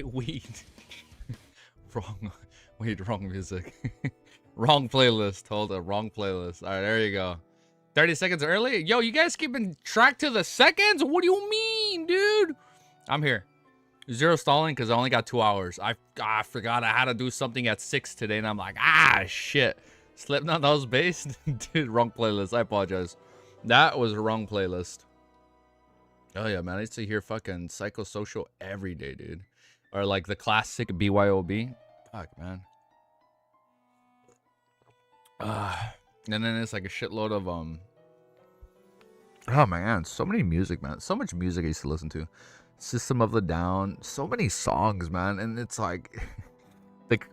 Weed. Wrong. Wait, wrong music. Wrong playlist. Hold up, wrong playlist. All right, there you go. 30 seconds early? Yo, you guys keeping track to the seconds? What do you mean, dude? I'm here. Zero stalling because I only got 2 hours. I forgot I had to do something at 6 today, and I'm like, shit. Slipknot, that was based? Dude, wrong playlist. I apologize. That was a wrong playlist. Oh, yeah, man. I used to hear fucking Psychosocial every day, dude. Or like the classic BYOB. Fuck, man. And then it's like a shitload of oh man, so many music, man. So much music I used to listen to. System of the Down, so many songs, man. And it's like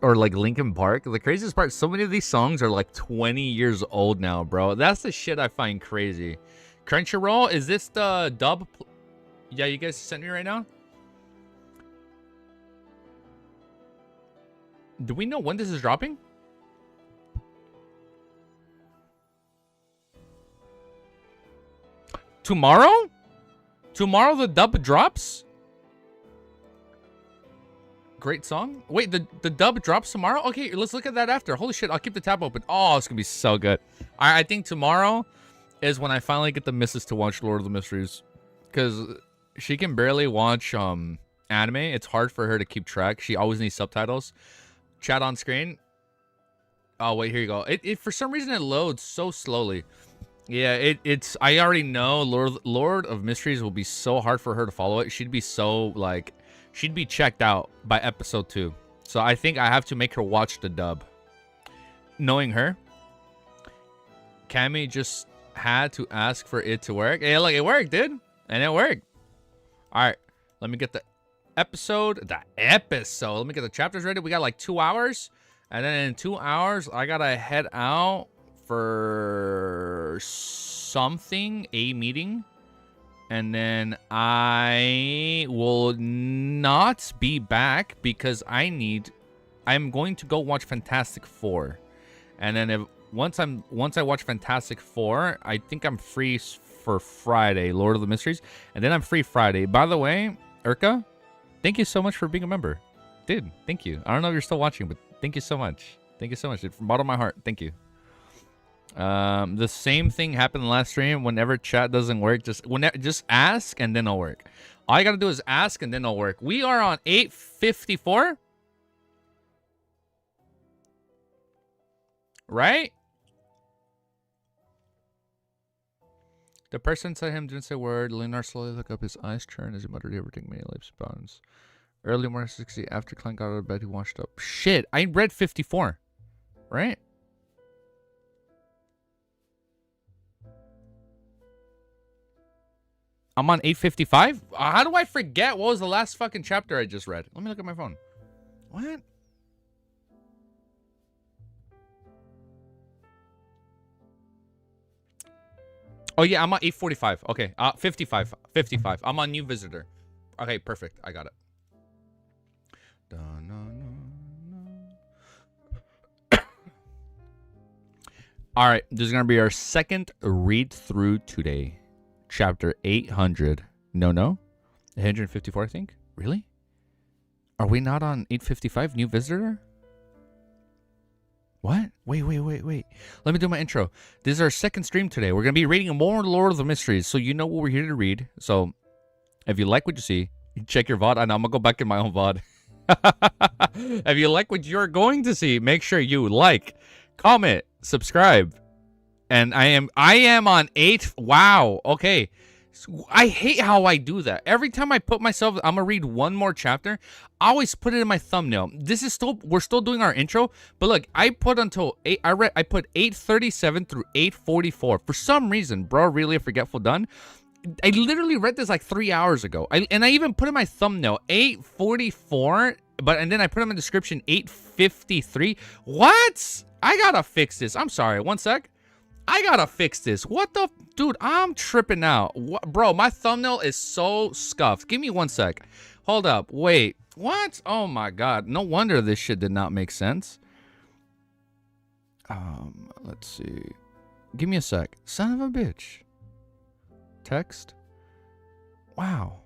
or like Linkin Park. The craziest part, so many of these songs are like 20 years old now, bro. That's the shit I find crazy. Crunchyroll, is this the dub? Yeah, you guys sent me right now? Do we know when this is dropping? Tomorrow? Tomorrow the dub drops? Great song. Wait, the dub drops tomorrow? Okay, let's look at that after. Holy shit, I'll keep the tab open. Oh, it's gonna be so good. I think tomorrow is when I finally get the missus to watch Lord of the Mysteries. Because she can barely watch anime. It's hard for her to keep track. She always needs subtitles. Chat on screen. Oh, wait, here you go. It for some reason, it loads so slowly. Yeah, it's I already know Lord of Mysteries will be so hard for her to follow it. She'd be so like she'd be checked out by episode 2. So I think I have to make her watch the dub. Knowing her, Cammy just had to ask for it to work. Yeah, like it worked, dude. And it worked. Alright, let me get the episode. Let me get the chapters ready. We got like 2 hours. And then in 2 hours, I gotta head out for something, a meeting, and then I will not be back because I'm going to go watch Fantastic Four, and then once I watch Fantastic Four, I think I'm free for Friday, Lord of the Mysteries, and then I'm free Friday. By the way, Urka, thank you so much for being a member, dude. Thank you. I don't know if you're still watching, but thank you so much. Thank you so much, dude. From the bottom of my heart, thank you. The same thing happened last stream. Whenever chat doesn't work, just ask and then it'll work. All you gotta do is ask and then it'll work. We are on 8:54, right? The person said him didn't say a word. Leonard slowly looked up, his eyes turned as he muttered everything many leaps bounds. Early morning 60 after Clint got out of bed, he washed up. Shit, I read 54, right? I'm on 8:55? How do I forget what was the last fucking chapter I just read? Let me look at my phone. What? Oh, yeah, I'm on 8:45. Okay, 55. 55. I'm on new visitor. Okay, perfect. I got it. All right, this is going to be our second read-through today. Chapter 800. No. 854, I think. Really? Are we not on 855? New visitor? What? Wait. Let me do my intro. This is our second stream today. We're going to be reading more Lord of the Mysteries, so you know what we're here to read. So, if you like what you see, check your VOD. I know I'm going to go back in my own VOD. If you like what you're going to see, make sure you like, comment, subscribe. And I am on 8. Wow. Okay. So I hate how I do that. Every time I put myself, I'm gonna read one more chapter, I always put it in my thumbnail. This is we're still doing our intro, but look, I put until 8. I put 8:37 through 8:44. For some reason, bro, really a forgetful done. I literally read this like 3 hours ago. And I even put in my thumbnail 8:44, and then I put in my description 8:53. What? I gotta fix this. I'm sorry. One sec. I gotta fix this. What the... Dude, I'm tripping out. Bro, my thumbnail is so scuffed. Give me one sec. Hold up. Wait. What? Oh, my God. No wonder this shit did not make sense. Let's see. Give me a sec. Son of a bitch. Text. Wow.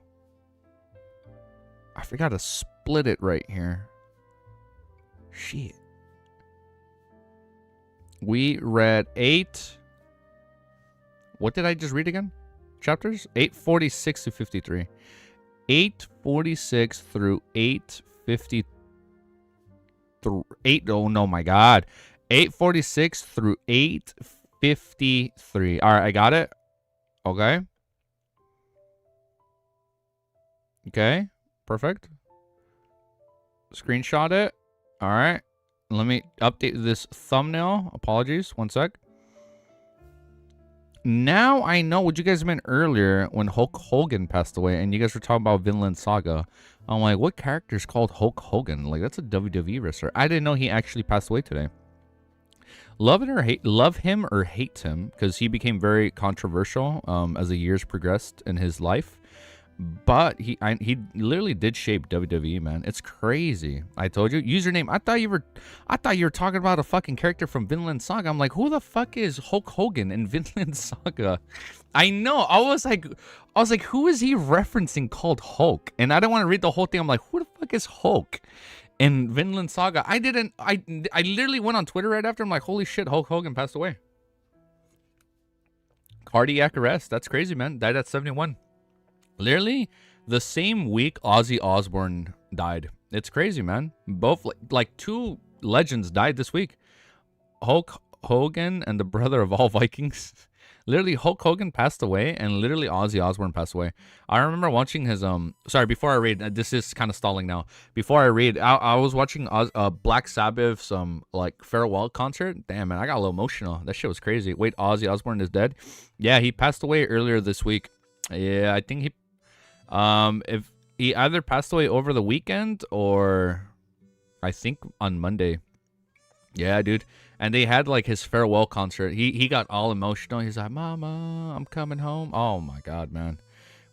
I forgot to split it right here. Shit. We read 8. What did I just read again? Chapters? 846 to 53. 846 through 853. Oh no, my God. 846 through 853. All right, I got it. Okay. Okay, perfect. Screenshot it. All right. Let me update this thumbnail. Apologies. One sec. Now I know what you guys meant earlier when Hulk Hogan passed away and you guys were talking about Vinland Saga. I'm like, what character is called Hulk Hogan? Like, that's a WWE wrestler. I didn't know he actually passed away today. Love him or hate him, because he became very controversial as the years progressed in his life. But he literally did shape WWE, man. It's crazy. I told you, username. I thought you were talking about a fucking character from Vinland Saga. I'm like, who the fuck is Hulk Hogan in Vinland Saga? I know. I was like, who is he referencing called Hulk? And I don't want to read the whole thing. I'm like, who the fuck is Hulk in Vinland Saga? I literally went on Twitter right after. I'm like, holy shit, Hulk Hogan passed away. Cardiac arrest. That's crazy, man. Died at 71. Literally the same week Ozzy Osbourne died. It's crazy, man. Both like two legends died this week. Hulk Hogan and the brother of all Vikings. Literally Hulk Hogan passed away and literally Ozzy Osbourne passed away. I remember watching his sorry, before I read, this is kind of stalling now. Before I read, I was watching Black Sabbath's like farewell concert. Damn, man, I got a little emotional. That shit was crazy. Wait, Ozzy Osbourne is dead? Yeah, he passed away earlier this week. Yeah, I think if he either passed away over the weekend or I think on Monday. Yeah, dude. And they had like his farewell concert. He got all emotional. He's like, "Mama, I'm coming home." Oh my God, man.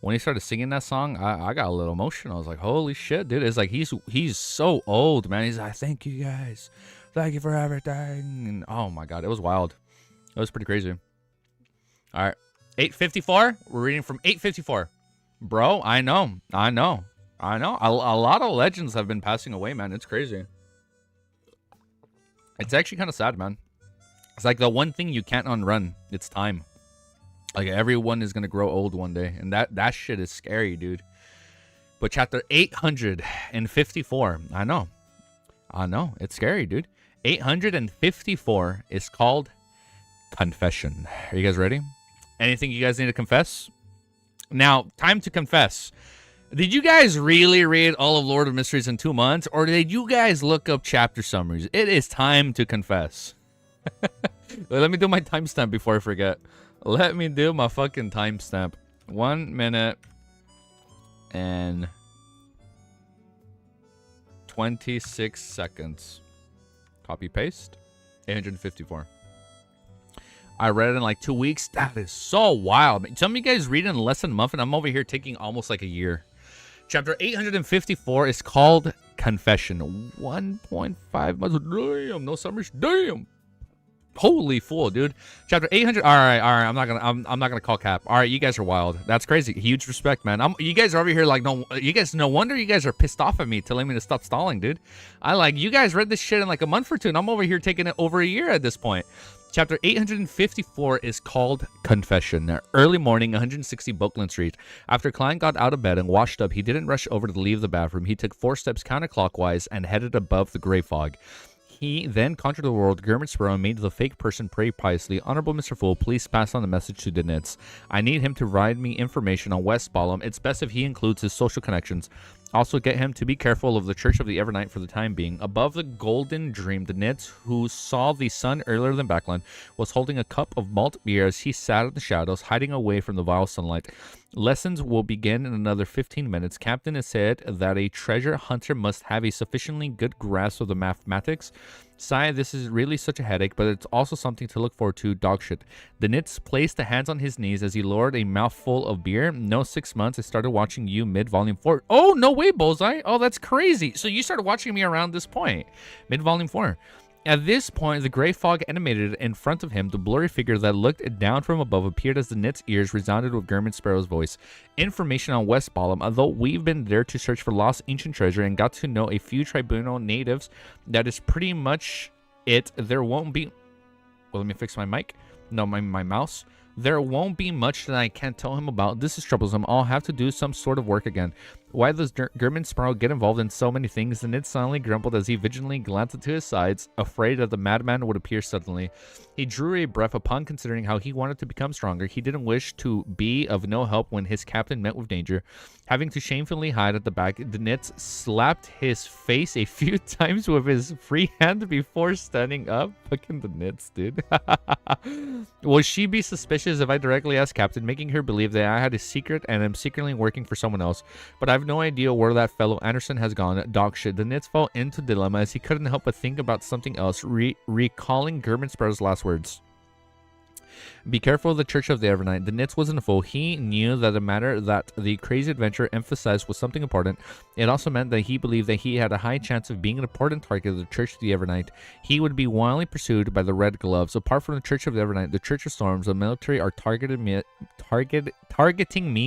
When he started singing that song, I got a little emotional. I was like, holy shit, dude. It's like he's so old, man. He's like, "Thank you guys. Thank you for everything." And oh my God, it was wild. It was pretty crazy. All right. 854. We're reading from 854. Bro, I know. A lot of legends have been passing away, man. It's crazy. It's actually kind of sad, man. It's like the one thing you can't unrun. It's time. Like, everyone is going to grow old one day. And that shit is scary, dude. But chapter 854. I know. It's scary, dude. 854 is called Confession. Are you guys ready? Anything you guys need to confess? Now, time to confess. Did you guys really read all of Lord of Mysteries in 2 months? Or did you guys look up chapter summaries? It is time to confess. Let me do my timestamp before I forget. Let me do my fucking timestamp. 1 minute and 26 seconds. Copy paste. 854. I read it in like 2 weeks. That is so wild. Some of you guys read it in less than a month, and I'm over here taking almost like a year. Chapter 854 is called Confession. 1.5 months. Damn, no summers. Damn. Holy fool, dude. Chapter 800. All right. I'm not gonna call cap. All right, you guys are wild. That's crazy. Huge respect, man. You guys are over here like, no. You guys, no wonder you guys are pissed off at me, telling me to stop stalling, dude. You guys read this shit in like a month or two, and I'm over here taking it over a year at this point. Chapter 854 is called Confession. Early morning, 160 Bookland Street. After Klein got out of bed and washed up, he didn't rush over to leave the bathroom. He took 4 steps counterclockwise and headed above the gray fog. He then conjured the world, Gurmit Sparrow, and made the fake person pray piously. Honorable Mr. Fool, please pass on the message to the Nits. I need him to provide me information on West Ballum. It's best if he includes his social connections. Also get him to be careful of the Church of the Evernight for the time being. Above the golden dream, the Nits, who saw the sun earlier than Backland, was holding a cup of malt beer as he sat in the shadows, hiding away from the vile sunlight. Lessons will begin in another 15 minutes. Captain has said that a treasure hunter must have a sufficiently good grasp of the mathematics. Sigh, this is really such a headache, but it's also something to look forward to. Dogshit. The Nits placed the hands on his knees as he lowered a mouthful of beer. No 6 months. I started watching you mid-volume 4. Oh, no way, Bullseye. Oh, that's crazy. So you started watching me around this point. Mid-volume 4. At this point, the gray fog animated in front of him. The blurry figure that looked down from above appeared as the Knit's ears resounded with German Sparrow's voice. Information on West Ballum. Although we've been there to search for lost ancient treasure and got to know a few tribunal natives, that is pretty much it. There won't be... Well, let me fix my mic. No, my mouse. There won't be much that I can't tell him about. This is troublesome. I'll have to do some sort of work again. Why does German Sparrow get involved in so many things? The Knit silently grumbled as he vigilantly glanced to his sides, afraid that the madman would appear suddenly. He drew a breath upon considering how he wanted to become stronger. He didn't wish to be of no help when his captain met with danger. Having to shamefully hide at the back, the Knit slapped his face a few times with his free hand before standing up. Fucking the Knits, dude. Will she be suspicious if I directly ask Captain, making her believe that I had a secret and am secretly working for someone else? But I've no idea where that fellow Anderson has gone. Dog shit. The Knits fell into dilemma as he couldn't help but think about something else, recalling German Sparrow's last words. Be careful of the Church of the Evernight. The Knits wasn't a fool. He knew that the matter that the crazy adventure emphasized was something important. It also meant that he believed that he had a high chance of being an important target of the Church of the Evernight. He would be wildly pursued by the Red Gloves. Apart from the Church of the Evernight, the Church of Storms, the military are targeting me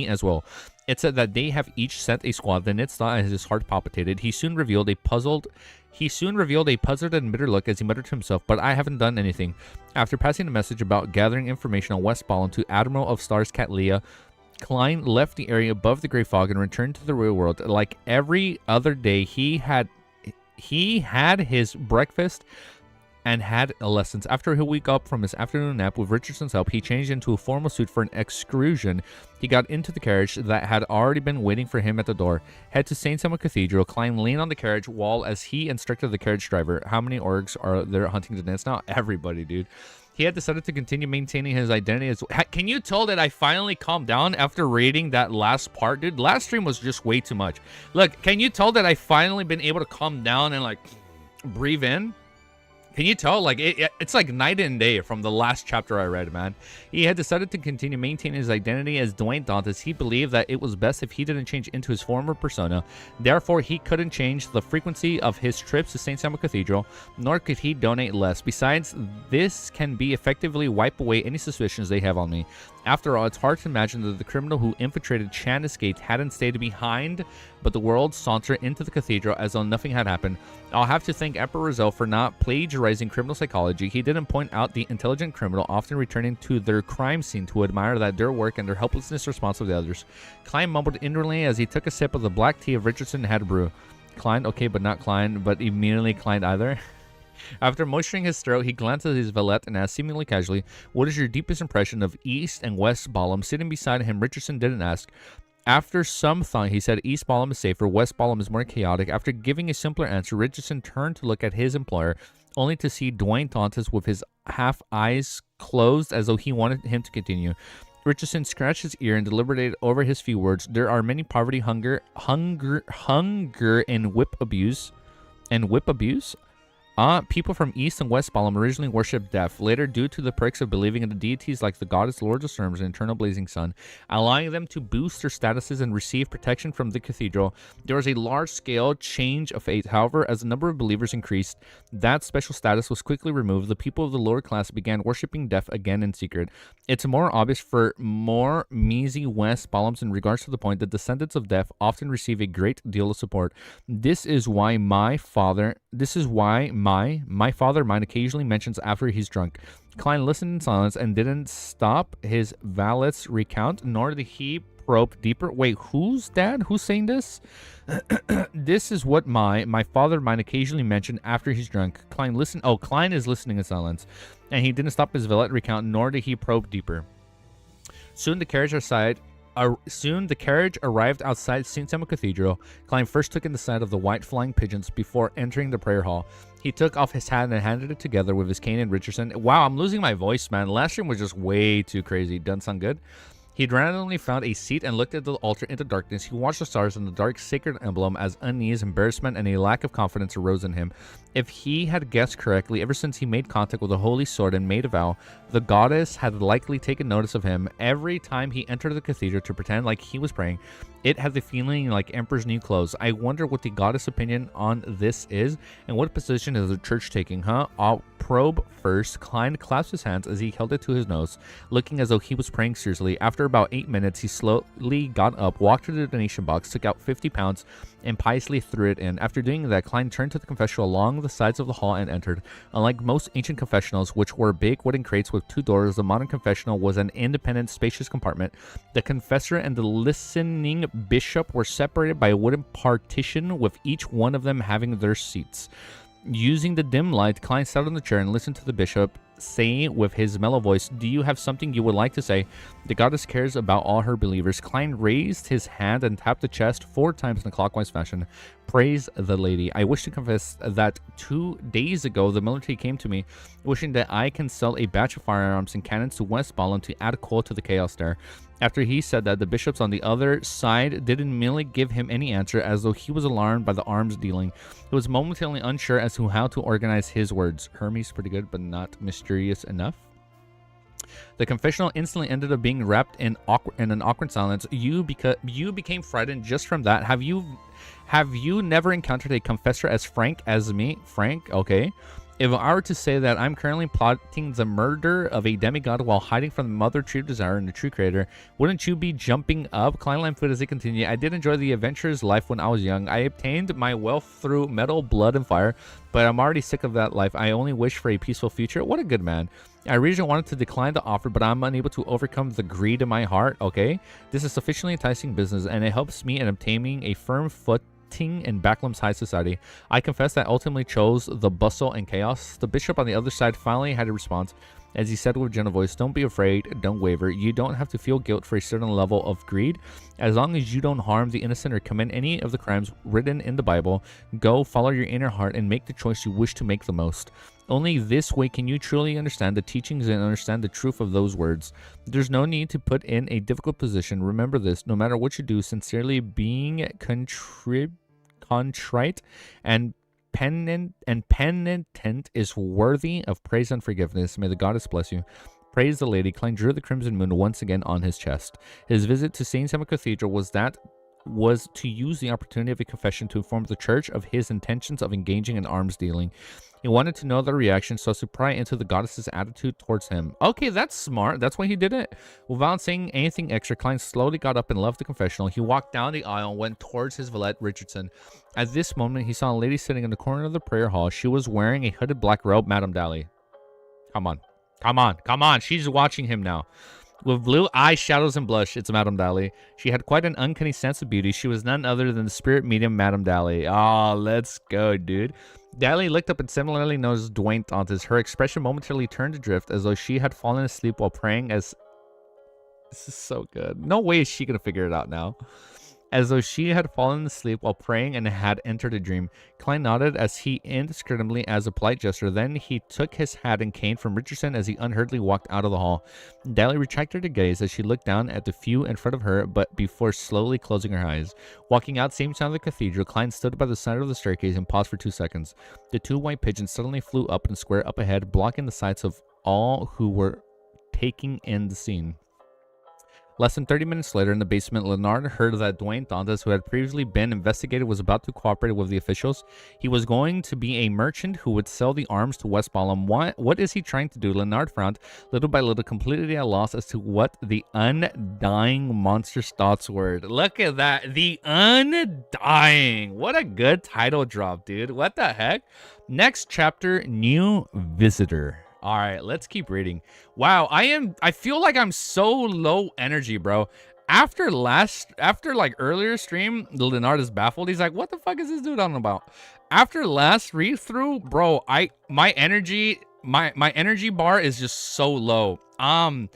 as well. It said that they have each sent a squad. The Knits thought as his heart palpitated. He soon revealed a puzzled and bitter look as he muttered to himself, but I haven't done anything. After passing a message about gathering information on West Ballum to Admiral of Stars Cat Leah, Klein left the area above the gray fog and returned to the real world. Like every other day, he had his breakfast and had lessons. After he woke up from his afternoon nap with Richardson's help, he changed into a formal suit for an excursion. He got into the carriage that had already been waiting for him at the door. Head to St. Simon Cathedral. Klein leaned on the carriage wall as he instructed the carriage driver. How many orcs are there hunting the Knits? Not everybody, dude. He had decided to continue maintaining his identity as... Can you tell that I finally calmed down after reading that last part, dude? Last stream was just way too much. Look, can you tell that I finally been able to calm down and, like, breathe in? Can you tell? Like, it's like night and day from the last chapter I read, man. He had decided to continue maintaining his identity as Dwayne Dantes. He believed that it was best if he didn't change into his former persona. Therefore, he couldn't change the frequency of his trips to St. Simon Cathedral, nor could he donate less. Besides, this can be effectively wipe away any suspicions they have on me. After all, it's hard to imagine that the criminal who infiltrated Chandis Gate hadn't stayed behind, but the world sauntered into the cathedral as though nothing had happened. I'll have to thank Emperor Rizal for not plagiarizing criminal psychology. He didn't point out the intelligent criminal often returning to their crime scene to admire that their work and their helplessness response of the others. Klein mumbled inwardly as he took a sip of the black tea of Richardson had brew. Klein, okay, but not Klein, but immediately Klein either. After moisturizing his throat, he glanced at his valet and asked seemingly casually, "What is your deepest impression of East and West Ballum?" Sitting beside him, Richardson didn't ask. After some thought, he said, "East Ballum is safer, West Ballum is more chaotic." After giving a simpler answer, Richardson turned to look at his employer, only to see Dwayne Dantes with his half eyes closed as though he wanted him to continue. Richardson scratched his ear and deliberated over his few words. There are many poverty, hunger, and whip abuse. People from East and West Ballum originally worshipped death. Later, due to the perks of believing in the deities like the goddess Lord of Storms and Eternal Blazing Sun, allowing them to boost their statuses and receive protection from the cathedral, there was a large-scale change of fate. However, as the number of believers increased, that special status was quickly removed. The people of the lower class began worshipping death again in secret. It's more obvious for more measy West Ballums in regards to the point that descendants of death often receive a great deal of support. This is why my father mine occasionally mentions after he's drunk. Klein listened in silence and didn't stop his valet's recount, nor did he probe deeper. Wait, who's dad? Who's saying this? This is what my father mine occasionally mention after he's drunk. Klein listen. Oh, Klein is listening in silence, and he didn't stop his valet recount, nor did he probe deeper. Soon the carriage arrived outside St. Simon Cathedral. Klein first took in the sight of the white flying pigeons before entering the prayer hall. He took off his hat and handed it together with his cane and Richardson. Wow, I'm losing my voice, man. Last stream was just way too crazy. Doesn't sound good. He'd randomly found a seat and looked at the altar into darkness. He watched the stars and the dark sacred emblem as unease, embarrassment, and a lack of confidence arose in him. If he had guessed correctly, ever since he made contact with the holy sword and made a vow, the goddess had likely taken notice of him. Every time he entered the cathedral to pretend like he was praying, it had the feeling like Emperor's new clothes. I wonder what the goddess' opinion on this is, and what position is the church taking, huh? I'll probe first. Klein clasped his hands as he held it to his nose, looking as though he was praying seriously. After about 8 minutes, he slowly got up, walked to the donation box, took out 50 pounds, and piously threw it in. After doing that, Klein turned to the confessional along the sides of the hall and entered. Unlike most ancient confessionals, which were big wooden crates with 2 doors, the modern confessional was an independent, spacious compartment. The confessor and the listening bishop were separated by a wooden partition, with each one of them having their seats. Using the dim light, Klein sat on the chair and listened to the bishop say with his mellow voice, "Do you have something you would like to say? The goddess cares about all her believers." Klein raised his hand and tapped the chest 4 times in a clockwise fashion. "Praise the lady. I wish to confess that 2 days ago the military came to me, wishing that I can sell a batch of firearms and cannons to West Ballum to add coal to the chaos there." After he said that, the bishops on the other side didn't merely give him any answer, as though he was alarmed by the arms dealing. He was momentarily unsure as to how to organize his words. Hermes, pretty good, but not mysterious enough. The confessional instantly ended up being wrapped in an awkward silence. You became frightened just from that. Have you never encountered a confessor as frank as me? Frank, okay. If I were to say that I'm currently plotting the murder of a demigod while hiding from the mother true desire and the true creator, wouldn't you be jumping up? Klein laughed as he continued. I did enjoy the adventurous life when I was young. I obtained my wealth through metal, blood, and fire, but I'm already sick of that life. I only wish for a peaceful future. What a good man. I originally wanted to decline the offer, but I'm unable to overcome the greed in my heart. Okay, this is sufficiently enticing business, and it helps me in obtaining a firm foot in Backlum's high society. I confess that I ultimately chose the bustle and chaos. The bishop on the other side finally had a response as he said with a gentle voice, "Don't be afraid, don't waver. You don't have to feel guilt for a certain level of greed. As long as you don't harm the innocent or commit any of the crimes written in the Bible, go follow your inner heart and make the choice you wish to make the most. Only this way can you truly understand the teachings and understand the truth of those words. There's no need to put in a difficult position. Remember this, no matter what you do, sincerely being contrite and penitent is worthy of praise and forgiveness. May the goddess bless you." Praise the lady. Klein drew the crimson moon once again on his chest. His visit to St. Simon Cathedral was to use the opportunity of a confession to inform the church of his intentions of engaging in arms dealing. He wanted to know their reaction so as to pry into the goddess's attitude towards him. Okay, that's smart. That's why he did it. Without saying anything extra, Klein slowly got up and left the confessional. He walked down the aisle and went towards his valet, Richardson. At this moment, he saw a lady sitting in the corner of the prayer hall. She was wearing a hooded black robe. Madame Dally. Come on. Come on. Come on. She's watching him now. With blue eyes, shadows, and blush, it's Madame Dally. She had quite an uncanny sense of beauty. She was none other than the spirit medium Madame Dally. Oh, let's go, dude. Dally looked up and similarly noticed Dwayne Dantes. Her expression momentarily turned adrift as though she had fallen asleep while praying as... This is so good. No way is she going to figure it out now. As though she had fallen asleep while praying and had entered a dream. Klein nodded as he indiscriminately as a polite gesture. Then he took his hat and cane from Richardson as he unhurriedly walked out of the hall. Dally retracted her gaze as she looked down at the few in front of her, but before slowly closing her eyes. Walking out same side of the cathedral, Klein stood by the side of the staircase and paused for 2 seconds. The 2 white pigeons suddenly flew up and square up ahead, blocking the sights of all who were taking in the scene. Less than 30 minutes later, in the basement, Leonard heard that Dwayne Dantes, who had previously been investigated, was about to cooperate with the officials. He was going to be a merchant who would sell the arms to West Ballum. What is he trying to do? Leonard frowned, little by little, completely at a loss as to what the undying monster's thoughts were. Look at that. The Undying. What a good title drop, dude. What the heck? Next chapter, New Visitor. All right, let's keep reading. Wow, I feel like I'm so low energy, bro. After like earlier stream, Leonard is baffled. He's like, what the fuck is this dude on about? After last read through, bro, my energy bar is just so low. I'm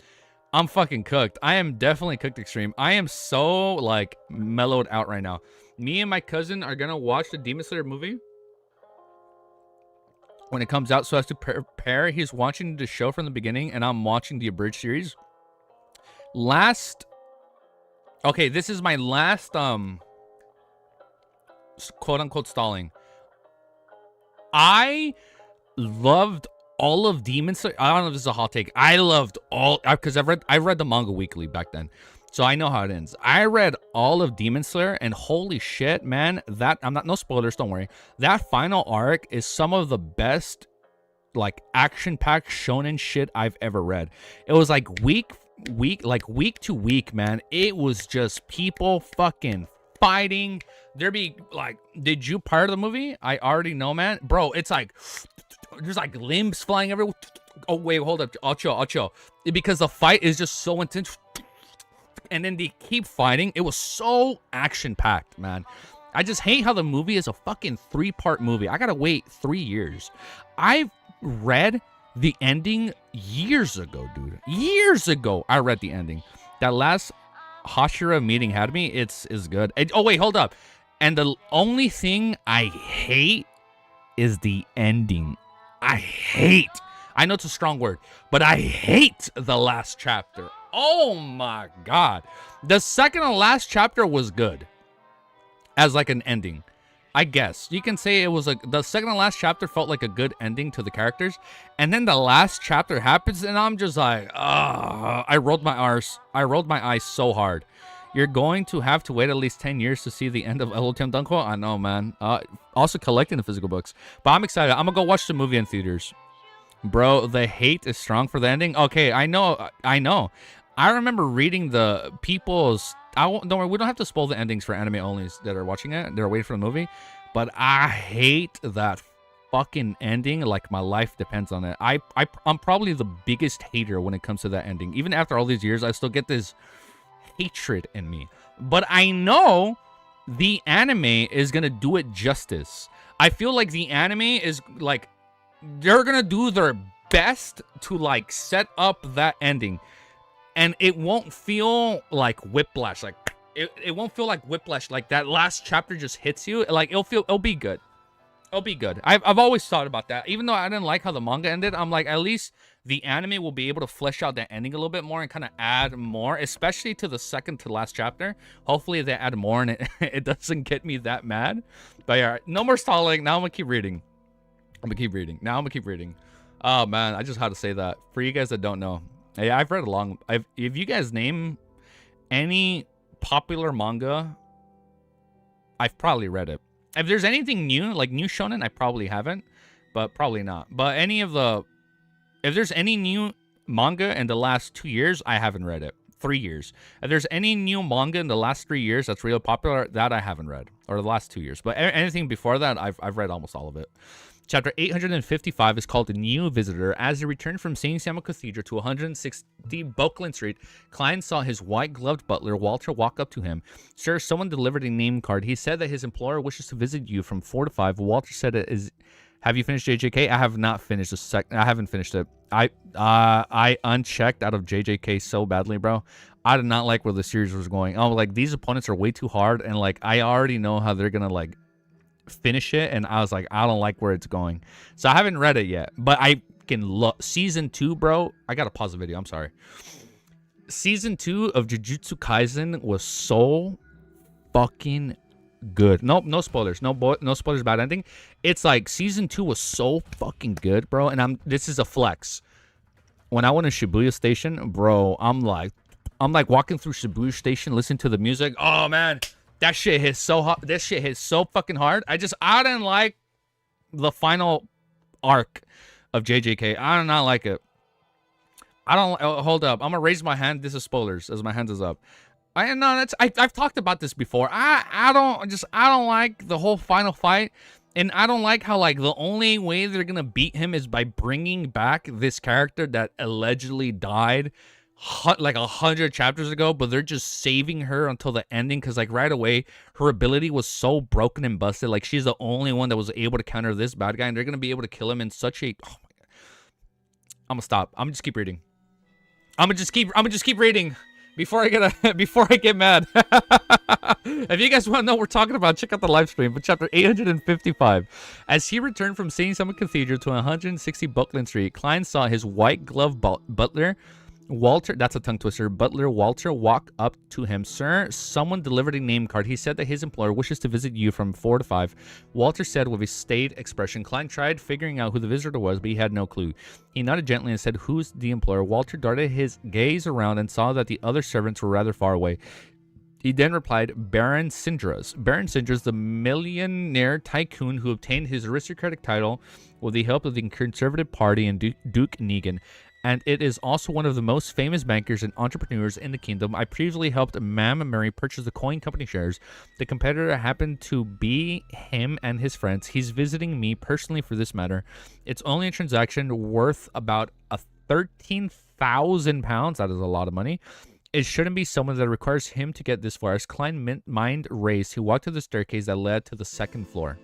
fucking cooked. I am definitely cooked extreme. I am so like mellowed out right now. Me and my cousin are gonna watch the Demon Slayer movie when it comes out, so as to prepare. He's watching the show from the beginning and I'm watching the abridged series. Last Okay, this is my last quote unquote stalling. I loved all of Demon Slayer. I don't know if this is a hot take. I loved all because I read the manga weekly back then, so I know how it ends. I read all of Demon Slayer, and holy shit, man! That I'm not no spoilers. Don't worry. That final arc is some of the best, like action-packed shonen shit I've ever read. It was like week to week, man. It was just people fucking fighting. There be like, did you part of the movie? I already know, man. Bro, it's like there's like limbs flying everywhere. Oh wait, hold up. I'll chill. Because the fight is just so intense. And then they keep fighting. It was so action-packed, man. I just hate how the movie is a fucking 3-part movie. I gotta wait 3 years. I've read the ending years ago, dude. Years ago, I read the ending. That last Hashira meeting had me. Is good. Oh wait, hold up. And the only thing I hate is the ending. I know it's a strong word, but I hate the last chapter. Oh my god. The second and last chapter was good as like an ending. I guess you can say it was like the second and last chapter felt like a good ending to the characters, and then the last chapter happens, and I'm just like, I rolled my eyes so hard. You're going to have to wait at least 10 years to see the end of LOTM Dunko. I know, man. Also collecting the physical books, but I'm excited. I'm gonna go watch the movie in theaters, bro. The hate is strong for the ending. Okay, I know. I remember reading the people's. Don't worry, we don't have to spoil the endings for anime onlys that are watching it. They're waiting for the movie. But I hate that fucking ending. Like my life depends on it. I'm probably the biggest hater when it comes to that ending. Even after all these years, I still get this hatred in me. But I know the anime is gonna do it justice. I feel like the anime is like they're gonna do their best to like set up that ending. And it won't feel like whiplash. Like it won't feel like whiplash. Like that last chapter just hits you. Like it'll be good. It'll be good. I've always thought about that. Even though I didn't like how the manga ended, I'm like, at least the anime will be able to flesh out that ending a little bit more and kind of add more, especially to the second to last chapter. Hopefully they add more and it doesn't get me that mad. But yeah, no more stalling. Now I'm gonna keep reading. Oh man, I just had to say that. For you guys that don't know. Hey, I've read along. If you guys name any popular manga, I've probably read it. If there's anything new, like new shonen, I probably haven't, but probably not. But if there's any new manga in the last 2 years, I haven't read it. 3 years. If there's any new manga in the last 3 years that's real popular, that I haven't read, or the last 2 years. But anything before that, I've read almost all of it. Chapter 855 is called The New Visitor. As he returned from St. Samuel Cathedral to 160 Buckland Street, Klein saw his white-gloved butler, Walter, walk up to him. Sir, someone delivered a name card. He said that his employer wishes to visit you from 4 to 5. Walter said, have you finished JJK? I have not finished I haven't finished it. I unchecked out of JJK so badly, bro. I did not like where the series was going. Oh, like, these opponents are way too hard, and, like, I already know how they're gonna, like, finish it, and I was like, I don't like where it's going, so I haven't read it yet. But I can look. Season 2, bro, I gotta pause the video, I'm sorry. Season 2 of Jujutsu Kaisen was so fucking good. No spoilers, no spoilers about ending. It's like season 2 was so fucking good, bro. And this is a flex. When I went to Shibuya Station, bro, I'm like walking through Shibuya Station, listening to the music. Oh man, that shit hits so hard. This shit hits so fucking hard. I didn't like the final arc of JJK. I do not like it. Hold up. I'm gonna raise my hand. This is spoilers, as my hand is up. I've talked about this before. I don't like the whole final fight, and I don't like how, like, the only way they're gonna beat him is by bringing back this character that allegedly died like 100 chapters ago, but they're just saving her until the ending because, like, right away her ability was so broken and busted. Like, she's the only one that was able to counter this bad guy, and they're gonna be able to kill him in such a. Oh my God. I'm gonna stop. I'm gonna just keep reading. I'm gonna just keep reading before I get mad. If you guys want to know what we're talking about, check out the live stream. But chapter 855. As he returned from St. Samuel Cathedral to 160 Buckland Street, Klein saw his white glove butler, Walter, that's a tongue twister. Butler Walter walked up to him. Sir, someone delivered a name card. He said that his employer wishes to visit you from 4 to 5. Walter said with a staid expression. Klein tried figuring out who the visitor was, but he had no clue. He nodded gently and said, who's the employer? Walter darted his gaze around and saw that the other servants were rather far away. He then replied, Baron Sindras. Baron Sindras, the millionaire tycoon who obtained his aristocratic title with the help of the Conservative Party and Duke Negan. And it is also one of the most famous bankers and entrepreneurs in the kingdom. I previously helped Mam Mary purchase the Coin Company shares. The competitor happened to be him and his friends. He's visiting me personally for this matter. It's only a transaction worth about £13,000. That is a lot of money. It shouldn't be someone that requires him to get this far. As Klein mind raised, he walked to the staircase that led to the second floor.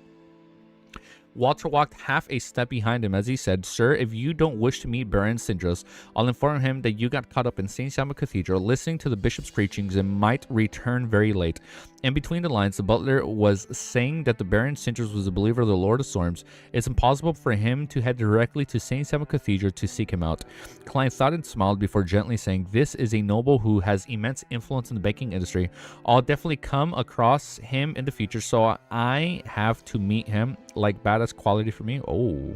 Walter walked half a step behind him as he said, Sir, if you don't wish to meet Baron Sindras, I'll inform him that you got caught up in St. Salma Cathedral listening to the bishop's preachings and might return very late. In between the lines, the butler was saying that the Baron Sindras was a believer of the Lord of Storms. It's impossible for him to head directly to St. Salma Cathedral to seek him out. Klein thought and smiled before gently saying, This is a noble who has immense influence in the banking industry. I'll definitely come across him in the future, so I have to meet him. Like badass quality for me. Oh.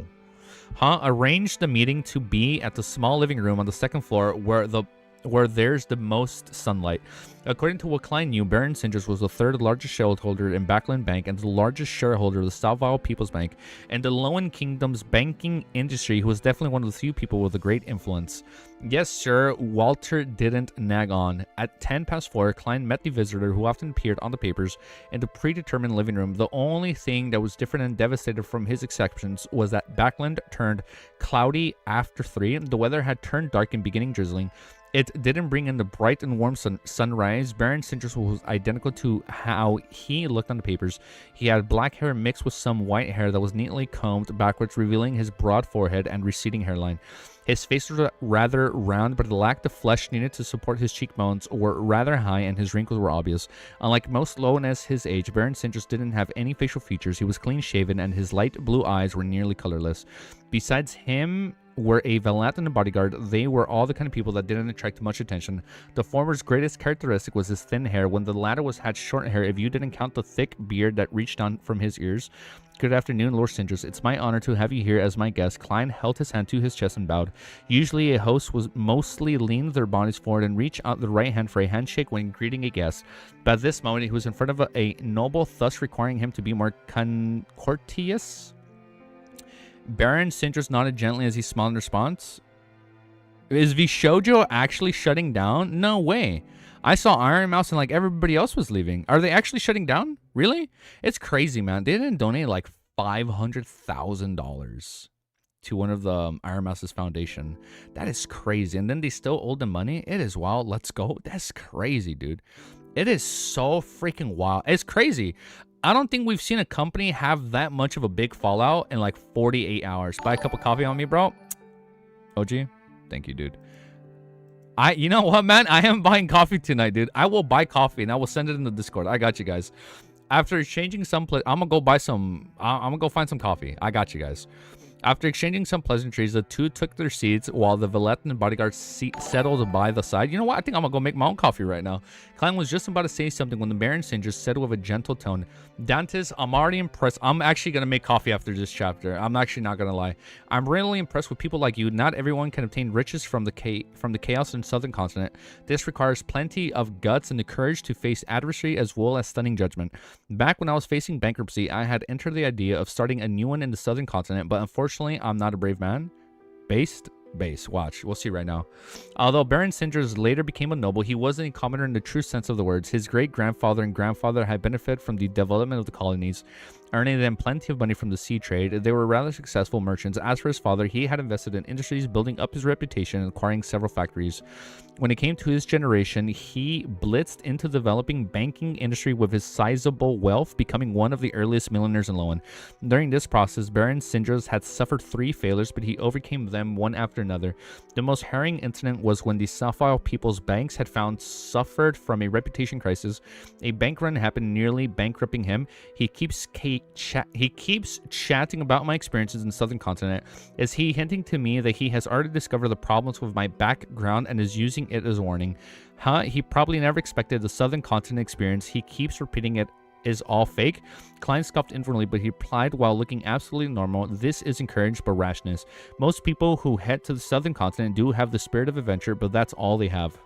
Arranged the meeting to be at the small living room on the second floor where there's the most sunlight. According to what Klein knew, Baron Sindras was the third largest shareholder in Backland Bank and the largest shareholder of the Salval People's Bank. And the Lowen Kingdom's banking industry, he was definitely one of the few people with a great influence. Yes, sir, Walter didn't nag on. At 4:10, Klein met the visitor who often appeared on the papers in the predetermined living room. The only thing that was different and devastated from his exceptions was that Backland turned cloudy after 3. The weather had turned dark and beginning drizzling. It didn't bring in the bright and warm sunrise. Baron Sindras was identical to how he looked on the papers. He had black hair mixed with some white hair that was neatly combed backwards, revealing his broad forehead and receding hairline. His face was rather round, but it lacked the flesh needed to support his cheekbones were rather high and his wrinkles were obvious. Unlike most Loweness his age, Baron Sindras didn't have any facial features. He was clean-shaven and his light blue eyes were nearly colorless. Besides him were a valet and a bodyguard. They were all the kind of people that didn't attract much attention. The former's greatest characteristic was his thin hair, when the latter had short hair if you didn't count the thick beard that reached down from his ears. Good afternoon, Lord Sindras. It's my honor to have you here as my guest. Klein held his hand to his chest and bowed. Usually a host was mostly leaned their bodies forward and reach out the right hand for a handshake when greeting a guest. But at this moment, he was in front of a noble, thus requiring him to be more courteous. Baron Sindras nodded gently as he smiled in response. Is Vishojo actually shutting down? No way. I saw Iron Mouse and like everybody else was leaving. Are they actually shutting down? Really? It's crazy, man. They didn't donate like $500,000 to one of the Iron Mouse's foundation. That is crazy. And then they still owe them money. It is wild. Let's go. That's crazy, dude. It is so freaking wild. It's crazy. I don't think we've seen a company have that much of a big fallout in like 48 hours. Buy a cup of coffee on me, bro. OG, thank you, dude. You know what, man? I am buying coffee tonight, dude. I will buy coffee and I will send it in the Discord. I got you guys. After exchanging some, I'm gonna go buy some. I'm gonna go find some coffee. I got you guys. After exchanging some pleasantries, the two took their seats while the valet and bodyguard settled by the side. You know what? I think I'm going to go make my own coffee right now. Klein was just about to say something when the Baron Sindras said with a gentle tone, Dantes, I'm already impressed. I'm actually going to make coffee after this chapter. I'm actually not going to lie. I'm really impressed with people like you. Not everyone can obtain riches from the chaos in the southern continent. This requires plenty of guts and the courage to face adversity as well as stunning judgment. Back when I was facing bankruptcy, I had entered the idea of starting a new one in the southern continent, but unfortunately, I'm not a brave man. Base. Watch. We'll see right now. Although Baron Sindras later became a noble, he wasn't a commoner in the true sense of the words. His great-grandfather and grandfather had benefited from the development of the colonies, earning them plenty of money from the sea trade. They were rather successful merchants. As for his father, he had invested in industries, building up his reputation and acquiring several factories. When it came to his generation, he blitzed into the developing banking industry with his sizable wealth, becoming one of the earliest millionaires in Lowen. During this process, Baron Sindras had suffered 3 failures, but he overcame them one after another. The most harrowing incident was when the Sapphire People's Banks had found suffered from a reputation crisis. A bank run happened, nearly bankrupting him. He keeps chatting about my experiences in the Southern Continent. Is he hinting to me that he has already discovered the problems with my background and is using it as a warning? He probably never expected the Southern Continent experience. He keeps repeating it is all fake. Klein scoffed inwardly, but he replied while looking absolutely normal, this is encouraged by rashness. Most people who head to the Southern Continent do have the spirit of adventure, but that's all they have.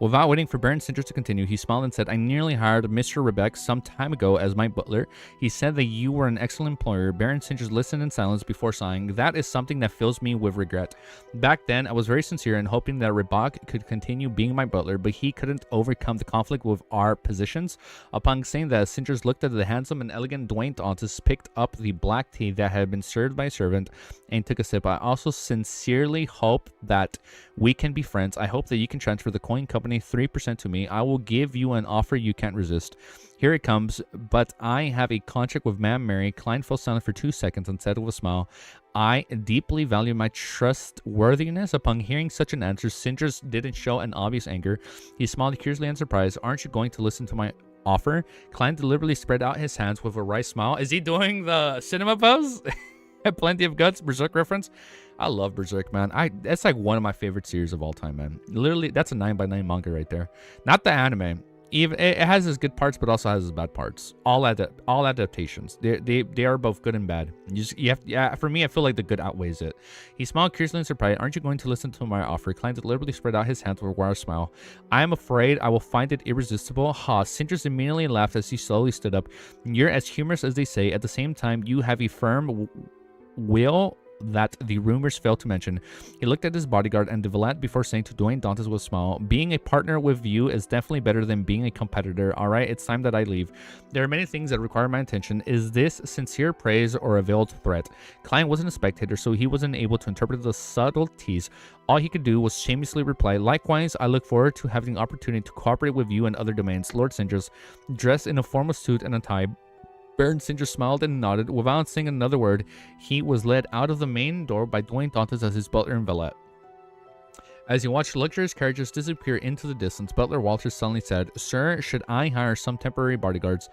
Without waiting for Baron Sinders to continue, he smiled and said, I nearly hired Mr. Rebeck some time ago as my butler. He said that you were an excellent employer. Baron Sinders listened in silence before sighing. That is something that fills me with regret. Back then, I was very sincere in hoping that Rebeck could continue being my butler, but he couldn't overcome the conflict with our positions. Upon saying that, Sinders looked at the handsome and elegant Dwayne Dantes, picked up the black tea that had been served by a servant, and took a sip. I also sincerely hope that we can be friends. I hope that you can transfer the coin company 3% to me. I will give you an offer you can't resist. Here it comes, but I have a contract with Ma'am Mary. Klein fell silent for 2 seconds and said with a smile, I deeply value my trustworthiness. Upon hearing such an answer, Sinders didn't show an obvious anger. He smiled curiously and surprised. Aren't you going to listen to my offer? Klein deliberately spread out his hands with a wry smile. Is he doing the cinema pose? Plenty of guts, Berserk reference. I love Berserk, man. That's like one of my favorite series of all time, man. Literally, that's a 9x9 manga right there. Not the anime. Even it has its good parts, but also has its bad parts. All adaptations. They are both good and bad. For me, I feel like the good outweighs it. He smiled curiously and surprised. Aren't you going to listen to my offer? Klein deliberately spread out his hands with a wry smile. I am afraid I will find it irresistible. Ha! Sinders immediately laughed as he slowly stood up. You're as humorous as they say. At the same time, you have a firm will that the rumors failed to mention. He looked at his bodyguard and Devalat before saying to Dwayne Dantes with a smile, being a partner with you is definitely better than being a competitor. Alright, it's time that I leave. There are many things that require my attention. Is this sincere praise or a veiled threat? Klein wasn't a spectator, so he wasn't able to interpret the subtleties. All he could do was shamelessly reply, likewise, I look forward to having the opportunity to cooperate with you in other domains. Lord Sinders, dressed in a formal suit and a tie, Baron Sinders smiled and nodded. Without saying another word, he was led out of the main door by Dwayne Dantes as his butler and valet. As he watched luxurious carriages disappear into the distance, Butler Walter suddenly said, Sir, should I hire some temporary bodyguards?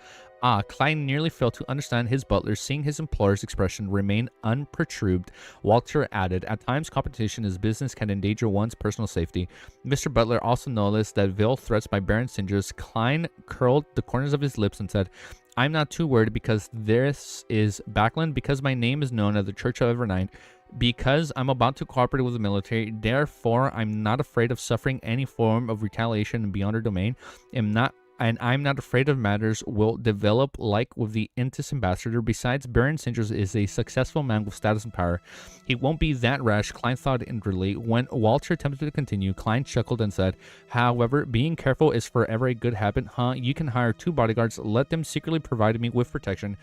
Klein nearly failed to understand his butler, seeing his employer's expression remain unperturbed. Walter added, at times competition in business can endanger one's personal safety. Mr. Butler also noticed that veiled threats by Baron Sinders. Klein curled the corners of his lips and said, I'm not too worried because this is Backland, because my name is known at the Church of Evernight, because I'm about to cooperate with the military. Therefore, I'm not afraid of suffering any form of retaliation beyond our domain. I'm not afraid of matters will develop like with the Intis ambassador. Besides, Baron Sinders is a successful man with status and power. He won't be that rash, Klein thought inwardly. When Walter attempted to continue, Klein chuckled and said, however, being careful is forever a good habit, huh? You can hire 2 bodyguards, let them secretly provide me with protection.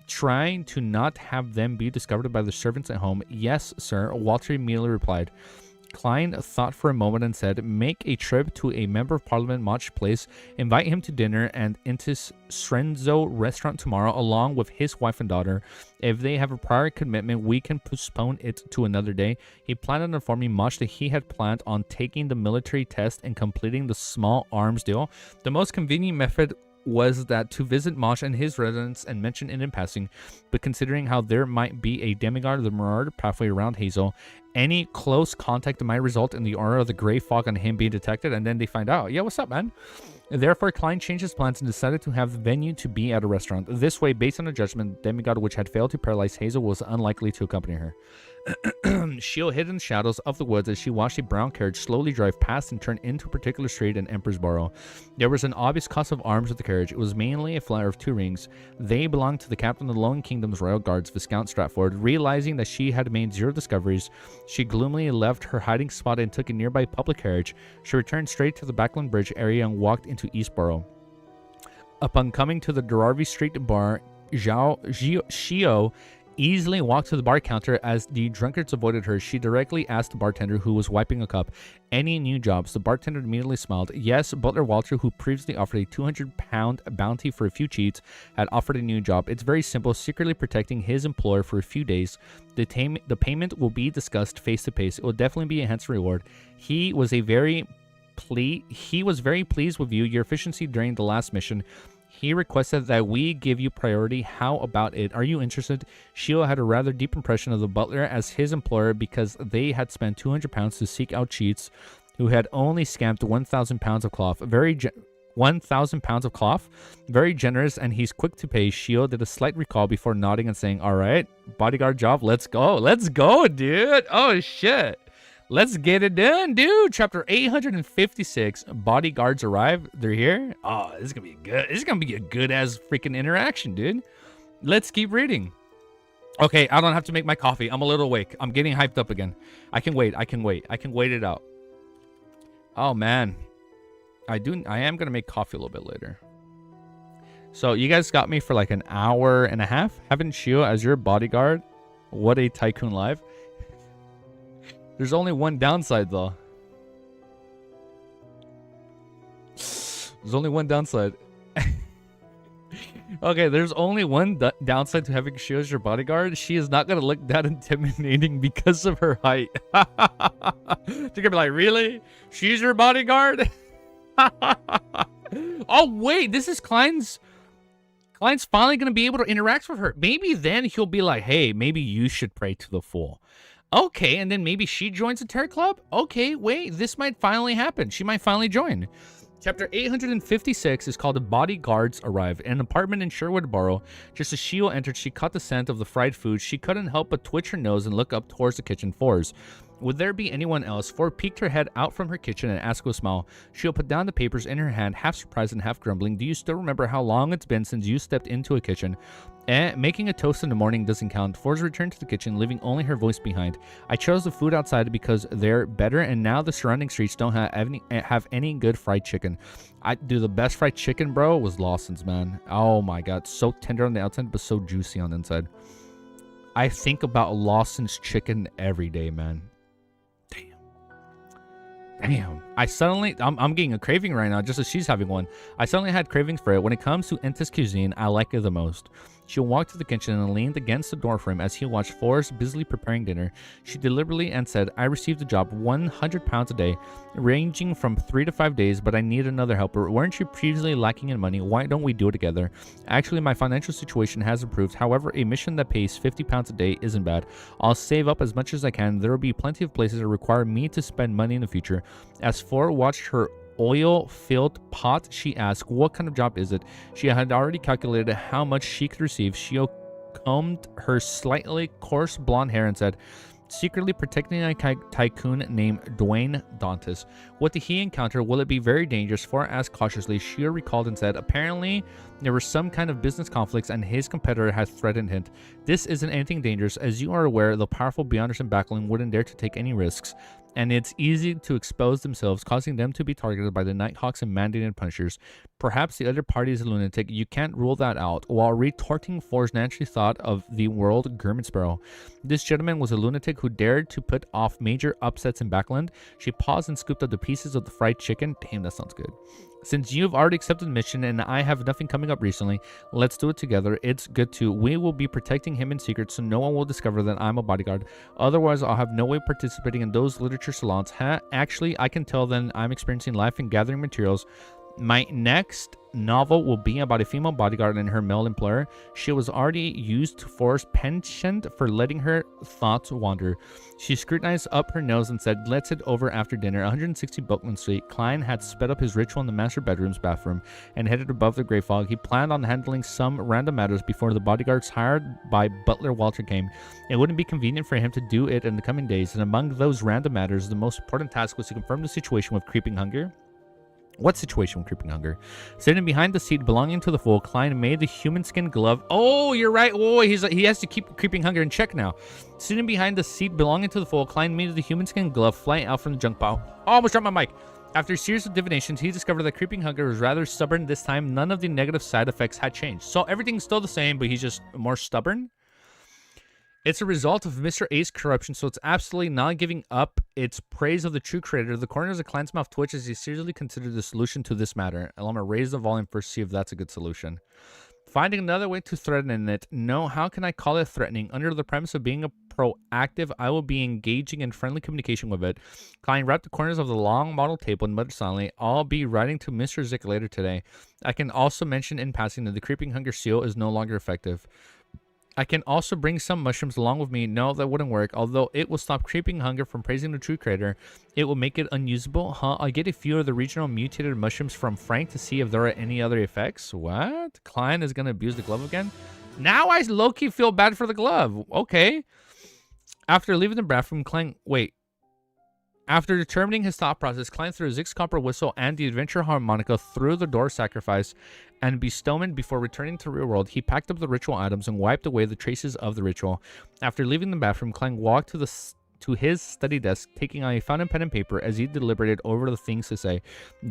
Trying to not have them be discovered by the servants at home. Yes, sir, Walter immediately replied. Klein thought for a moment and said, make a trip to a Member of Parliament Mach Place, invite him to dinner and Intis Srenzo restaurant tomorrow along with his wife and daughter. If they have a prior commitment, we can postpone it to another day. He planned on informing Mach that he had planned on taking the military test and completing the small arms deal. The most convenient method was that to visit Mach and his residence and mention it in passing, but considering how there might be a demigod of the Mirard pathway around Hazel, any close contact might result in the aura of the gray fog on him being detected, and then they find out, yeah, what's up, man? Therefore, Klein changed his plans and decided to have the venue to be at a restaurant. This way, based on a judgment, demigod which had failed to paralyze Hazel was unlikely to accompany her. She'll hid in the shadows of the woods as she watched a brown carriage slowly drive past and turn into a particular street in Emperor's Borough. There was an obvious cost of arms with the carriage. It was mainly a flyer of 2 rings. They belonged to the captain of the Lone Kingdom's royal guards, Viscount Stratford. Realizing that she had made 0 discoveries, she gloomily left her hiding spot and took a nearby public carriage. She returned straight to the Backland Bridge area and walked into Eastborough. Upon coming to the Dorarvi Street bar, Xiao easily walked to the bar counter. As the drunkards avoided her, she directly asked the bartender, who was wiping a cup, any new jobs. The bartender immediately smiled. Yes, Butler Walter, who previously offered a 200-pound bounty for a few cheats, had offered a new job. It's very simple, secretly protecting his employer for a few days. The payment will be discussed face to face. It will definitely be a handsome reward. He was very pleased with your efficiency during the last mission. He requested that we give you priority. How about it? Are you interested? Shio had a rather deep impression of the butler as his employer because they had spent 200 pounds to seek out cheats who had only scamped 1,000 pounds of cloth. 1,000 pounds of cloth. Very generous, and he's quick to pay. Shio did a slight recall before nodding and saying, all right, bodyguard job, let's go. Let's go, dude. Oh, shit. Let's get it done, dude. Chapter 856. Bodyguards arrive. They're here. Oh, this is gonna be good. This is gonna be a good ass freaking interaction, dude. Let's keep reading. Okay, I don't have to make my coffee. I'm a little awake. I'm getting hyped up again. I can wait. I can wait it out. Oh man, I am gonna make coffee a little bit later. So you guys got me for like an hour and a half. Having Shio as your bodyguard. What a tycoon life. There's only one downside, though. There's only one downside. Okay, there's only one downside to having Shio as your bodyguard. She is not going to look that intimidating because of her height. They're going to be like, really? She's your bodyguard? Oh, wait. This is Klein's finally going to be able to interact with her. Maybe then he'll be like, hey, maybe you should pray to the fool. Okay, and then maybe she joins the terror club? Okay, wait, this might finally happen. She might finally join. Chapter 856 is called Bodyguards Arrive. In an apartment in Sherwood Borough, just as Shio entered, she caught the scent of the fried food. She couldn't help but twitch her nose and look up towards the kitchen floors. Would there be anyone else? Ford peeked her head out from her kitchen and asked with a smile. Shio put down the papers in her hand, half surprised and half grumbling. Do you still remember how long it's been since you stepped into a kitchen? Making a toast in the morning doesn't count. Ford returned to the kitchen, leaving only her voice behind. I chose the food outside because they're better, and now the surrounding streets don't have any good fried chicken. The best fried chicken, bro, was Lawson's, man. Oh my god, so tender on the outside, but so juicy on the inside. I think about Lawson's chicken every day, man. Damn. I'm getting a craving right now, just as she's having one. I suddenly had cravings for it. When it comes to Enta's cuisine, I like it the most. She walked to the kitchen and leaned against the doorframe as he watched Forrest busily preparing dinner. She deliberately and said, I received a job, 100 pounds a day, ranging from 3 to 5 days, but I need another helper. Weren't you previously lacking in money? Why don't we do it together? Actually, my financial situation has improved. However, a mission that pays 50 pounds a day isn't bad. I'll save up as much as I can. There will be plenty of places that require me to spend money in the future. As Flora watched her oil-filled pot, she asked, what kind of job is it? She had already calculated how much she could receive. Shio combed her slightly coarse blonde hair and said, secretly protecting a tycoon named Dwayne Dantas. What did he encounter? Will it be very dangerous? Flora asked cautiously. Shio recalled and said, apparently there was some kind of business conflicts and his competitor had threatened him. This isn't anything dangerous. As you are aware, the powerful Beyonders and Backling wouldn't dare to take any risks, and it's easy to expose themselves, causing them to be targeted by the Nighthawks and mandated punishers. Perhaps the other party is a lunatic. You can't rule that out. While retorting, Forrest naturally thought of the world Gurman Sparrow. This gentleman was a lunatic who dared to put off major upsets in Backland. She paused and scooped up the pieces of the fried chicken. Damn, that sounds good. Since you've already accepted the mission and I have nothing coming up recently, let's do it together. It's good too. We will be protecting him in secret so no one will discover that I'm a bodyguard. Otherwise, I'll have no way of participating in those literature salons. Actually, I can tell them I'm experiencing life and gathering materials. My next novel will be about a female bodyguard and her male employer. She was already used to Forrest's penchant for letting her thoughts wander. She scrutinized up her nose and said, let's head over after dinner. 160 Buckland Street. Klein had sped up his ritual in the master bedroom's bathroom and headed above the gray fog. He planned on handling some random matters before the bodyguards hired by Butler Walter came. It wouldn't be convenient for him to do it in the coming days, and among those random matters, the most important task was to confirm the situation with Creeping Hunger. What situation with Creeping Hunger? Sitting behind the seat belonging to the fool, Klein made the human skin glove. Oh, you're right. Oh, he has to keep Creeping Hunger in check now. Sitting behind the seat belonging to the fool, Klein made the human skin glove fly out from the junk pile. Oh, almost dropped my mic. After a series of divinations, he discovered that Creeping Hunger was rather stubborn this time. None of the negative side effects had changed. So everything's still the same, but he's just more stubborn. It's a result of Mr. A's corruption, so it's absolutely not giving up its praise of the true creator. The corners of Klein's mouth twitch as he seriously considered the solution to this matter. I'm going to raise the volume first, see if that's a good solution. Finding another way to threaten it. No, how can I call it threatening? Under the premise of being a proactive, I will be engaging in friendly communication with it. Klein wrapped the corners of the long model table and muttered silently, I'll be writing to Mr. Zick later today. I can also mention in passing that the creeping hunger seal is no longer effective. I can also bring some mushrooms along with me. No, that wouldn't work. Although it will stop creeping hunger from praising the true creator, it will make it unusable. Huh? I'll get a few of the regional mutated mushrooms from Frank to see if there are any other effects. What? Klein is going to abuse the glove again? Now I low-key feel bad for the glove. Okay. After leaving the bathroom, Klein... Wait. After determining his thought process, Klein threw Zick's copper whistle and the adventure harmonica through the door sacrifice and bestowment before returning to the real world. He packed up the ritual items and wiped away the traces of the ritual. After leaving the bathroom, Klein walked to his study desk, taking out a fountain pen and paper as he deliberated over the things to say.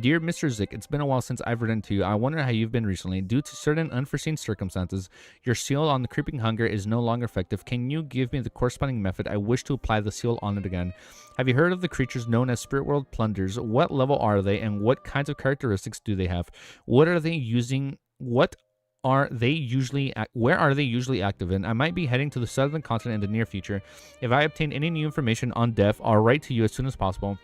Dear Mr. Zick, it's been a while since I've written to you. I wonder how you've been recently. Due to certain unforeseen circumstances, your seal on the creeping hunger is no longer effective. Can you give me the corresponding method? I wish to apply the seal on it again. Have you heard of the creatures known as Spirit World Plunders? What level are they and what kinds of characteristics do they have? What are they using? Where are they usually active in? I might be heading to the southern continent in the near future. If I obtain any new information on Def, I'll write to you as soon as possible.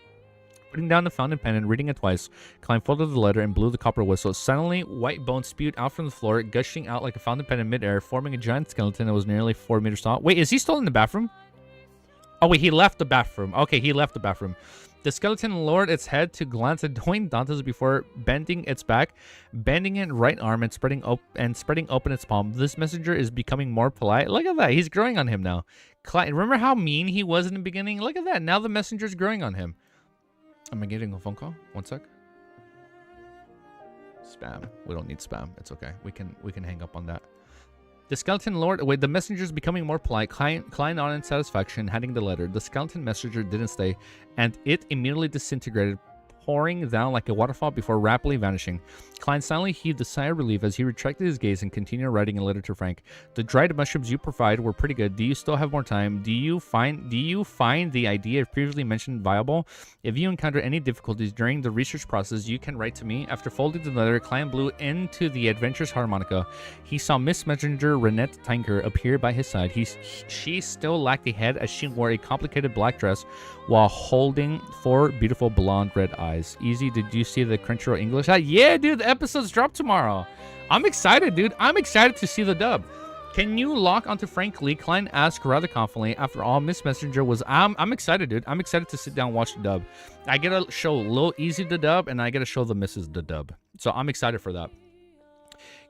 Putting down the fountain pen and reading it twice, Klein folded the letter and blew the copper whistle. Suddenly, white bones spewed out from the floor, gushing out like a fountain pen in midair, forming a giant skeleton that was nearly 4 meters tall. Wait, is he still in the bathroom? Oh, wait, he left the bathroom. Okay, he left the bathroom. The skeleton lowered its head to glance at Dwayne Dantes before bending its back, bending its right arm, and spreading open its palm. This messenger is becoming more polite. Look at that. He's growing on him now. Remember how mean he was in the beginning? Look at that. Now the messenger's growing on him. Am I getting a phone call? One sec. Spam. We don't need spam. It's okay. We can hang up on that. The skeleton lowered. Wait, the messenger is becoming more polite. Klein nodded in satisfaction, handing the letter. The skeleton messenger didn't stay, and it immediately disintegrated, pouring down like a waterfall before rapidly vanishing. Klein silently heaved a sigh of relief as he retracted his gaze and continued writing a letter to Frank. The dried mushrooms you provide were pretty good. Do you still have more time? Do you find the idea previously mentioned viable? If you encounter any difficulties during the research process, you can write to me. After folding the letter, Klein blew into the adventurous harmonica. He saw Miss Messenger Renette Tinker appear by his side. She still lacked a head as she wore a complicated black dress while holding 4 beautiful blonde red eyes. Easy, did you see the Crunchyroll English? Yeah, dude, the episodes drop tomorrow. I'm excited, dude. I'm excited to see the dub. Can you lock onto Frank Lee? Klein asked rather confidently. After all, Miss Messenger was... I'm excited, dude. I'm excited to sit down and watch the dub. I get to show Lil Easy the dub, and I get to show the Misses the dub. So I'm excited for that.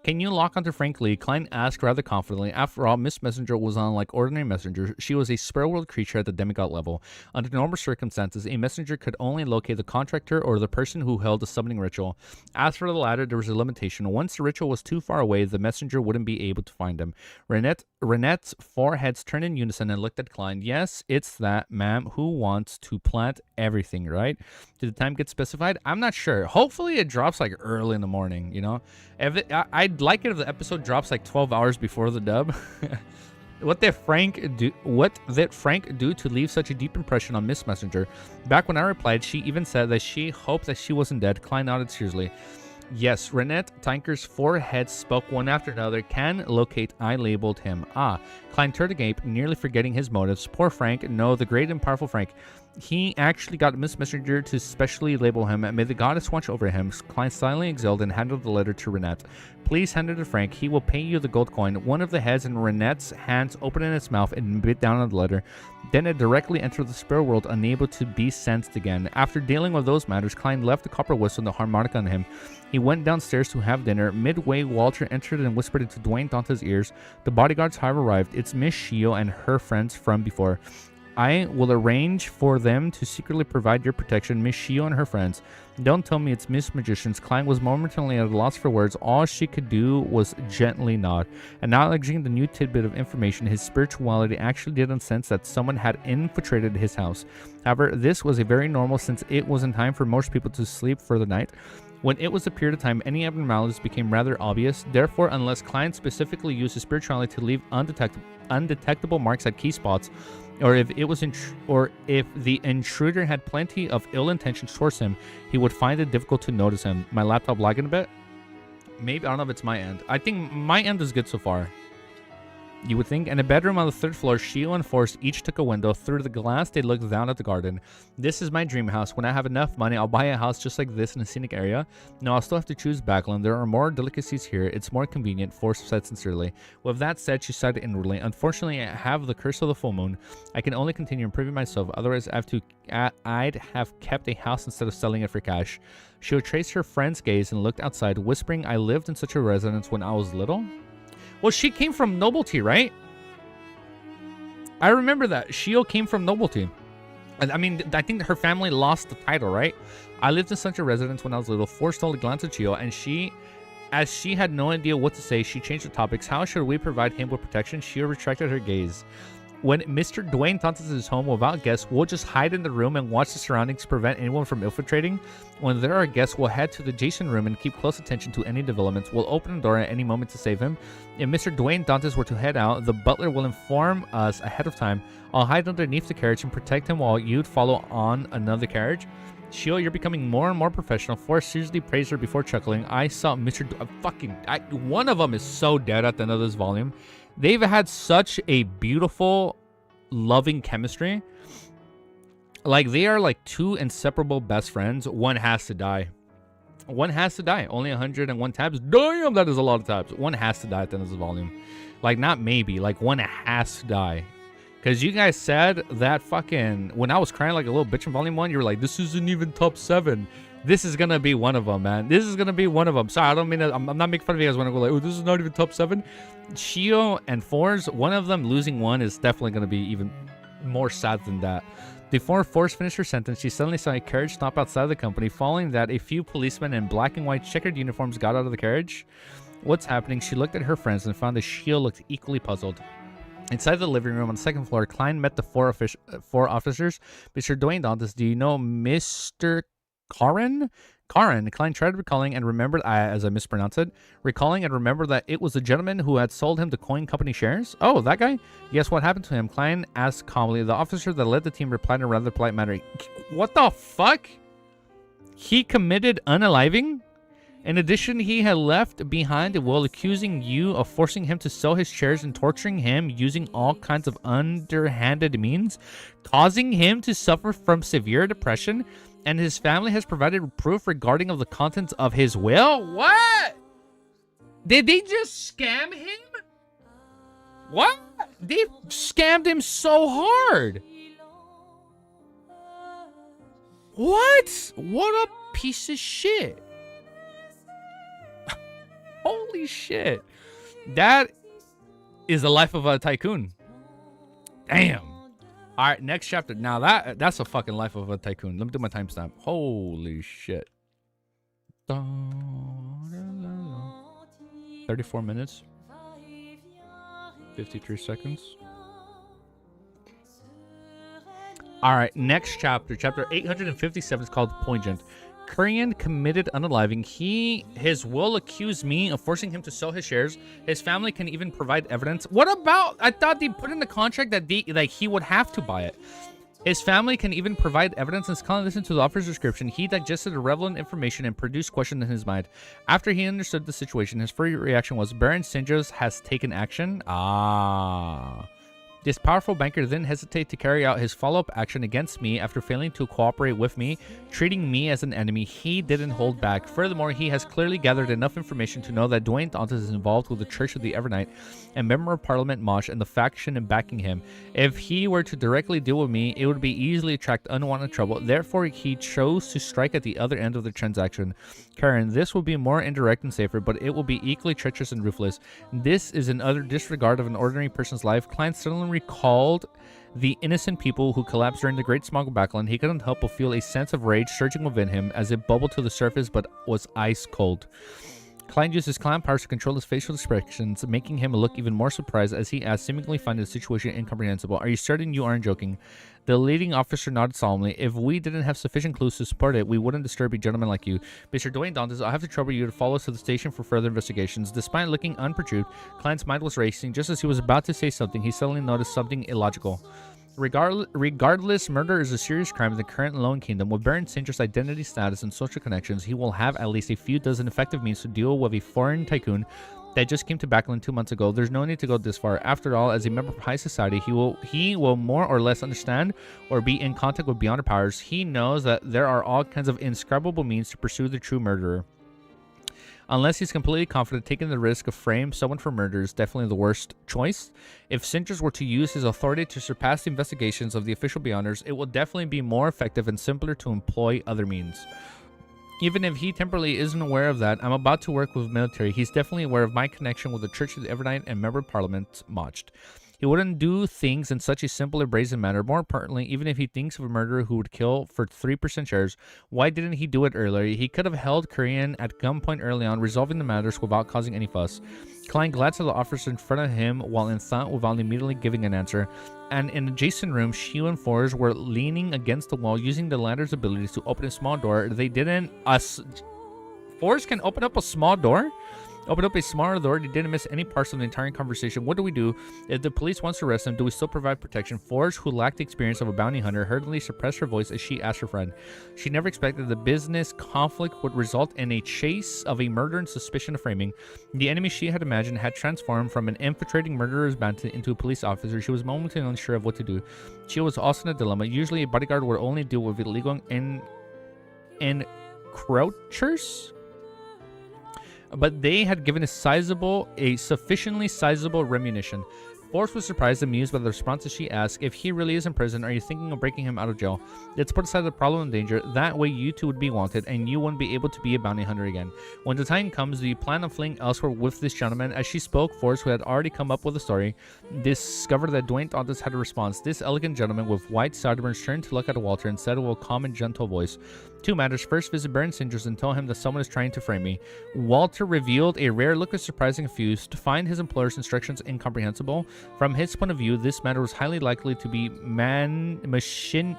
Can you lock onto Frank Lee? Klein asked rather confidently. After all, Miss Messenger was unlike ordinary messenger. She was a spirit world creature at the demigod level. Under normal circumstances, a messenger could only locate the contractor or the person who held the summoning ritual. As for the latter, there was a limitation. Once the ritual was too far away, the messenger wouldn't be able to find him. Renette's four heads turned in unison and looked at Klein. Yes, it's that, ma'am, who wants to plant everything, right? Did the time get specified? I'm not sure. Hopefully it drops like early in the morning, you know? I'd like it if the episode drops like 12 hours before the dub. What did Frank do to leave such a deep impression on Miss Messenger? Back when I replied, she even said that she hoped that she wasn't dead. Klein nodded seriously. Yes, Renette Tinker's 4 heads spoke one after another. Can locate, I labeled him. Ah, Klein turned agape, nearly forgetting his motives. Poor Frank. No, the great and powerful Frank. He actually got Miss Messenger to specially label him. May the goddess watch over him. Klein silently exhaled and handed the letter to Renette. Please hand it to Frank. He will pay you the gold coin. One of the heads in Renette's hands opened in its mouth and bit down on the letter. Then it directly entered the spirit world, unable to be sensed again. After dealing with those matters, Klein left the copper whistle and the harmonica on him. He went downstairs to have dinner. Midway, Walter entered and whispered into Dwayne Dante's ears. The bodyguards have arrived. It's Miss Shio and her friends from before. I will arrange for them to secretly provide your protection, Miss Shio and her friends. Don't tell me it's Miss Magicians. Klein was momentarily at a loss for words. All she could do was gently nod. Acknowledging the new tidbit of information, his spirituality actually didn't sense that someone had infiltrated his house. However, this was a very normal since it wasn't time for most people to sleep for the night. When it was a period of time, any abnormalities became rather obvious. Therefore, unless clients specifically used his spirituality to leave undetectable marks at key spots, or if the intruder had plenty of ill intentions towards him, he would find it difficult to notice him. My laptop lagging a bit? Maybe, I don't know if it's my end. I think my end is good so far. You would think. In a bedroom on the 3rd floor, Shio and Forrest each took a window. Through the glass, they looked down at the garden. This is my dream house. When I have enough money, I'll buy a house just like this in a scenic area. No, I'll still have to choose Backland. There are more delicacies here. It's more convenient, Forrest said sincerely. With that said, she sighed inwardly. Unfortunately, I have the curse of the full moon. I can only continue improving myself. Otherwise, I'd have kept a house instead of selling it for cash. Shio traced her friend's gaze and looked outside, whispering, I lived in such a residence when I was little. Well, she came from nobility, right? I remember that. Shio came from nobility. I mean, I think her family lost the title, right? I lived in such a residence when I was little. Forrest only glanced at Shio, and as she had no idea what to say, she changed the topics. How should we provide him with protection? Shio retracted her gaze. When Mr. Dwayne Dantes is home without guests, we'll just hide in the room and watch the surroundings to prevent anyone from infiltrating. When there are guests, we'll head to the adjacent room and keep close attention to any developments. We'll open the door at any moment to save him. If Mr. Dwayne Dantes were to head out, the butler will inform us ahead of time. I'll hide underneath the carriage and protect him while you'd follow on another carriage. Shio, you're becoming more and more professional. Forrest seriously praised her before chuckling. I saw Mr. One of them is so dead at the end of this volume. They've had such a beautiful, loving chemistry. Like, they are like two inseparable best friends. One has to die. One has to die. Only 101 tabs. Damn, that is a lot of tabs. One has to die at the end of this volume. Like, not maybe. Like, one has to die. Because you guys said that fucking... When I was crying like a little bitch in volume 1, you were like, this isn't even top 7. This is going to be one of them, man. This is going to be one of them. Sorry, I don't mean to... I'm not making fun of you guys when I go like, oh, this is not even top 7. Shio and Forrest, one of them losing one is definitely going to be even more sad than that. Before Forrest finished her sentence, she suddenly saw a carriage stop outside the company. Following that, a few policemen in black and white checkered uniforms got out of the carriage. What's happening? She looked at her friends and found that Shio looked equally puzzled. Inside the living room on the 2nd floor, Klein met the four officers. Mr. Dwayne Dantes, do you know Mr. Karen? Klein tried recalling and remembered, as I mispronounced it, that it was the gentleman who had sold him the coin company shares. Oh, that guy? Yes, what happened to him? Klein asked calmly. The officer that led the team replied in a rather polite manner. What the fuck? He committed unaliving? In addition, he had left behind a will accusing you of forcing him to sell his shares and torturing him using all kinds of underhanded means, causing him to suffer from severe depression, and his family has provided proof regarding of the contents of his will? What? Did they just scam him? What? They scammed him so hard. What? What a piece of shit. Holy shit. That is the life of a tycoon. Damn. All right, next chapter. Now that's a fucking life of a tycoon. Let me do my timestamp. Holy shit. 34 minutes. 53 seconds. All right, next chapter. Chapter 857 is called Poignant. Kurian committed unaliving. His will accused me of forcing him to sell his shares. His family can even provide evidence. What about? I thought they put in the contract that he would have to buy it. His family can even provide evidence, and Scully listened to the officer's description. He digested the relevant information and produced questions in his mind. After he understood the situation, his first reaction was, Baron Sinjos has taken action? Ah. This powerful banker didn't hesitate to carry out his follow-up action against me after failing to cooperate with me, treating me as an enemy. He didn't hold back. Furthermore, he has clearly gathered enough information to know that Dwayne Dantes is involved with the Church of the Evernight, a member of Parliament Mosh, and the faction backing him. If he were to directly deal with me, it would be easily attract unwanted trouble. Therefore, he chose to strike at the other end of the transaction. Karen, this will be more indirect and safer, but it will be equally treacherous and ruthless. This is an utter disregard of an ordinary person's life. Klein suddenly recalled the innocent people who collapsed during the Great Smog of Backland. He couldn't help but feel a sense of rage surging within him as it bubbled to the surface but was ice cold. Klein used his clown powers to control his facial expressions, making him look even more surprised as he asked, seemingly finding the situation incomprehensible. Are you certain you aren't joking? The leading officer nodded solemnly. If we didn't have sufficient clues to support it, we wouldn't disturb a gentleman like you. Mr. Dwayne Dantes, I'll have to trouble you to follow us to the station for further investigations. Despite looking unperturbed, Klein's mind was racing. Just as he was about to say something, he suddenly noticed something illogical. Regardless, murder is a serious crime in the current Lone Kingdom. With Baron Singer's identity, status, and social connections, he will have at least a few dozen effective means to deal with a foreign tycoon that just came to Backland 2 months ago. There's no need to go this far. After all, as a member of high society, he will more or less understand or be in contact with beyond powers. He knows that there are all kinds of indescribable means to pursue the true murderer. Unless he's completely confident, taking the risk of frame someone for murder is definitely the worst choice. If Singers were to use his authority to surpass the investigations of the official Beyonders, it will definitely be more effective and simpler to employ other means. Even if he temporarily isn't aware of that, I'm about to work with military. He's definitely aware of my connection with the Church of the Evernight and member of Parliament, Moched. He wouldn't do things in such a simple or brazen manner. More importantly, even if he thinks of a murderer who would kill for 3% shares, why didn't he do it earlier? He could have held Korean at gunpoint early on, resolving the matters without causing any fuss. Klein glanced at the officer in front of him while in thought without immediately giving an answer. And in an adjacent room, Shiu and Forrest were leaning against the wall, using the latter's abilities to open a small door. They didn't... Forrest can open up a small door? Open up a smaller door. He didn't miss any parts of the entire conversation. What do we do? If the police wants to arrest him, do we still provide protection? Forge, who lacked the experience of a bounty hunter, hurriedly suppressed her voice as she asked her friend. She never expected the business conflict would result in a chase of a murder and suspicion of framing. The enemy she had imagined had transformed from an infiltrating murderer's bandit into a police officer. She was momentarily unsure of what to do. She was also in a dilemma. Usually, a bodyguard would only deal with illegal encroachers, but they had given a sufficiently sizable remuneration. Forrest was surprised and amused by the responses. She asked, if he really is in prison, are you thinking of breaking him out of jail? Let's put aside the problem and danger. That way you two would be wanted, and you wouldn't be able to be a bounty hunter again. When the time comes, do you plan on fleeing elsewhere with this gentleman? As she spoke, Forrest, who had already come up with a story, discovered that Dwayne Dantes had a response. This elegant gentleman with white sideburns turned to look at Walter and said with a calm and gentle voice, 2 matters. First, visit Baron Singers and tell him that someone is trying to frame me. Walter revealed a rare look of surprise and confused to find his employer's instructions incomprehensible. From his point of view, this matter was highly likely to be machinated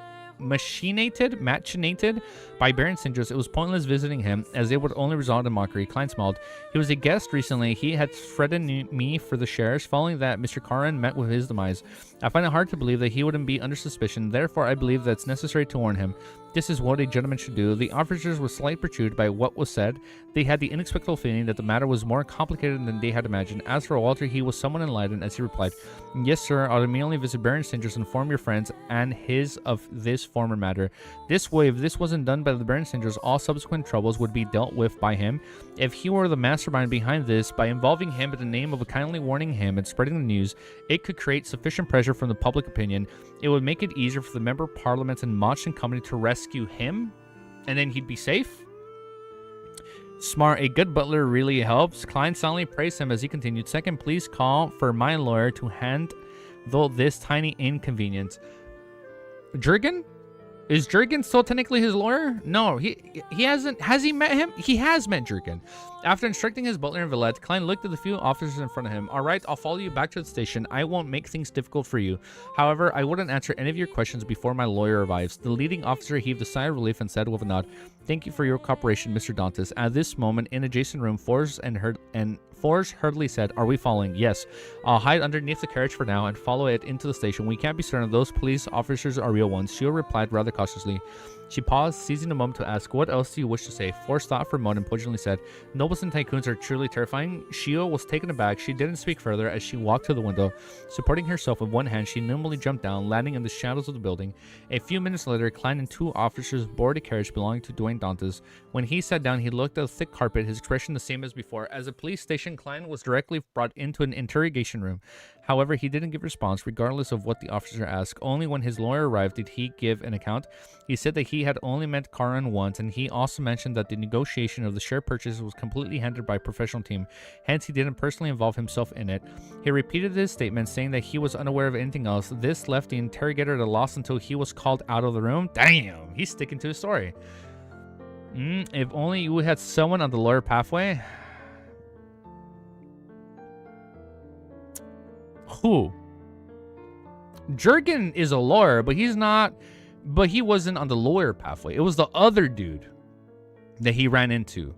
by Baron Singers. It was pointless visiting him, as it would only result in mockery. Klein smiled. He was a guest recently. He had threatened me for the shares. Following that, Mr. Karan met with his demise. I find it hard to believe that he wouldn't be under suspicion. Therefore, I believe that it's necessary to warn him. This is what a gentleman should do. The officers were slightly perturbed by what was said. They had the inexplicable feeling that the matter was more complicated than they had imagined. As for Walter, he was somewhat enlightened as he replied, yes, sir, I'll immediately visit Baron Singers and inform your friends and his of this former matter. This way, if this wasn't done by the Baron Singers, all subsequent troubles would be dealt with by him. If he were the mastermind behind this, by involving him in the name of kindly warning him and spreading the news, it could create sufficient pressure from the public opinion. It would make it easier for the member of parliaments and Moched and company to rescue him, and then he'd be safe. Smart. A good butler really helps. Klein soundly praised him as he continued. Second, please call for my lawyer to handle this tiny inconvenience. Jurgen? Is Jurgen still technically his lawyer? No, he hasn't. Has he met him? He has met Jurgen. After instructing his butler and valet, Klein looked at the few officers in front of him. All right, I'll follow you back to the station. I won't make things difficult for you. However, I wouldn't answer any of your questions before my lawyer arrives. The leading officer heaved a sigh of relief and said with a nod, thank you for your cooperation, Mr. Dantes. At this moment, in adjacent room, Forrest hurriedly said, are we following? Yes. I'll hide underneath the carriage for now and follow it into the station. We can't be certain those police officers are real ones. Shio replied rather cautiously. She paused, seizing a moment to ask, what else do you wish to say? Forrest thought for a moment and pungently said, nobles and tycoons are truly terrifying. Shio was taken aback. She didn't speak further as she walked to the window. Supporting herself with one hand, she nimbly jumped down, landing in the shadows of the building. A few minutes later, Klein and 2 officers boarded a carriage belonging to Dwayne Dantes. When he sat down, he looked at the thick carpet, his expression the same as before. As a police station, Klein was directly brought into an interrogation room. However, he didn't give response, regardless of what the officer asked. Only when his lawyer arrived did he give an account. He said that he had only met Karan once, and he also mentioned that the negotiation of the share purchase was completely handled by a professional team. Hence, he didn't personally involve himself in it. He repeated his statement, saying that he was unaware of anything else. This left the interrogator at a loss until he was called out of the room. Damn, he's sticking to his story. If only you had someone on the lawyer pathway. Who? Jurgen is a lawyer, but he's not. But he wasn't on the lawyer pathway. It was the other dude that he ran into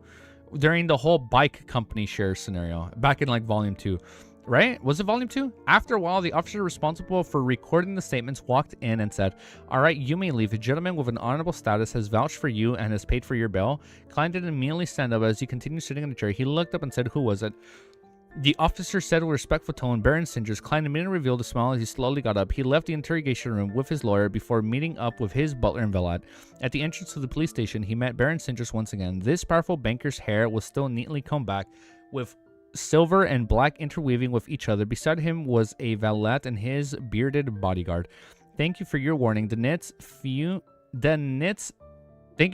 during the whole bike company share scenario back in like volume 2. Right? Was it volume 2? After a while, the officer responsible for recording the statements walked in and said, "All right, you may leave. A gentleman with an honorable status has vouched for you and has paid for your bail." Klein didn't immediately stand up as he continued sitting in the chair. He looked up and said, "Who was it?" The officer said with a respectful tone, "Baron Singers." Klein immediately revealed a smile as he slowly got up. He left the interrogation room with his lawyer before meeting up with his butler and valet. At the entrance to the police station, he met Baron Singers once again. This powerful banker's hair was still neatly combed back, with silver and black interweaving with each other. Beside him was a valet and his bearded bodyguard. "Thank you for your warning. Thank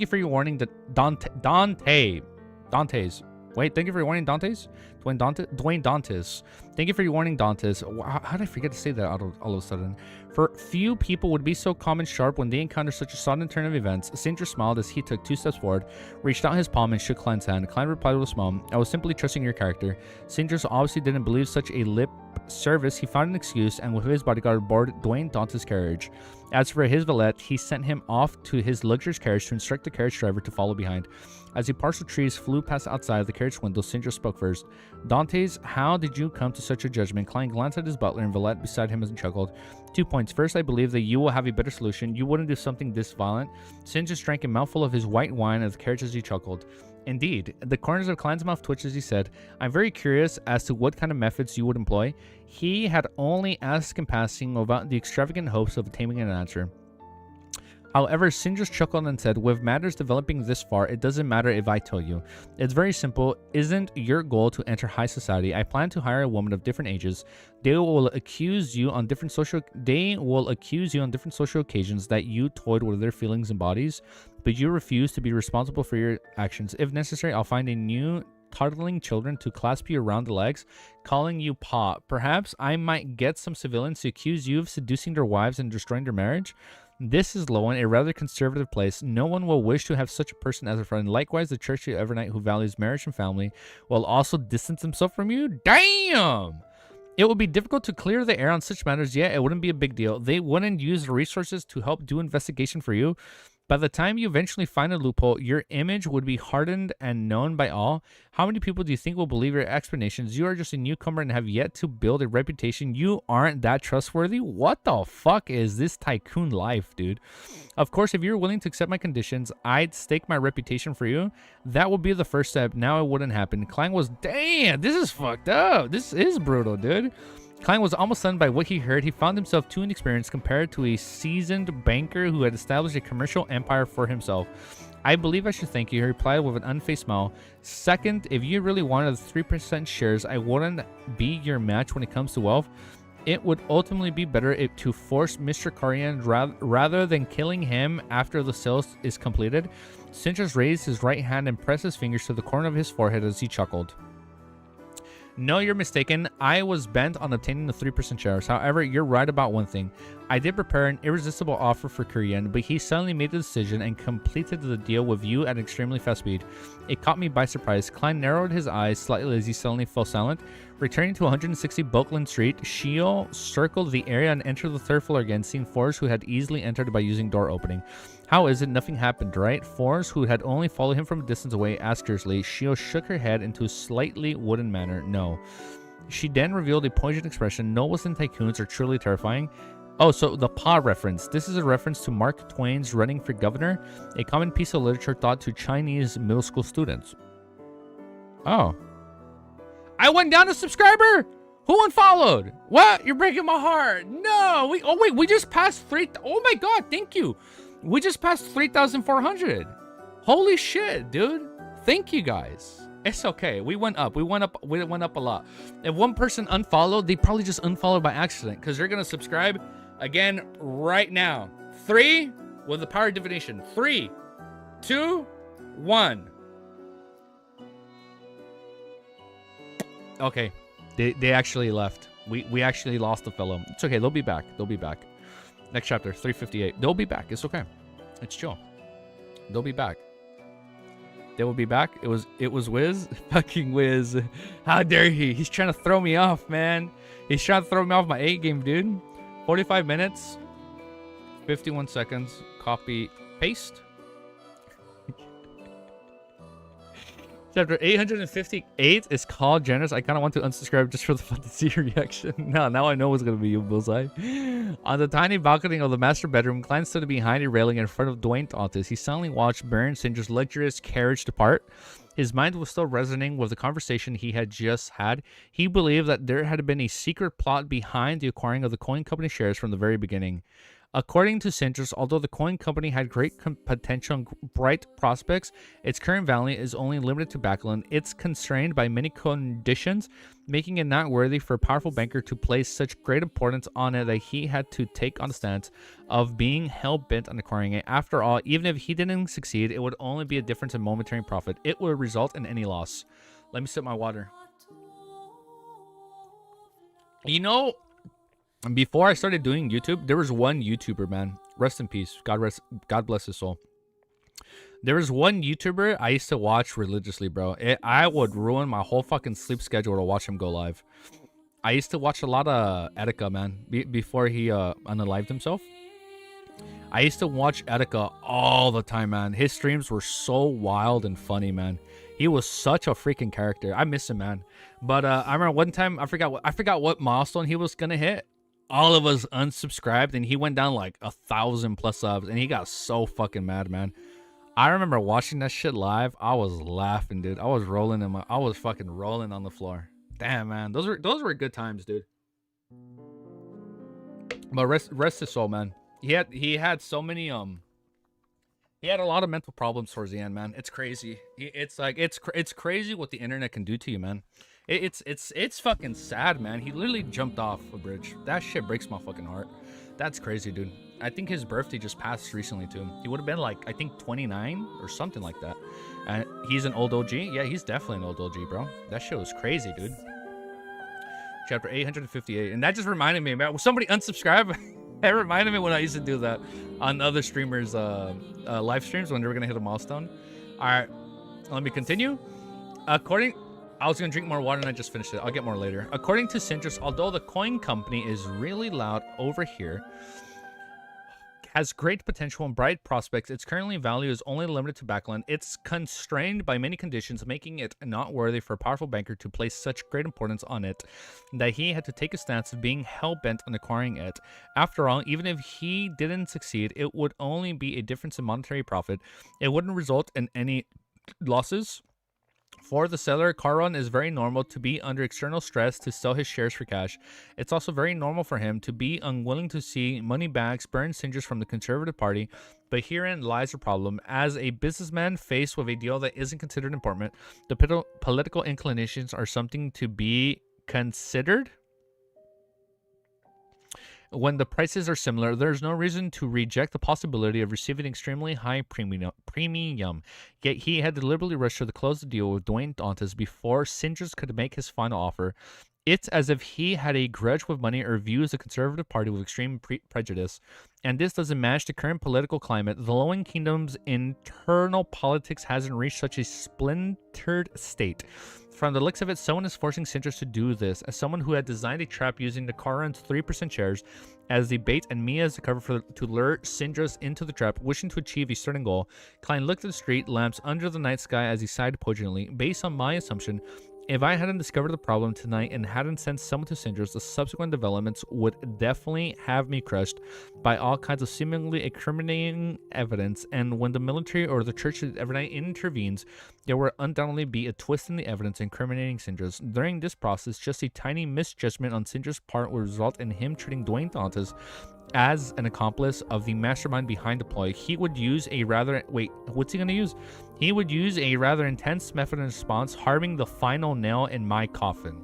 you for your warning, Dantes. Wait, thank you for your warning, Dantes? Dwayne Dantes. Thank you for your warning, Dantes." How did I forget to say that all of a sudden? For few people would be so calm and sharp when they encounter such a sudden turn of events. Singer smiled as he took 2 steps forward, reached out his palm, and shook Klein's hand. Klein replied with a smile, "I was simply trusting your character." Singers obviously didn't believe such a lip service. He found an excuse and with his bodyguard boarded Dwayne Dantes' carriage. As for his valet, he sent him off to his luxurious carriage to instruct the carriage driver to follow behind. As a partial trees flew past outside the carriage window, Singer spoke first. "Dantes, how did you come to such a judgment?" Klein glanced at his butler and valet beside him and chuckled. 2 points. First, I believe that you will have a better solution. You wouldn't do something this violent. Singer drank a mouthful of his white wine at the carriage as he chuckled. Indeed, the corners of Klein's mouth twitched as he said, "I'm very curious as to what kind of methods you would employ." He had only asked in passing about the extravagant hopes of obtaining an answer. However, Singer chuckled and said, "With matters developing this far, it doesn't matter if I tell you. It's very simple. Isn't your goal to enter high society? I plan to hire a woman of different ages. They will accuse you on different social occasions that you toyed with their feelings and bodies, but you refuse to be responsible for your actions. If necessary, I'll find a new toddling children to clasp you around the legs, calling you Pa. Perhaps I might get some civilians to accuse you of seducing their wives and destroying their marriage. This is Lowen, a rather conservative place. No one will wish to have such a person as a friend. Likewise, the churchy overnight who values marriage and family will also distance himself from you." Damn! It would be difficult to clear the air on such matters, yet it wouldn't be a big deal. They wouldn't use the resources to help do investigation for you. By the time you eventually find a loophole, your image would be hardened and known by all. How many people do you think will believe your explanations? You are just a newcomer and have yet to build a reputation. You aren't that trustworthy. What the fuck is this tycoon life, dude? Of course, if you're willing to accept my conditions, I'd stake my reputation for you. That would be the first step. Now it wouldn't happen. Klein was, damn, this is fucked up. This is brutal, dude. Klein was almost stunned by what he heard. He found himself too inexperienced compared to a seasoned banker who had established a commercial empire for himself. "I believe I should thank you," he replied with an unfazed smile. "Second, if you really wanted the 3% shares, I wouldn't be your match when it comes to wealth. It would ultimately be better to force Mr. Karian rather than killing him after the sale is completed." Singers raised his right hand and pressed his fingers to the corner of his forehead as he chuckled. "No, you're mistaken. I was bent on obtaining the 3% shares. However, you're right about one thing. I did prepare an irresistible offer for Kurian, but he suddenly made the decision and completed the deal with you at extremely fast speed. It caught me by surprise." Klein narrowed his eyes slightly as he suddenly fell silent. Returning to 160 Boakland Street, Shio circled the area and entered the 3rd floor again, seeing Forrest, who had easily entered by using door opening. "How is it? Nothing happened, right?" Forrest, who had only followed him from a distance away, asked curiously. Shio shook her head into a slightly wooden manner. "No." She then revealed a poignant expression. "No wasn't tycoons are truly terrifying." Oh, so the Pa reference. This is a reference to Mark Twain's Running for Governor, a common piece of literature taught to Chinese middle school students. Oh. I went down a subscriber? Who unfollowed? What? You're breaking my heart. No. We just passed 3. Oh my God. Thank you. We just passed 3,400. Holy shit, dude. Thank you guys. It's okay. We went up. We went up a lot. If one person unfollowed, they probably just unfollowed by accident because they're going to subscribe again right now. 3 with the power of divination. 3, 2, 1. Okay. They actually left. We actually lost the fellow. It's okay. They'll be back. They'll be back. Next chapter, 358. They'll be back. It's okay. It's chill. They'll be back. It will be back. It was Wiz. Fucking Wiz. How dare he? He's trying to throw me off, man. He's trying to throw me off my 8 game, dude. 45 minutes. 51 seconds. Copy. Paste. Chapter 858 is called Generous. I kind of want to unsubscribe just for the fun to see your reaction. Now I know what's going to be you, Bullseye. On the tiny balcony of the master bedroom, Klein stood behind a railing in front of Dwayne Tauntas. He silently watched Baron Singer's luxurious carriage depart. His mind was still resonating with the conversation he had just had. He believed that there had been a secret plot behind the acquiring of the coin company shares from the very beginning. According to Sinters, although the coin company had great potential and bright prospects, its current value is only limited to Backlund. It's constrained by many conditions, making it not worthy for a powerful banker to place such great importance on it that he had to take on the stance of being hell-bent on acquiring it. After all, even if he didn't succeed, it would only be a difference in momentary profit. It would result in any loss. Let me sip my water. You know, before I started doing YouTube, there was one YouTuber, man. Rest in peace. God bless his soul. There was one YouTuber I used to watch religiously, bro. I would ruin my whole fucking sleep schedule to watch him go live. I used to watch a lot of Etika, man, before he unalived himself. I used to watch Etika all the time, man. His streams were so wild and funny, man. He was such a freaking character. I miss him, man. But I remember one time, I forgot what milestone he was gonna hit. All of us unsubscribed, and he went down like 1,000+ subs, and he got so fucking mad, man. I remember watching that shit live. I was laughing, dude. I was fucking rolling on the floor. Damn, man, those were good times, dude. But rest his soul, man. He had so many he had a lot of mental problems towards the end, man. It's crazy. It's crazy what the internet can do to you, man. It's fucking sad, man. He literally jumped off a bridge. That shit breaks my fucking heart. That's crazy, dude. I think his birthday just passed recently too. He would have been like, I think 29 or something like that. And he's an old OG. Yeah, he's definitely an old OG, bro. That shit was crazy, dude. Chapter 858, and that just reminded me, man. Somebody unsubscribe. It reminded me when I used to do that on other streamers' live streams when they were gonna hit a milestone. All right, let me continue. I was gonna drink more water and I just finished it. I'll get more later. According to Sintress, although the coin company is really loud over here, has great potential and bright prospects, its currently value is only limited to Backlund. It's constrained by many conditions, making it not worthy for a powerful banker to place such great importance on it that he had to take a stance of being hell-bent on acquiring it. After all, even if he didn't succeed, it would only be a difference in monetary profit. It wouldn't result in any losses. For the seller, Caron is very normal to be under external stress to sell his shares for cash. It's also very normal for him to be unwilling to see money bags burn Singers from the Conservative Party, but herein lies the problem. As a businessman faced with a deal that isn't considered important, the political inclinations are something to be considered. When the prices are similar, there's no reason to reject the possibility of receiving extremely high premium. Yet he had deliberately rushed to close the deal with Dwayne Tauntas before Singers could make his final offer. It's as if he had a grudge with money or views the Conservative Party with extreme prejudice. And this doesn't match the current political climate. The Lowing Kingdom's internal politics hasn't reached such a splintered state. From the looks of it, someone is forcing Sinters to do this. As someone who had designed a trap using the Caron's 3% shares as the bait and me as the cover to lure Sinters into the trap, wishing to achieve a certain goal, Klein looked at the street lamps under the night sky as he sighed poignantly. Based on my assumption, if I hadn't discovered the problem tonight and hadn't sent someone to Sinters, the subsequent developments would definitely have me crushed by all kinds of seemingly incriminating evidence, and when the military or the church every night intervenes, there will undoubtedly be a twist in the evidence incriminating Sinters. During this process, just a tiny misjudgment on Sinters' part will result in him treating Dwayne Tauntas as an accomplice of the mastermind behind the ploy. He would use a rather... Wait, what's he going to use? He would use a rather intense method in response, harming the final nail in my coffin.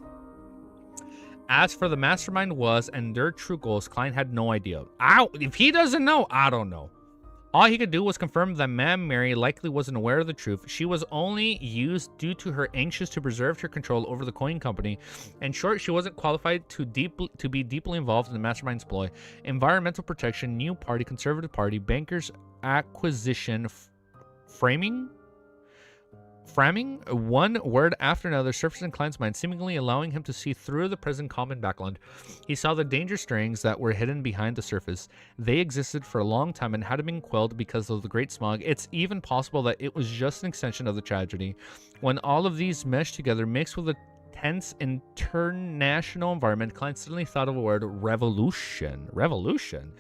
As for the mastermind was and their true goals, Klein had no idea. If he doesn't know, I don't know. All he could do was confirm that Ma'am Mary likely wasn't aware of the truth. She was only used due to her anxious to preserve her control over the coin company. In short, she wasn't qualified to be deeply involved in the mastermind's ploy. Environmental protection, new party, Conservative Party, bankers, acquisition, framing. Framing one word after another surfaced in Klein's mind, seemingly allowing him to see through the present common background. He saw the danger strings that were hidden behind the surface. They existed for a long time and hadn't been quelled because of the Great Smog. It's even possible that it was just an extension of the tragedy. When all of these meshed together, mixed with a tense international environment, Klein suddenly thought of a word: revolution. Revolution.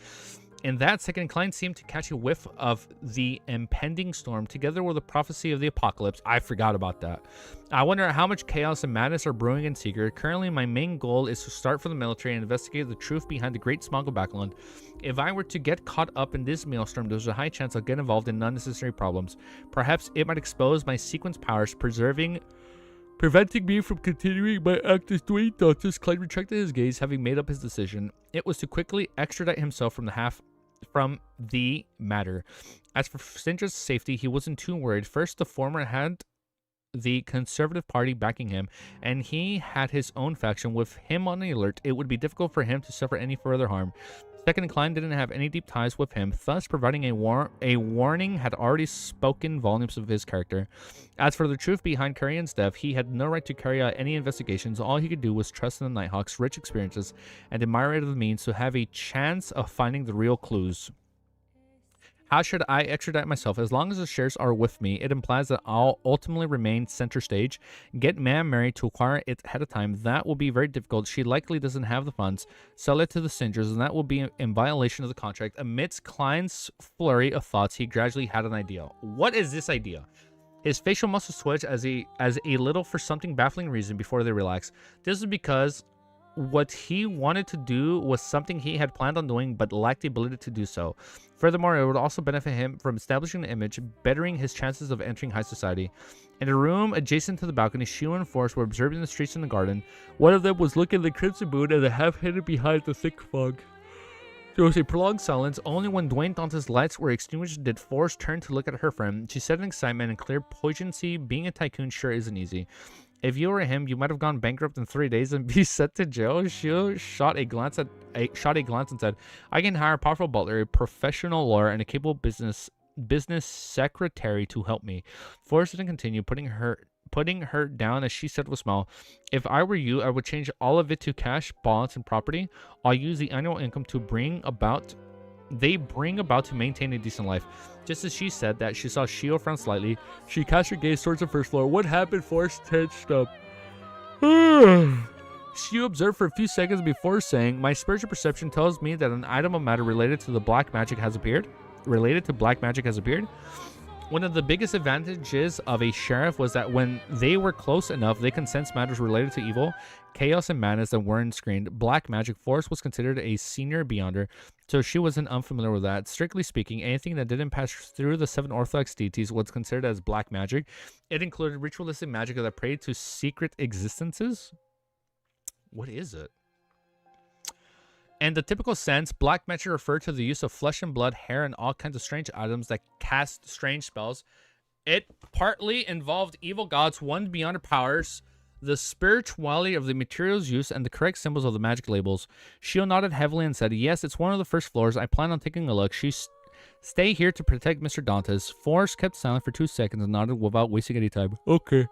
In that second, Klein seemed to catch a whiff of the impending storm, together with the prophecy of the apocalypse. I forgot about that. I wonder how much chaos and madness are brewing in secret. Currently, my main goal is to start for the military and investigate the truth behind the Great Smog of Backland. If I were to get caught up in this maelstrom, there's a high chance I'll get involved in unnecessary problems. Perhaps it might expose my sequence powers, preventing me from continuing my act as Dwayne Doctors. Clyde retracted his gaze, having made up his decision. It was to quickly extradite himself from the matter. As for Syndra's safety, he wasn't too worried. First, the former had the Conservative Party backing him, and he had his own faction. With him on the alert, it would be difficult for him to suffer any further harm. Second, Klein didn't have any deep ties with him, thus providing a warning had already spoken volumes of his character. As for the truth behind Carrion's death, he had no right to carry out any investigations. All he could do was trust in the Nighthawk's rich experiences and admire the means to have a chance of finding the real clues. How should I extradite myself? As long as the shares are with me, it implies that I'll ultimately remain center stage. Get Mam married to acquire it ahead of time. That will be very difficult. She likely doesn't have the funds. Sell it to the Singers, and that will be in violation of the contract. Amidst Klein's flurry of thoughts, he gradually had an idea. What is this idea? His facial muscles twitched as a little for something baffling reason before they relaxed. This is because what he wanted to do was something he had planned on doing but lacked the ability to do so. Furthermore, it would also benefit him from establishing an image, bettering his chances of entering high society. In a room adjacent to the balcony, Shio and Forrest were observing the streets and the garden. One of them was looking at the crimson moon and the half hidden behind the thick fog. There was a prolonged silence. Only when Dwayne Dante's lights were extinguished did Forrest turn to look at her friend. She said in excitement and clear poignancy, being a tycoon sure isn't easy. If you were him, you might have gone bankrupt in 3 days and be sent to jail. Shio shot a glance and said, I can hire a powerful butler, a professional lawyer, and a capable business secretary to help me. Forrest didn't continue, putting her down as she said with a smile, if I were you, I would change all of it to cash, bonds, and property. I'll use the annual income to bring about to maintain a decent life. Just as she said that, she saw Shio frown slightly. She cast her gaze towards the first floor. What happened? Forrest tensed up. Shio observed for a few seconds before saying, my spiritual perception tells me that an item of matter related to black magic has appeared. One of the biggest advantages of a sheriff was that when they were close enough, they could sense matters related to evil, chaos, and madness that weren't screened. Black magic. Forrest was considered a senior beyonder, so she wasn't unfamiliar with that. Strictly speaking, anything that didn't pass through the 7 Orthodox deities was considered as black magic. It included ritualistic magic that prayed to secret existences. What is it? In the typical sense, black magic referred to the use of flesh and blood, hair, and all kinds of strange items that cast strange spells. It partly involved evil gods, one beyond their powers, the spirituality of the materials used, and the correct symbols of the magic labels. Shio nodded heavily and said, yes, it's one of the first floors. I plan on taking a look. Stay here to protect Mr. Dantes. Forrest kept silent for 2 seconds and nodded without wasting any time. Okay.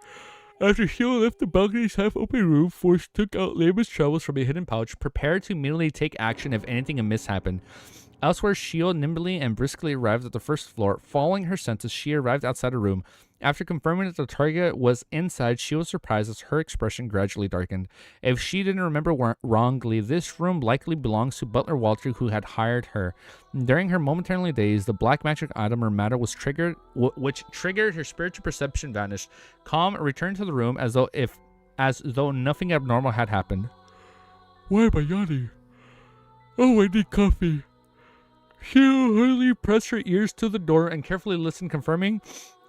After Shio left the balcony's half-open room, Forrest took out Laban's travels from a hidden pouch, prepared to immediately take action if anything amiss happened. Elsewhere, Shio nimbly and briskly arrived at the first floor. Following her senses, she arrived outside a room. After confirming that the target was inside, she was surprised as her expression gradually darkened. If she didn't remember wrongly, this room likely belongs to Butler Walter, who had hired her. During her momentary daze, the black magic item or matter was triggered, which triggered her spiritual perception vanished. Calm returned to the room as though nothing abnormal had happened. Why am I yawning? Oh, I need coffee. She hurriedly pressed her ears to the door and carefully listened, confirming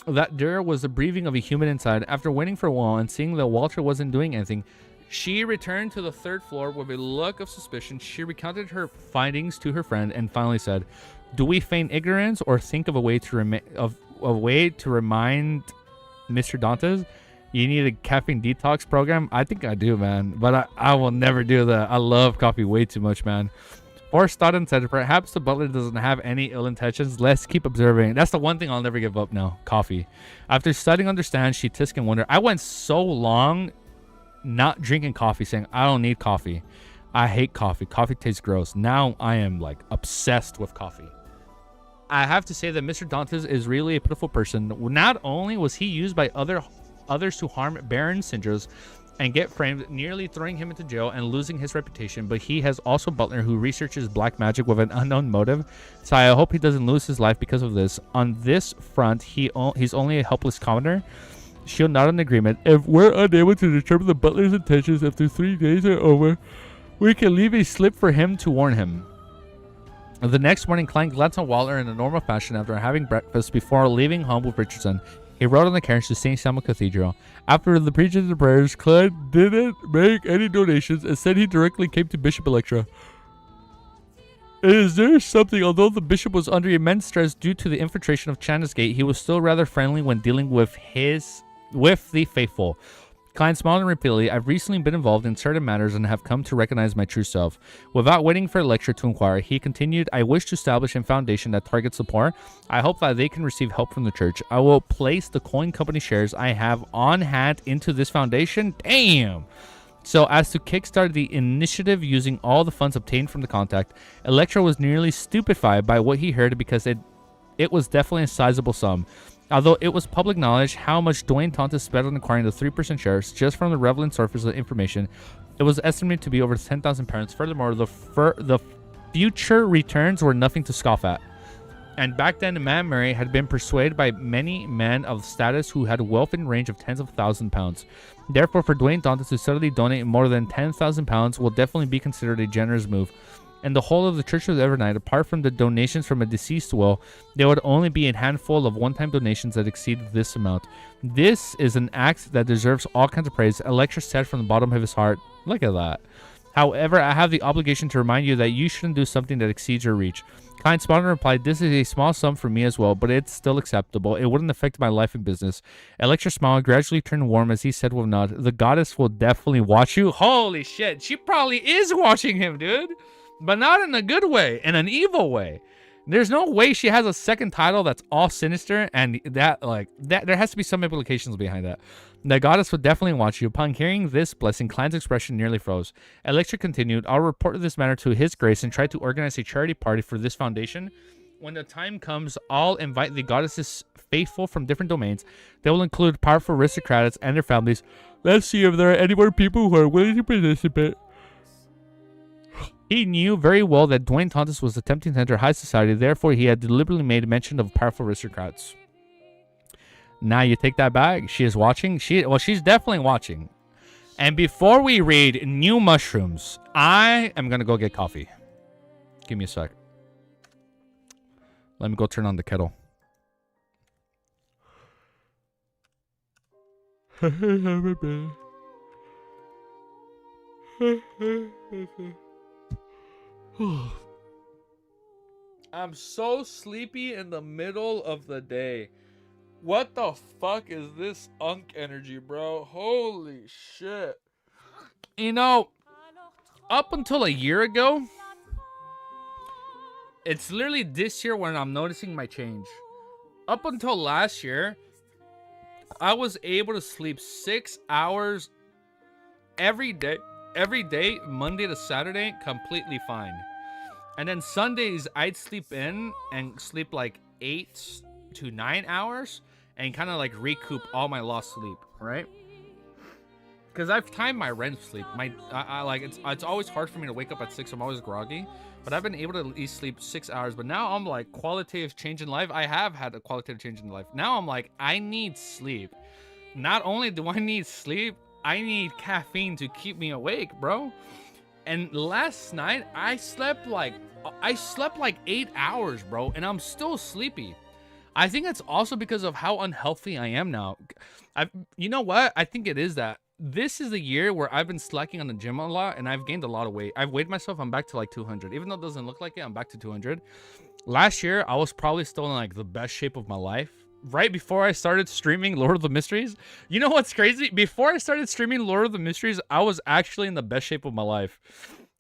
that there was the breathing of a human inside. After waiting for a while and seeing that Walter wasn't doing anything, she returned to the 3rd floor with a look of suspicion. She recounted her findings to her friend and finally said, do we feign ignorance or think of a way to remind Mr. Dantes? You need a caffeine detox program? I think I do, man, but I will never do that. I love coffee way too much, man. Forrest thought and said, perhaps the butler doesn't have any ill intentions. Let's keep observing. That's the one thing I'll never give up now. Coffee. After studying understand, she tisk and wonder. I went so long not drinking coffee, saying, I don't need coffee. I hate coffee. Coffee tastes gross. Now I am like obsessed with coffee. I have to say that Mr. Dantes is really a pitiful person. Not only was he used by others to harm Baron Sindros and get framed, nearly throwing him into jail and losing his reputation, but he has also Butler who researches black magic with an unknown motive. So I hope he doesn't lose his life because of this. On this front, he's only a helpless commoner. She'll nod in agreement. If we're unable to determine the butler's intentions after 3 days are over, we can leave a slip for him to warn him. The next morning, Klein glanced at Waller in a normal fashion after having breakfast before leaving home with Richardson. He rode on the carriage to St. Samuel Cathedral. After the preaching and prayers, Klein didn't make any donations and said he directly came to Bishop Electra. Is there something, although the bishop was under immense stress due to the infiltration of Chanda's Gate, he was still rather friendly when dealing with the faithful. Klein smiled repeatedly. I've recently been involved in certain matters and have come to recognize my true self. Without waiting for a lecture to inquire, he continued, I wish to establish a foundation that targets the poor. I hope that they can receive help from the church. I will place the coin company shares I have on hand into this foundation. Damn! So as to kickstart the initiative using all the funds obtained from the contact, Electra was nearly stupefied by what he heard because it was definitely a sizable sum. Although it was public knowledge how much Dwayne Tontis spent on acquiring the 3% shares, just from the relevant sources of information, it was estimated to be over £10,000. Furthermore, the future returns were nothing to scoff at. And back then, Madame Mary had been persuaded by many men of status who had wealth in range of tens of thousands of pounds. Therefore, for Dwayne Tontis to suddenly donate more than £10,000 will definitely be considered a generous move. And the whole of the Church of the Evernight, apart from the donations from a deceased will, there would only be a handful of one-time donations that exceeded this amount. This is an act that deserves all kinds of praise. Electra said from the bottom of his heart. Look at that. However, I have the obligation to remind you that you shouldn't do something that exceeds your reach. Klein smiled and replied, this is a small sum for me as well, but it's still acceptable. It wouldn't affect my life and business. Electra smiled, gradually turned warm as he said with a nod, the goddess will definitely watch you. Holy shit, she probably is watching him, dude. But not in a good way, in an evil way. There's no way she has a second title that's all sinister, and that there has to be some implications behind that. The goddess would definitely watch you. Upon hearing this blessing, Klein's expression nearly froze. Electra continued, I'll report this matter to His Grace and try to organize a charity party for this foundation. When the time comes, I'll invite the goddesses faithful from different domains. They will include powerful aristocrats and their families. Let's see if there are any more people who are willing to participate. He knew very well that Dwayne Tontis was attempting to enter high society, therefore he had deliberately made mention of powerful aristocrats. Now you take that back. She is watching. She's definitely watching. And before we read New Mushrooms, I am going to go get coffee. Give me a sec. Let me go turn on the kettle. I'm so sleepy in the middle of the day. What the fuck is this unk energy, bro? Holy shit. You know, up until a year ago, it's literally this year when I'm noticing my change. Up until last year, I was able to sleep 6 hours every day, Monday to Saturday, completely fine. And then Sundays, I'd sleep in and sleep like 8 to 9 hours and kind of like recoup all my lost sleep, right? Because I've timed my REM sleep. It's always hard for me to wake up at 6. I'm always groggy, but I've been able to at least sleep 6 hours. But now I'm like, qualitative change in life. I have had a qualitative change in life. Now I'm like, I need sleep. Not only do I need sleep, I need caffeine to keep me awake, bro. And last night I slept like 8 hours, bro, and I'm still sleepy. I think it's also because of how unhealthy I am now. You know what? I think it is that. This is the year where I've been slacking on the gym a lot, and I've gained a lot of weight. I've weighed myself. I'm back to like 200. Even though it doesn't look like it, I'm back to 200. Last year, I was probably still in like the best shape of my life. Right before I started streaming Lord of the Mysteries. You know what's crazy? Before I started streaming Lord of the Mysteries, I was actually in the best shape of my life.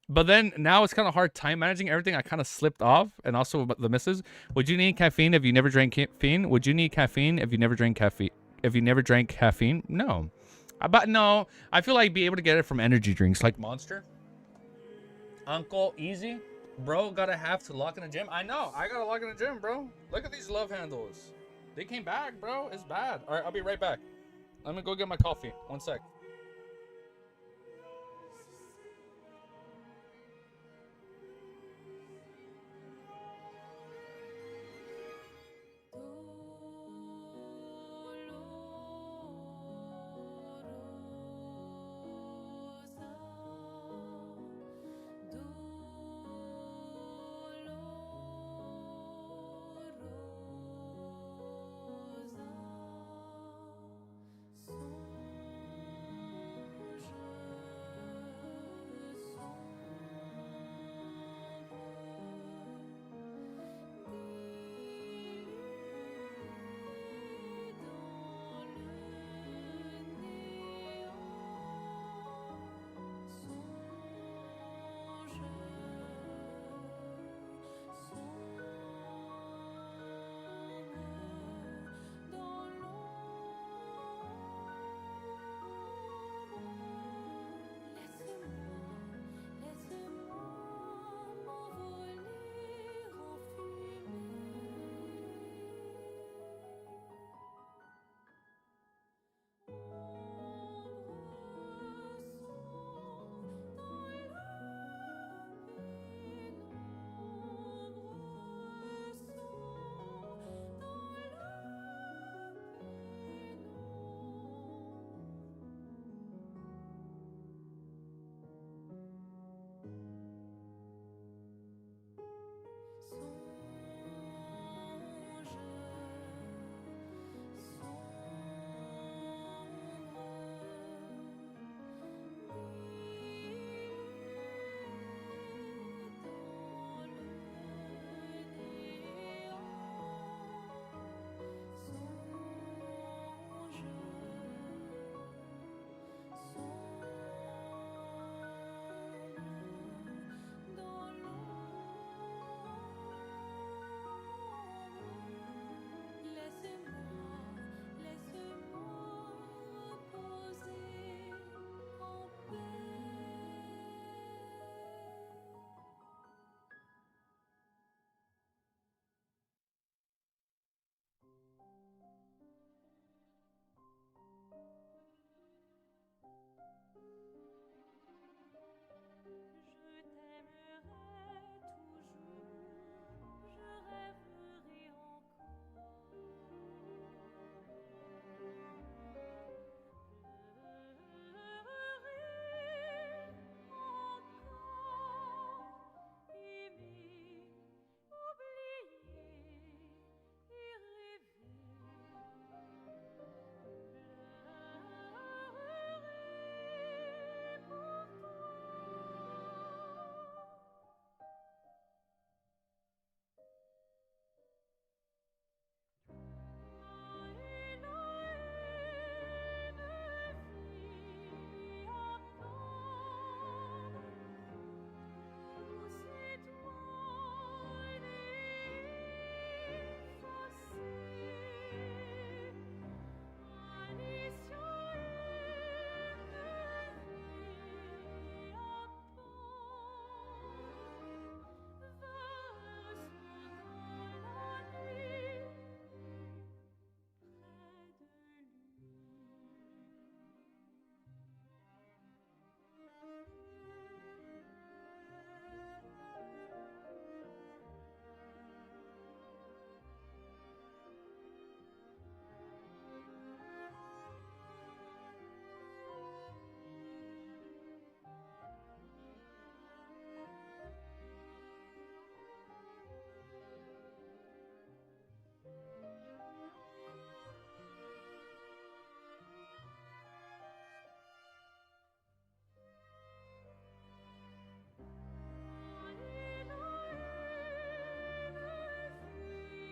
But then now it's kind of hard time managing everything. I kind of slipped off, and also the misses. Would you need caffeine if you never drank caffeine? Would you need caffeine if you never drank caffeine? If you never drank caffeine? No. But no, I feel like be able to get it from energy drinks like Monster. Uncle Easy, bro, gotta have to lock in the gym. I know, I gotta lock in the gym, bro. Look at these love handles. They came back, bro. It's bad. All right, I'll be right back. Let me go get my coffee. One sec.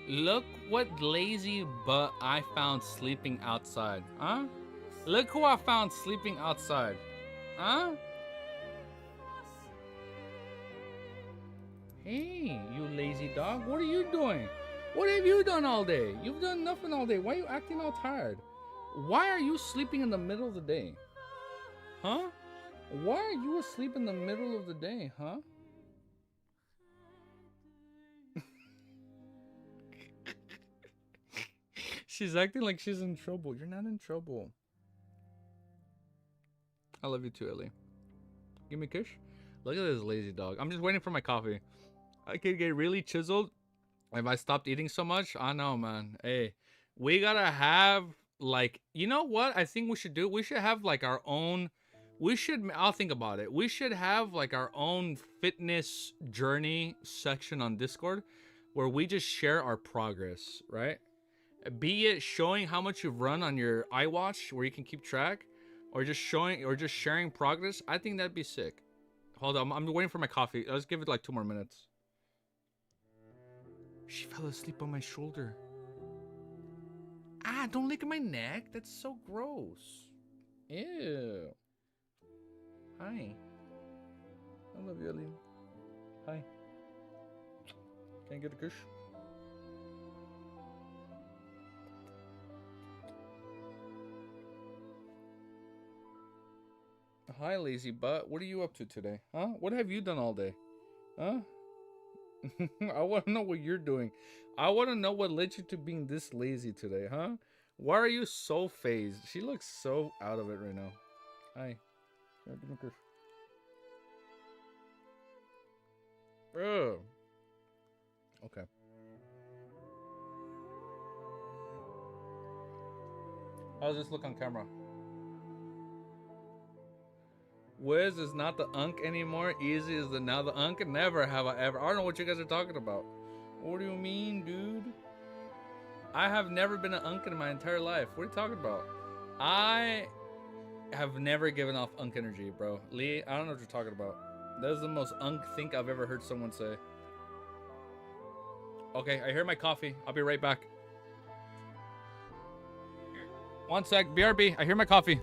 Look what lazy butt I found sleeping outside. Huh? Look who I found sleeping outside. Huh? Hey, you lazy dog. What are you doing? What have you done all day? You've done nothing all day. Why are you acting all tired? Why are you sleeping in the middle of the day? Huh? Why are you asleep in the middle of the day, huh? She's acting like she's in trouble. You're not in trouble. I love you too, Ellie. Give me a kiss. Look at this lazy dog. I'm just waiting for my coffee. I could get really chiseled if I stopped eating so much. I know, man. Hey, we gotta have like, you know what I think we should do? We should have like our own. I'll think about it. We should have like our own fitness journey section on Discord where we just share our progress, right? Be it showing how much you've run on your iWatch where you can keep track, or just sharing progress. I think that'd be sick. Hold on, I'm waiting for my coffee. Let's give it like 2 more minutes. She fell asleep on my shoulder. Ah, don't lick at my neck. That's so gross. Ew. Hi. I love you, Ellie. Hi. Can I get a kiss? Hi, lazy butt. What are you up to today? Huh? What have you done all day? Huh? I want to know what you're doing. I want to know what led you to being this lazy today, huh? Why are you so phased? She looks so out of it right now. Hi. Give me a kiss. Oh. Okay. How's this look on camera? Wiz is not the unk anymore. Easy is now the unk. Never have I ever. I don't know what you guys are talking about. What do you mean, dude? I have never been an unk in my entire life. What are you talking about? I have never given off unk energy, bro. Lee, I don't know what you're talking about. That is the most unk thing I've ever heard someone say. Okay, I hear my coffee. I'll be right back. 1 sec. BRB, I hear my coffee.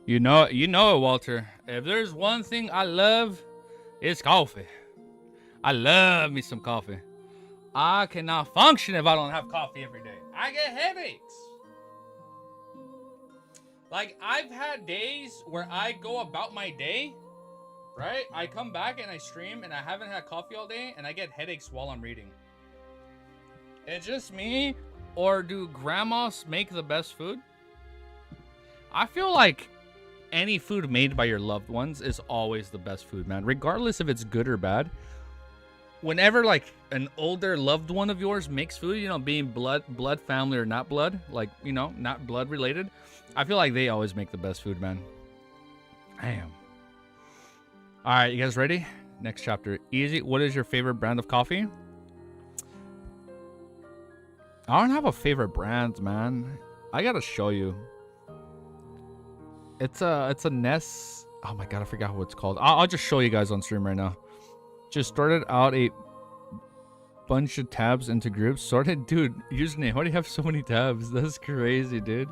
You know it, Walter. If there's one thing I love, it's coffee. I love me some coffee. I cannot function if I don't have coffee every day. I get headaches. Like, I've had days where I go about my day Right? I come back and I stream and I haven't had coffee all day and I get headaches while I'm reading. It's just me, or do grandmas make the best food? I feel like any food made by your loved ones is always the best food, man. Regardless if it's good or bad. Whenever like an older loved one of yours makes food, you know, being blood family or not blood, like, you know, not blood related, I feel like they always make the best food, man. Damn. All right, you guys ready? Next chapter. Easy. What is your favorite brand of coffee? I don't have a favorite brand, man. I gotta show you. It's a Ness. Oh my god, I forgot what it's called. I'll just show you guys on stream right now. Just started out a bunch of tabs into groups. Sorted, dude. Username. Why do you have so many tabs? That's crazy, dude.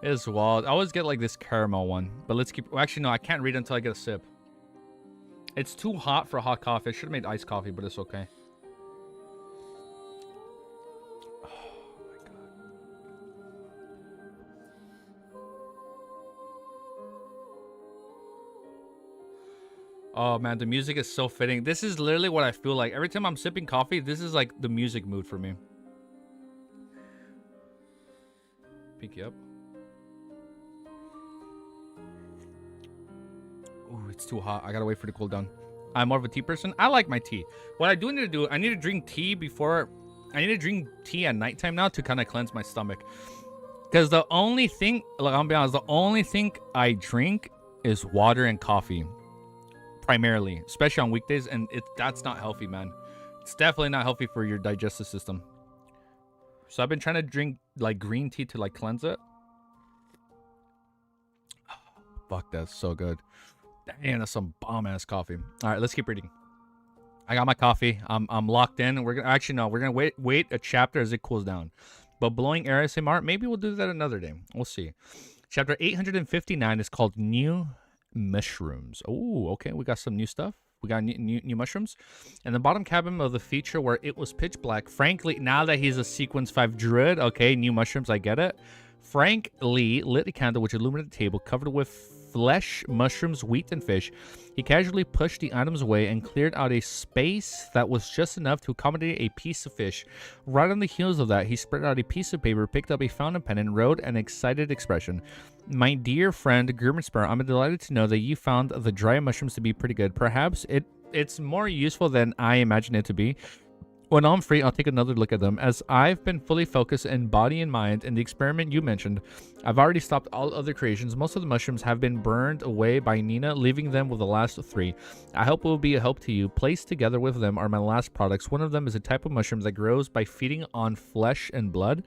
It's wild. I always get like this caramel one, but let's keep. Well, actually, no, I can't read until I get a sip. It's too hot for hot coffee. I should have made iced coffee, but it's okay. Oh man, the music is so fitting. This is literally what I feel like. Every time I'm sipping coffee, this is like the music mood for me. Pinky up. Ooh, it's too hot. I gotta wait for it to cool down. I'm more of a tea person. I like my tea. What I do need to do, I need to drink tea before... I need to drink tea at nighttime now to kind of cleanse my stomach. Because the only thing... Like, I'll be honest, the only thing I drink is water and coffee. Primarily. Especially on weekdays. And that's not healthy, man. It's definitely not healthy for your digestive system. So I've been trying to drink, like, green tea to, like, cleanse it. Fuck, that's so good. Damn, that's some bomb-ass coffee. All right, let's keep reading. I got my coffee. I'm locked in. We're gonna actually no. We're gonna wait a chapter as it cools down. But blowing air ASMR, maybe we'll do that another day. We'll see. Chapter 859 is called New Mushrooms. Oh, okay. We got some new stuff. We got new mushrooms. And the bottom cabin of the feature where it was pitch black. Frankly, now that he's a Sequence 5 druid, okay, new mushrooms, I get it. Frank Lee lit a candle which illuminated the table covered with flesh, mushrooms, wheat, and fish. He casually pushed the items away and cleared out a space that was just enough to accommodate a piece of fish. Right on the heels of that, he spread out a piece of paper, picked up a fountain pen, and wrote an excited expression. My dear friend, Grimsper, I'm delighted to know that you found the dry mushrooms to be pretty good. Perhaps it's more useful than I imagined it to be. When I'm free, I'll take another look at them. As I've been fully focused in body and mind in the experiment you mentioned, I've already stopped all other creations. Most of the mushrooms have been burned away by Nina, leaving them with the last 3. I hope it will be a help to you. Placed together with them are my last products. One of them is a type of mushroom that grows by feeding on flesh and blood.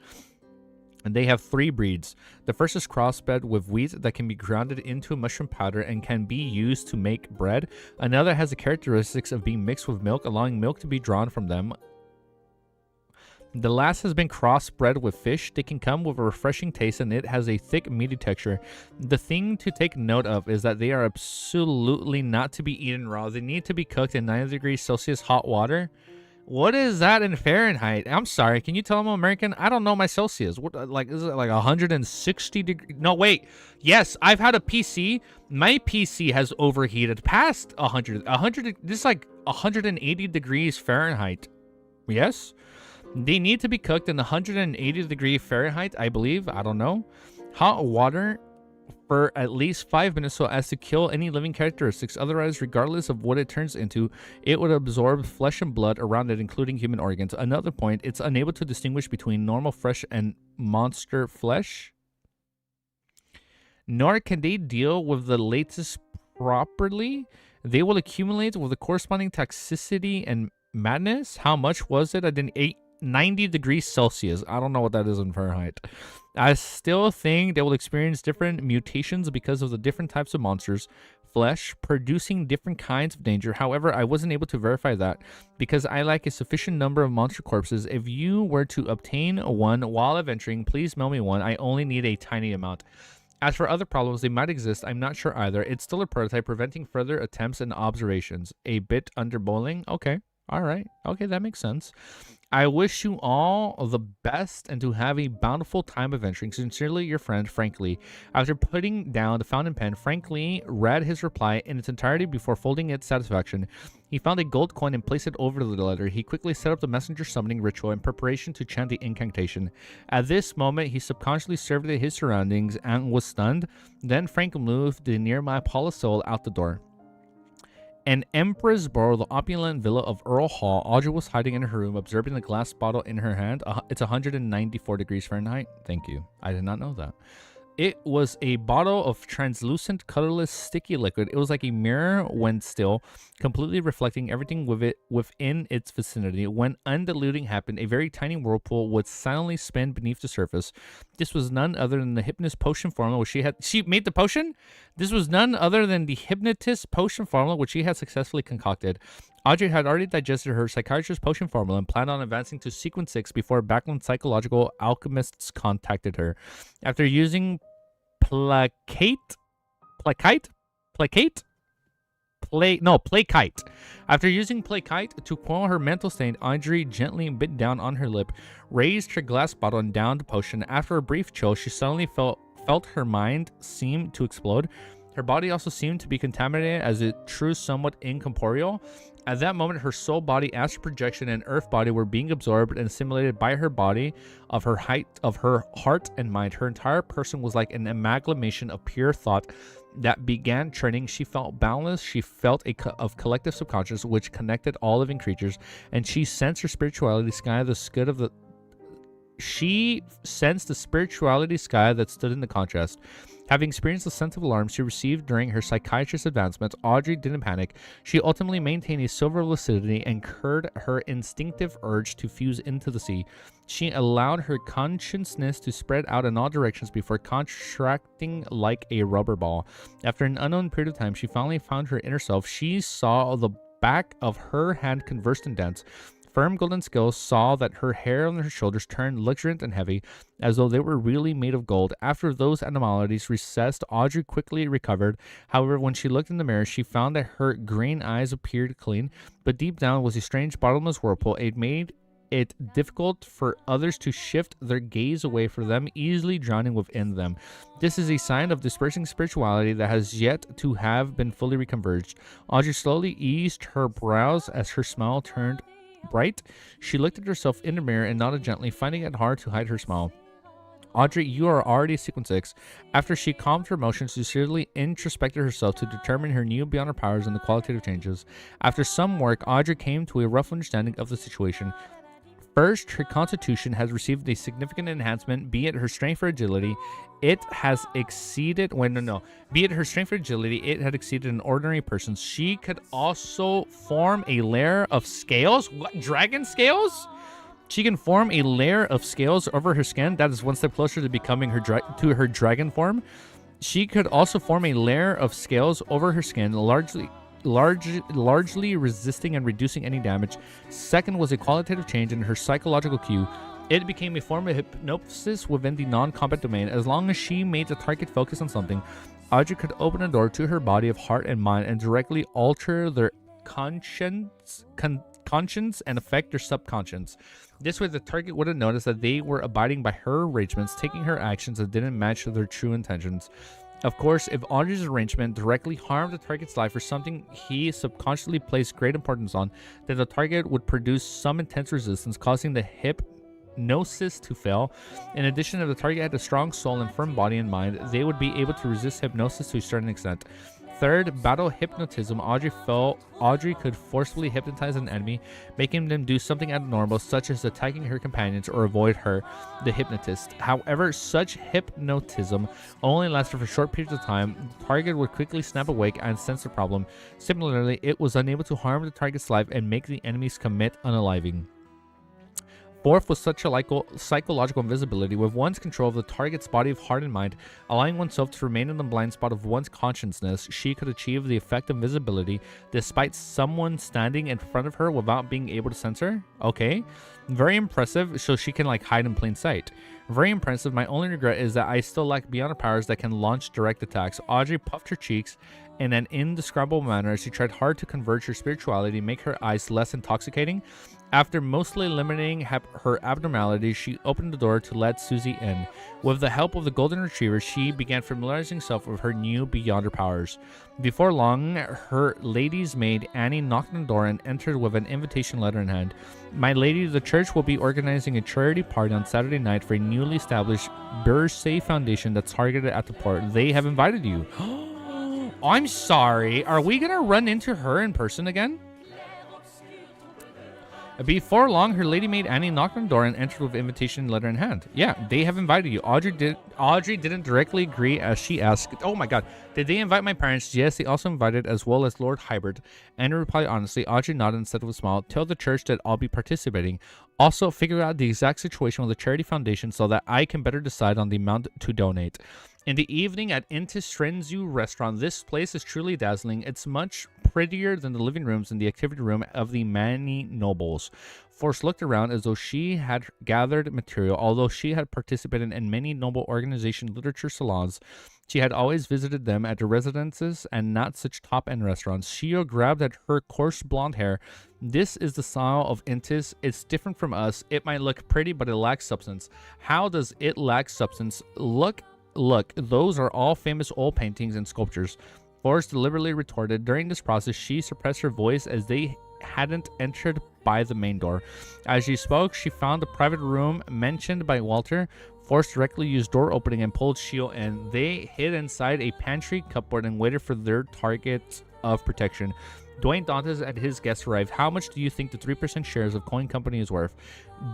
And they have 3 breeds. The first is crossbred with wheat that can be grounded into a mushroom powder and can be used to make bread. Another has the characteristics of being mixed with milk, allowing milk to be drawn from them. The last has been crossbred with fish. They can come with a refreshing taste and it has a thick, meaty texture. The thing to take note of is that they are absolutely not to be eaten raw. They need to be cooked in 90 degrees Celsius hot water. What is that in Fahrenheit? I'm sorry. Can you tell I'm American? I don't know my Celsius. What, like, is it like 160 degrees? No, wait. Yes, I've had a PC. My PC has overheated past 100. This is like 180 degrees Fahrenheit. Yes? They need to be cooked in 180 degree Fahrenheit, I believe. I don't know. Hot water for at least 5 minutes so as to kill any living characteristics. Otherwise, regardless of what it turns into, it would absorb flesh and blood around it, including human organs. Another point, it's unable to distinguish between normal flesh and monster flesh. Nor can they deal with the latest properly. They will accumulate with the corresponding toxicity and madness. How much was it? I didn't 90 degrees Celsius. I don't know what that is in Fahrenheit. I still think they will experience different mutations because of the different types of monsters, flesh, producing different kinds of danger. However, I wasn't able to verify that because I lack a sufficient number of monster corpses. If you were to obtain one while adventuring, please mail me one. I only need a tiny amount. As for other problems, they might exist. I'm not sure either. It's still a prototype, preventing further attempts and observations. A bit under boiling? Okay. All right. Okay, that makes sense. I wish you all the best and to have a bountiful time adventuring. Sincerely, your friend, Frank Lee. After putting down the fountain pen, Frank Lee read his reply in its entirety before folding its satisfaction. He found a gold coin and placed it over the letter. He quickly set up the messenger summoning ritual in preparation to chant the incantation. At this moment, he subconsciously surveyed his surroundings and was stunned. Then Frank moved the nearby Polisol out the door. An Empress Borough, the opulent villa of Earl Hall. Audrey was hiding in her room, observing the glass bottle in her hand. It's 194 degrees Fahrenheit. Thank you. I did not know that. It was a bottle of translucent, colorless, sticky liquid. It was like a mirror when still, completely reflecting everything within its vicinity. When undiluting happened, a very tiny whirlpool would silently spin beneath the surface. This was none other than the hypnotist potion formula which she made the potion? This was none other than the hypnotist potion formula which she had successfully concocted. Audrey had already digested her psychiatrist's potion formula and planned on advancing to sequence 6 before Backland psychological alchemists contacted her. After using placate. After using placate to quell her mental state, Audrey gently bit down on her lip, raised her glass bottle and downed the potion. After a brief chill, she suddenly felt her mind seem to explode. Her body also seemed to be contaminated as it grew somewhat incorporeal. At that moment, her soul body, astral projection, and earth body were being absorbed and assimilated by her body of her heart and mind. Her entire person was like an amalgamation of pure thought that began churning. She felt boundless. She felt of collective subconscious which connected all living creatures, and she sensed her spirituality sky the scud of the. She sensed the spirituality sky that stood in the contrast. Having experienced the sense of alarm she received during her psychiatrist's advancements, Audrey didn't panic. She ultimately maintained a silver lucidity and curbed her instinctive urge to fuse into the sea. She allowed her consciousness to spread out in all directions before contracting like a rubber ball. After an unknown period of time, she finally found her inner self. She saw the back of her hand conversed in dance. Firm golden scales saw that her hair on her shoulders turned luxuriant and heavy, as though they were really made of gold. After those anomalies recessed, Audrey quickly recovered. However, when she looked in the mirror, she found that her green eyes appeared clean, but deep down was a strange bottomless whirlpool. It made it difficult for others to shift their gaze away from them, easily drowning within them. This is a sign of dispersing spirituality that has yet to have been fully reconverged. Audrey slowly eased her brows as her smile turned bright. She looked at herself in the mirror and nodded gently, finding it hard to hide her smile. Audrey, you are already sequence 6. After she calmed her emotions, she seriously introspected herself to determine her new beyond her powers and the qualitative changes. After some work, Audrey came to a rough understanding of the situation. First, her constitution has received a significant enhancement, be it her strength or agility. It has exceeded, be it her strength or agility, it had exceeded an ordinary person's. She could also form a layer of scales. What, dragon scales? She can form a layer of scales over her skin. That is one step closer to becoming her dragon form. She could also form a layer of scales over her skin, largely resisting and reducing any damage. Second was a qualitative change in her psychological cue. It became a form of hypnosis within the non-combat domain. As long as she made the target focus on something, Audrey could open a door to her body of heart and mind and directly alter their conscience and affect their subconscious. This way, the target wouldn't notice that they were abiding by her arrangements, taking her actions that didn't match their true intentions. Of course, if Audrey's arrangement directly harmed the target's life or something he subconsciously placed great importance on, then the target would produce some intense resistance, causing the hypnosis to fail. In addition, if the target had a strong soul and firm body and mind, they would be able to resist hypnosis to a certain extent. Third, battle hypnotism. Audrey could forcefully hypnotize an enemy, making them do something abnormal, such as attacking her companions or avoid her, the hypnotist. However, such hypnotism only lasted for short periods of time. The target would quickly snap awake and sense the problem. Similarly, it was unable to harm the target's life and make the enemies commit unaliving. Fourth was such a psychological invisibility. With one's control of the target's body of heart and mind, allowing oneself to remain in the blind spot of one's consciousness, she could achieve the effect of invisibility despite someone standing in front of her without being able to sense her. Okay, very impressive. So she can hide in plain sight. Very impressive. My only regret is that I still lack beyond her powers that can launch direct attacks. Audrey puffed her cheeks in an indescribable manner as she tried hard to converge her spirituality, make her eyes less intoxicating. After mostly limiting her abnormality, she opened the door to let Susie in. With the help of the golden retriever, she began familiarizing herself with her new beyond her powers. Before long, her lady's maid, Annie, knocked on the door and entered with an invitation letter in hand. My lady, the church will be organizing a charity party on Saturday night for a newly established Bursay Foundation that's targeted at the poor. They have invited you. I'm sorry. Are we going to run into her in person again? Before long, her lady maid Annie knocked on the door and entered with invitation letter in hand. Yeah, they have invited you. Audrey didn't directly agree as she asked, oh my god, did they invite my parents? Yes, they also invited as well as Lord Hybrid. Annie replied honestly. Audrey nodded and said with a smile, tell the church that I'll be participating. Also, figure out the exact situation with the charity foundation so that I can better decide on the amount to donate. In the evening at Intis Strenzu restaurant, this place is truly dazzling. It's much prettier than the living rooms and the activity room of the Manny Nobles. Force looked around as though she had gathered material. Although she had participated in many noble organization literature salons, she had always visited them at the residences and not such top-end restaurants. Shio grabbed at her coarse blonde hair. This is the style of Intis. It's different from us. It might look pretty, but it lacks substance. How does it lack substance? Look, those are all famous oil paintings and sculptures. Forrest deliberately retorted. During this process, she suppressed her voice as they hadn't entered by the main door. As she spoke, she found the private room mentioned by Walter. Forrest directly used door opening and pulled Shio in. They hid inside a pantry cupboard and waited for their target of protection. Dwayne Dantes and his guests arrived. How much do you think the 3% shares of Coin Company is worth?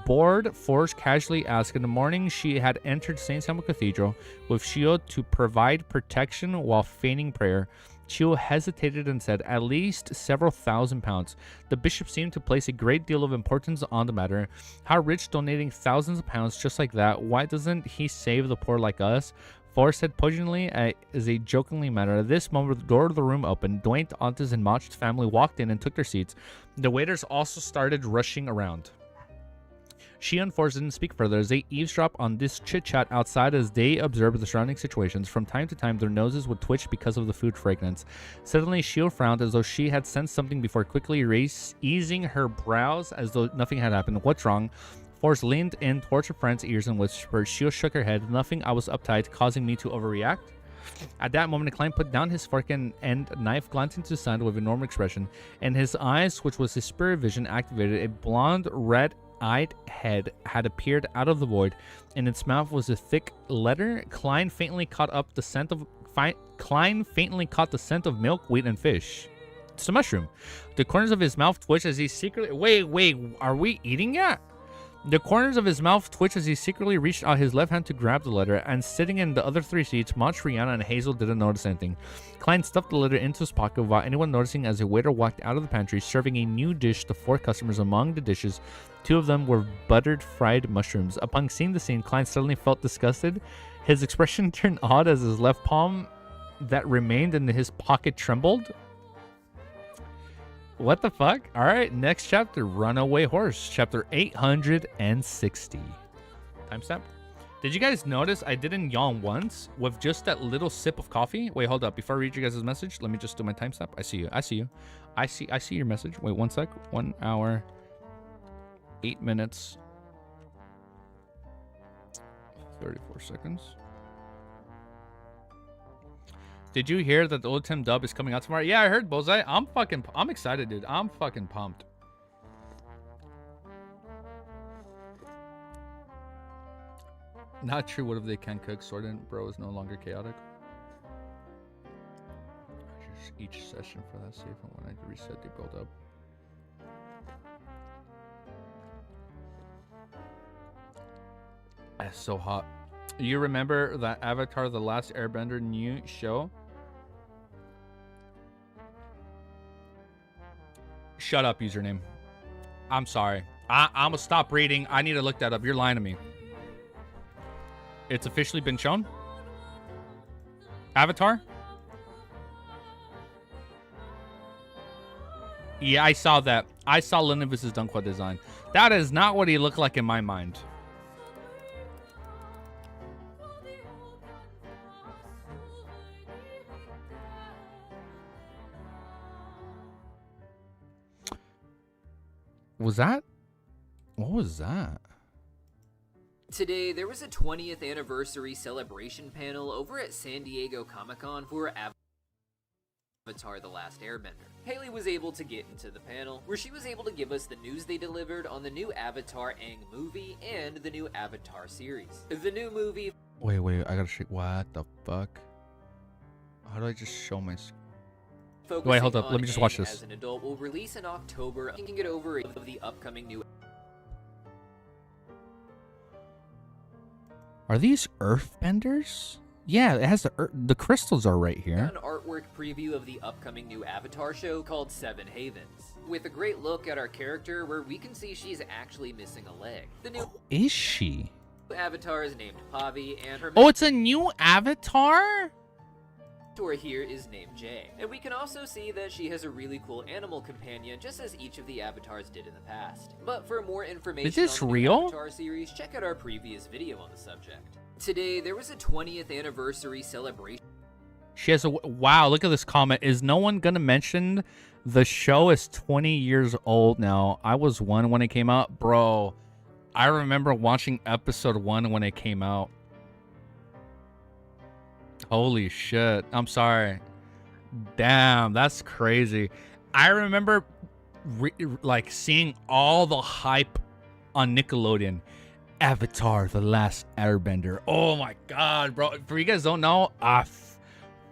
Bored, Forrest casually asked. In the morning, she had entered St. Samuel Cathedral with Shio to provide protection while feigning prayer. Shio hesitated and said, at least several £1,000s. The bishop seemed to place a great deal of importance on the matter. How rich donating thousands of pounds just like that? Why doesn't he save the poor like us? Forrest said pungently as a jokingly matter. At this moment, the door of the room opened. Dwayne, Dantes, and Mach's family walked in and took their seats. The waiters also started rushing around. She and Forrest didn't speak further as they eavesdropped on this chit-chat outside as they observed the surrounding situations. From time to time, their noses would twitch because of the food fragrance. Suddenly, Shio frowned as though she had sensed something before quickly easing her brows as though nothing had happened. What's wrong? Forrest leaned in towards her friend's ears and whispered. Shio shook her head. Nothing, I was uptight, causing me to overreact. At that moment, the client put down his fork and knife, glancing to the sun with a normal expression. In his eyes, which was his spirit vision activated, a blonde, red-eyed head had appeared out of the void. In its mouth was a thick letter. Klein faintly caught the scent of milk, wheat, and fish. It's a mushroom. The corners of his mouth twitched as he secretly... Wait, are we eating yet? The corners of his mouth twitched as he secretly reached out his left hand to grab the letter, and sitting in the other three seats, Mach, Rihanna, and Hazel didn't notice anything. Klein stuffed the letter into his pocket without anyone noticing as a waiter walked out of the pantry, serving a new dish to 4 customers. Among the dishes, 2 of them were buttered fried mushrooms. Upon seeing the scene, Klein suddenly felt disgusted. His expression turned odd as his left palm that remained in his pocket trembled. What the fuck? All right, next chapter, Runaway Horse, chapter 860. Timestamp. Did you guys notice I didn't yawn once with just that little sip of coffee? Wait, hold up. Before I read you guys' message, let me just do my timestamp. I see you. I see your message. Wait, 1 sec. 1 hour, 8 minutes, 34 seconds. Did you hear that the Old Tim dub is coming out tomorrow? Yeah, I heard, Bullseye. I'm excited, dude. I'm fucking pumped. Not true. What if they can't cook? Sorted Bro is no longer chaotic. Just each session for that save when I reset the build up. That's so hot. You remember that Avatar: The Last Airbender new show? Shut up, username. I'm sorry. I'm gonna stop reading. I need to look that up. You're lying to me. It's officially been shown? Avatar? Yeah, I saw that. I saw Linnaeus' Dunqua design. That is not what he looked like in my mind. Was that? What was that? Today, there was a 20th anniversary celebration panel over at San Diego Comic-Con for Avatar: The Last Airbender. Haley was able to get into the panel, where she was able to give us the news they delivered on the new Avatar Aang movie and the new Avatar series. The new movie... Wait, I gotta show... What the fuck? How do I just show my... Wait, hold up. Let me just watch this. As an adult, will release in October. You can get over of the upcoming new... Are these earthbenders? Yeah, it has the crystals are right here. An artwork preview of the upcoming new Avatar show called Seven Havens, with a great look at our character where we can see she's actually missing a leg. The new is she? Avatar is named Pavi, and her it's a new avatar? mentor here is named Jay. And we can also see that she has a really cool animal companion, just as each of the avatars did in the past. But for more information is this on the real? Avatar series, check out our previous video on the subject. Today, there was a 20th anniversary celebration. She has a... Wow, look at this comment. Is no one gonna mention the show is 20 years old now? I was 1 when it came out. Bro, I remember watching episode 1 when it came out. Holy shit. I'm sorry. Damn, that's crazy. I remember like seeing all the hype on Nickelodeon. Avatar: The Last Airbender. Oh my god, bro. For you guys don't know, I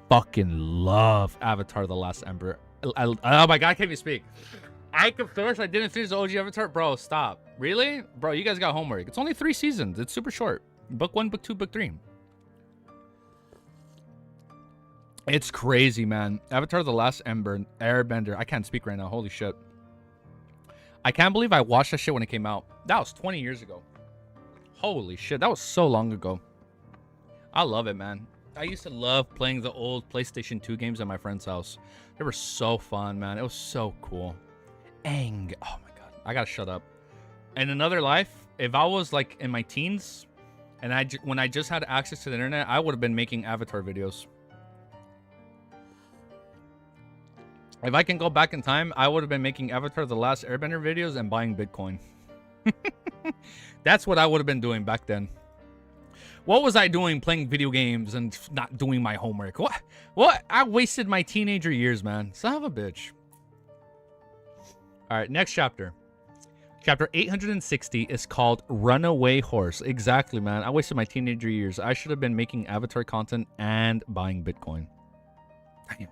fucking love Avatar: The Last Airbender. Oh my god, I can't even speak. I confess I didn't finish the OG Avatar. Bro, stop. Really? Bro, you guys got homework. It's only 3 seasons. It's super short. Book 1, book 2, book 3. It's crazy, man. Avatar: The Last Airbender. I can't speak right now. Holy shit. I can't believe I watched that shit when it came out. That was 20 years ago. Holy shit. That was so long ago. I love it, man. I used to love playing the old PlayStation 2 games at my friend's house. They were so fun, man. It was so cool. Aang. Oh, my God. I gotta shut up. In another life, if I was, like, in my teens, and when I just had access to the internet, I would have been making Avatar videos. If I can go back in time, I would have been making Avatar: The Last Airbender videos and buying Bitcoin. That's what I would have been doing back then. What was I doing playing video games and not doing my homework? What? I wasted my teenager years, man. Son of a bitch. All right, next chapter. Chapter 860 is called Runaway Horse. Exactly, man. I wasted my teenager years. I should have been making Avatar content and buying Bitcoin. Damn.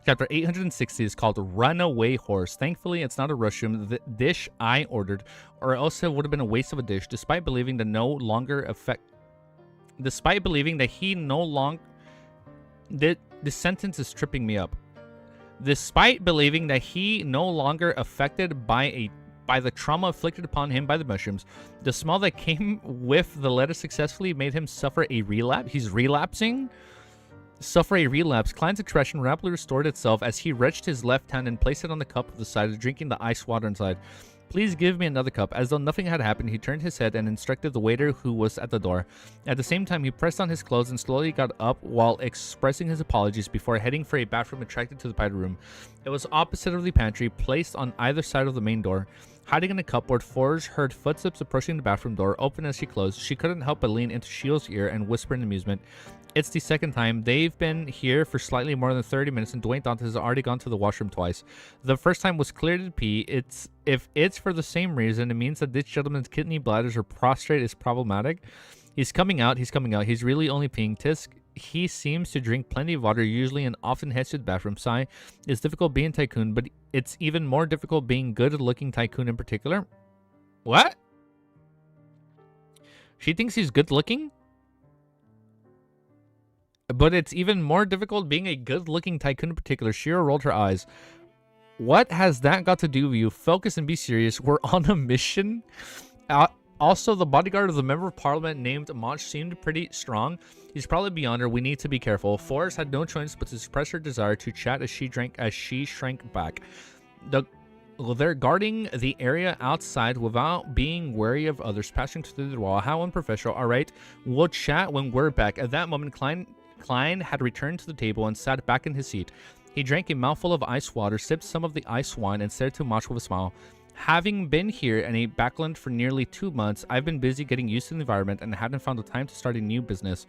Chapter 860 is called Runaway Horse. Thankfully, it's not a restroom. The dish I ordered, or else it would have been a waste of a dish, despite believing that he no longer... This sentence is tripping me up. Despite believing that he no longer affected by the trauma inflicted upon him by the mushrooms, the smell that came with the lettuce successfully made him suffer a relapse. He's relapsing? Suffer a relapse. Klein's expression rapidly restored itself as he wrenched his left hand and placed it on the cup of the side, drinking the ice water inside. Please give me another cup. As though nothing had happened, he turned his head and instructed the waiter who was at the door. At the same time, he pressed on his clothes and slowly got up while expressing his apologies before heading for a bathroom attracted to the powder room. It was opposite of the pantry, placed on either side of the main door. Hiding in a cupboard, Forge heard footsteps approaching the bathroom door, open as she closed. She couldn't help but lean into Shio's ear and whisper in amusement. It's the second time. They've been here for slightly more than 30 minutes, and Dwayne Dantes has already gone to the washroom twice. The first time was clearly to pee. If it's for the same reason, it means that this gentleman's kidney bladders or prostate is problematic. He's coming out. He's really only peeing. Tisk, he seems to drink plenty of water usually and often heads to the bathroom. Sigh, it's difficult being Tycoon, but it's even more difficult being good-looking Tycoon in particular. What? She thinks he's good-looking? But it's even more difficult being a good-looking Tycoon in particular. Shira rolled her eyes. What has that got to do with you? Focus and be serious. We're on a mission. Also, the bodyguard of the member of parliament named Mach seemed pretty strong. He's probably beyond her. We need to be careful. Forrest had no choice but to suppress her desire to chat as she shrank back. They're guarding the area outside without being wary of others passing through the wall. How unprofessional. All right, we'll chat when we're back. At that moment, Klein had returned to the table and sat back in his seat. He drank a mouthful of ice water, sipped some of the ice wine, and stared to Mach with a smile. Having been here in a backland for nearly 2 months, I've been busy getting used to the environment and hadn't found the time to start a new business.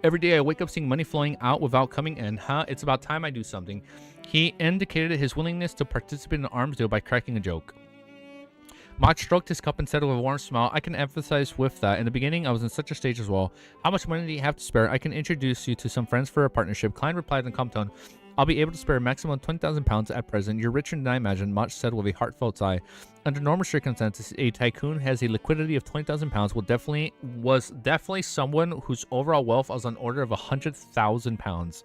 Every day I wake up seeing money flowing out without coming in. It's about time I do something. He indicated his willingness to participate in the arms deal by cracking a joke. Mach stroked his cup and said with a warm smile, I can emphasize with that. In the beginning, I was in such a stage as well. How much money do you have to spare? I can introduce you to some friends for a partnership. Klein replied in a calm tone, I'll be able to spare a maximum of 20,000 pounds at present. You're richer than I imagine, Mach said with a heartfelt sigh. Under normal circumstances, a tycoon has a liquidity of 20,000 pounds was definitely someone whose overall wealth was on order of 100,000 pounds.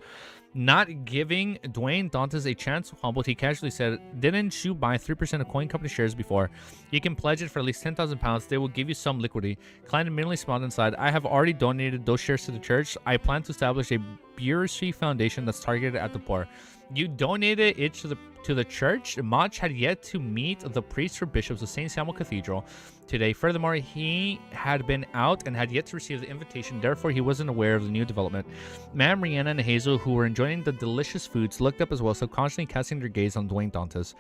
Not giving Dwayne Dantes a chance to humble, he casually said, didn't you buy 3% of Coin Company shares before? You can pledge it for at least 10,000 pounds. They will give you some liquidity. Klein immediately smiled inside. I have already donated those shares to the church. I plan to establish a Bureaucracy foundation that's targeted at the poor. You donated it to the church? Mach had yet to meet the priests or bishops of St. Samuel Cathedral today. Furthermore, he had been out and had yet to receive the invitation. Therefore, he wasn't aware of the new development. Ma'am, Rihanna, and Hazel, who were enjoying the delicious foods, looked up as well, subconsciously casting their gaze on Dwayne Dantes.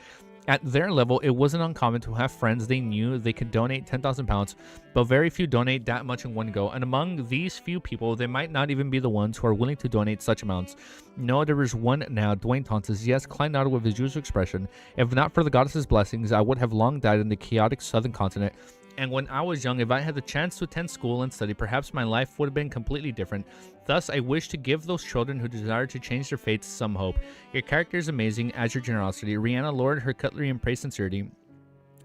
At their level, it wasn't uncommon to have friends they knew they could donate 10,000 pounds, but very few donate that much in one go. And among these few people, they might not even be the ones who are willing to donate such amounts. No, there was one now, Dwayne Dantes. Yes, Klein nodded with his usual expression. If not for the goddess's blessings, I would have long died in the chaotic southern continent. And when I was young, if I had the chance to attend school and study, perhaps my life would have been completely different. Thus, I wish to give those children who desire to change their fates some hope. Your character is amazing, as your generosity. Rihanna lowered her cutlery and praised sincerity.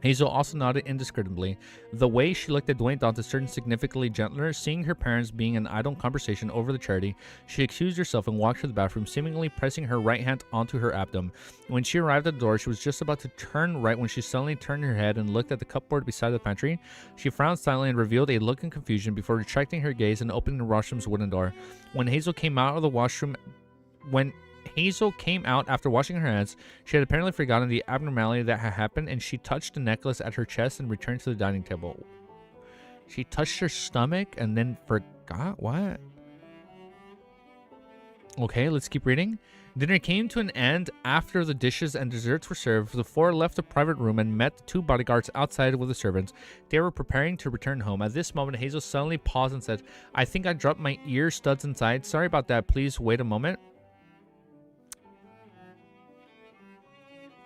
Hazel also nodded indiscriminately. The way she looked at Dwayne Dantes turned significantly gentler. Seeing her parents being in idle conversation over the charity, she excused herself and walked to the bathroom, seemingly pressing her right hand onto her abdomen. When she arrived at the door, she was just about to turn right when she suddenly turned her head and looked at the cupboard beside the pantry. She frowned silently and revealed a look of confusion before retracting her gaze and opening the washroom's wooden door. When Hazel came out after washing her hands, she had apparently forgotten the abnormality that had happened, and she touched the necklace at her chest and returned to the dining table. She touched her stomach and then forgot? What? Okay, let's keep reading. Dinner came to an end after the dishes and desserts were served. The four left the private room and met the two bodyguards outside with the servants. They were preparing to return home. At this moment, Hazel suddenly paused and said, I think I dropped my ear studs inside. Sorry about that. Please wait a moment.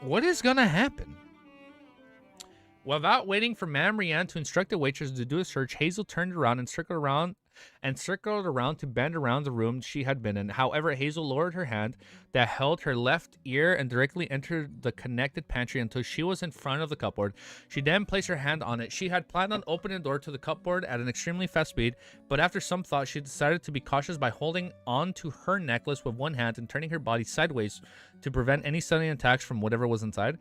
What is gonna happen? Without waiting for Madame Rianne to instruct the waitress to do a search, Hazel turned around and circled around to bend around the room she had been in. However, Hazel lowered her hand that held her left ear and directly entered the connected pantry until she was in front of the cupboard. She then placed her hand on it. She had planned on opening the door to the cupboard at an extremely fast speed, but after some thought, she decided to be cautious by holding on to her necklace with one hand and turning her body sideways to prevent any sudden attacks from whatever was inside.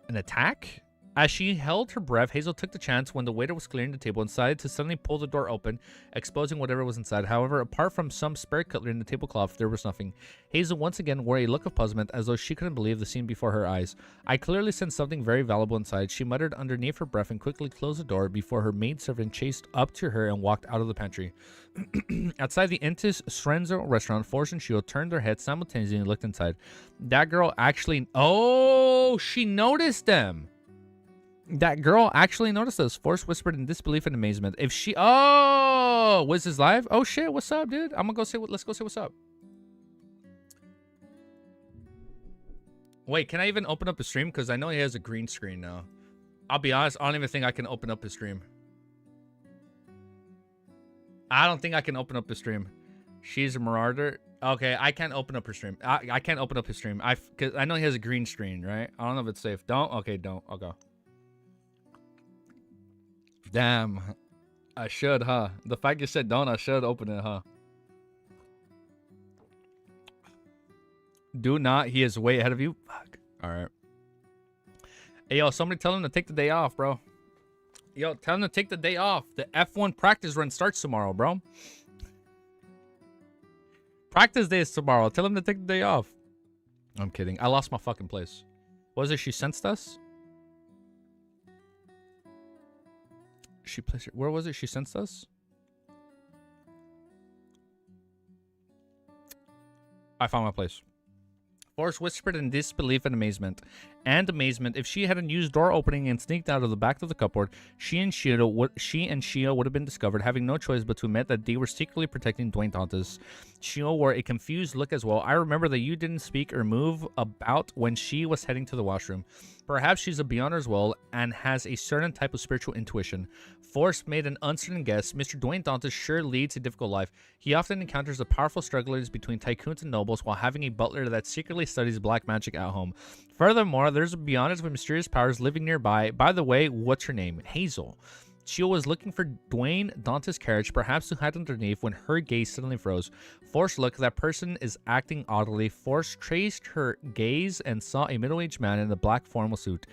An attack? As she held her breath, Hazel took the chance when the waiter was clearing the table and decided to suddenly pull the door open, exposing whatever was inside. However, apart from some spare cutlery in the tablecloth, there was nothing. Hazel once again wore a look of puzzlement as though she couldn't believe the scene before her eyes. I clearly sensed something very valuable inside, she muttered underneath her breath and quickly closed the door before her maidservant chased up to her and walked out of the pantry. Outside the Intis Srenzo restaurant, Forrest and Shield turned their heads simultaneously and looked inside. That girl actually... Oh, she noticed them! That girl actually noticed us. Forrest whispered in disbelief and amazement. If she... Oh! Was this live? Oh, shit. What's up, dude? I'm gonna go say... Let's go say what's up. Wait, can I even open up a stream? Because I know he has a green screen now. I'll be honest. I don't even think I can open up his stream. I don't think I can open up his stream. She's a marauder. Okay, I can't open up her stream. I can't open up his stream. Because I know he has a green screen, right? I don't know if it's safe. Don't? Okay, don't. I'll go. Damn. I should, huh? The fact you said don't, I should open it, huh? Do not. He is way ahead of you. Fuck. Alright. Hey, yo, somebody tell him to take the day off, bro. Yo, tell him to take the day off. The F1 practice run starts tomorrow, bro. Practice day is tomorrow. Tell him to take the day off. I'm kidding. I lost my fucking place. What was it? She sensed us? She placed her... Where was it? She sensed us? I found my place. Forrest whispered in disbelief and amazement. and amazement. If she hadn't used door opening and sneaked out of the back of the cupboard, she and Shio would have been discovered, having no choice but to admit that they were secretly protecting Dwayne Dantes. Shio wore a confused look as well. I remember that you didn't speak or move about when she was heading to the washroom. Perhaps she's a beyonder as well and has a certain type of spiritual intuition. Forrest made an uncertain guess. Mr. Dwayne Dantes sure leads a difficult life. He often encounters the powerful strugglers between tycoons and nobles while having a butler that secretly studies black magic at home. Furthermore, there's a beyonders with mysterious powers living nearby. By the way, what's her name? Hazel. She was looking for Dwayne Dantes' carriage, perhaps to hide underneath, when her gaze suddenly froze. Forrest looked. That person is acting oddly. Forrest traced her gaze and saw a middle-aged man in a black formal suit.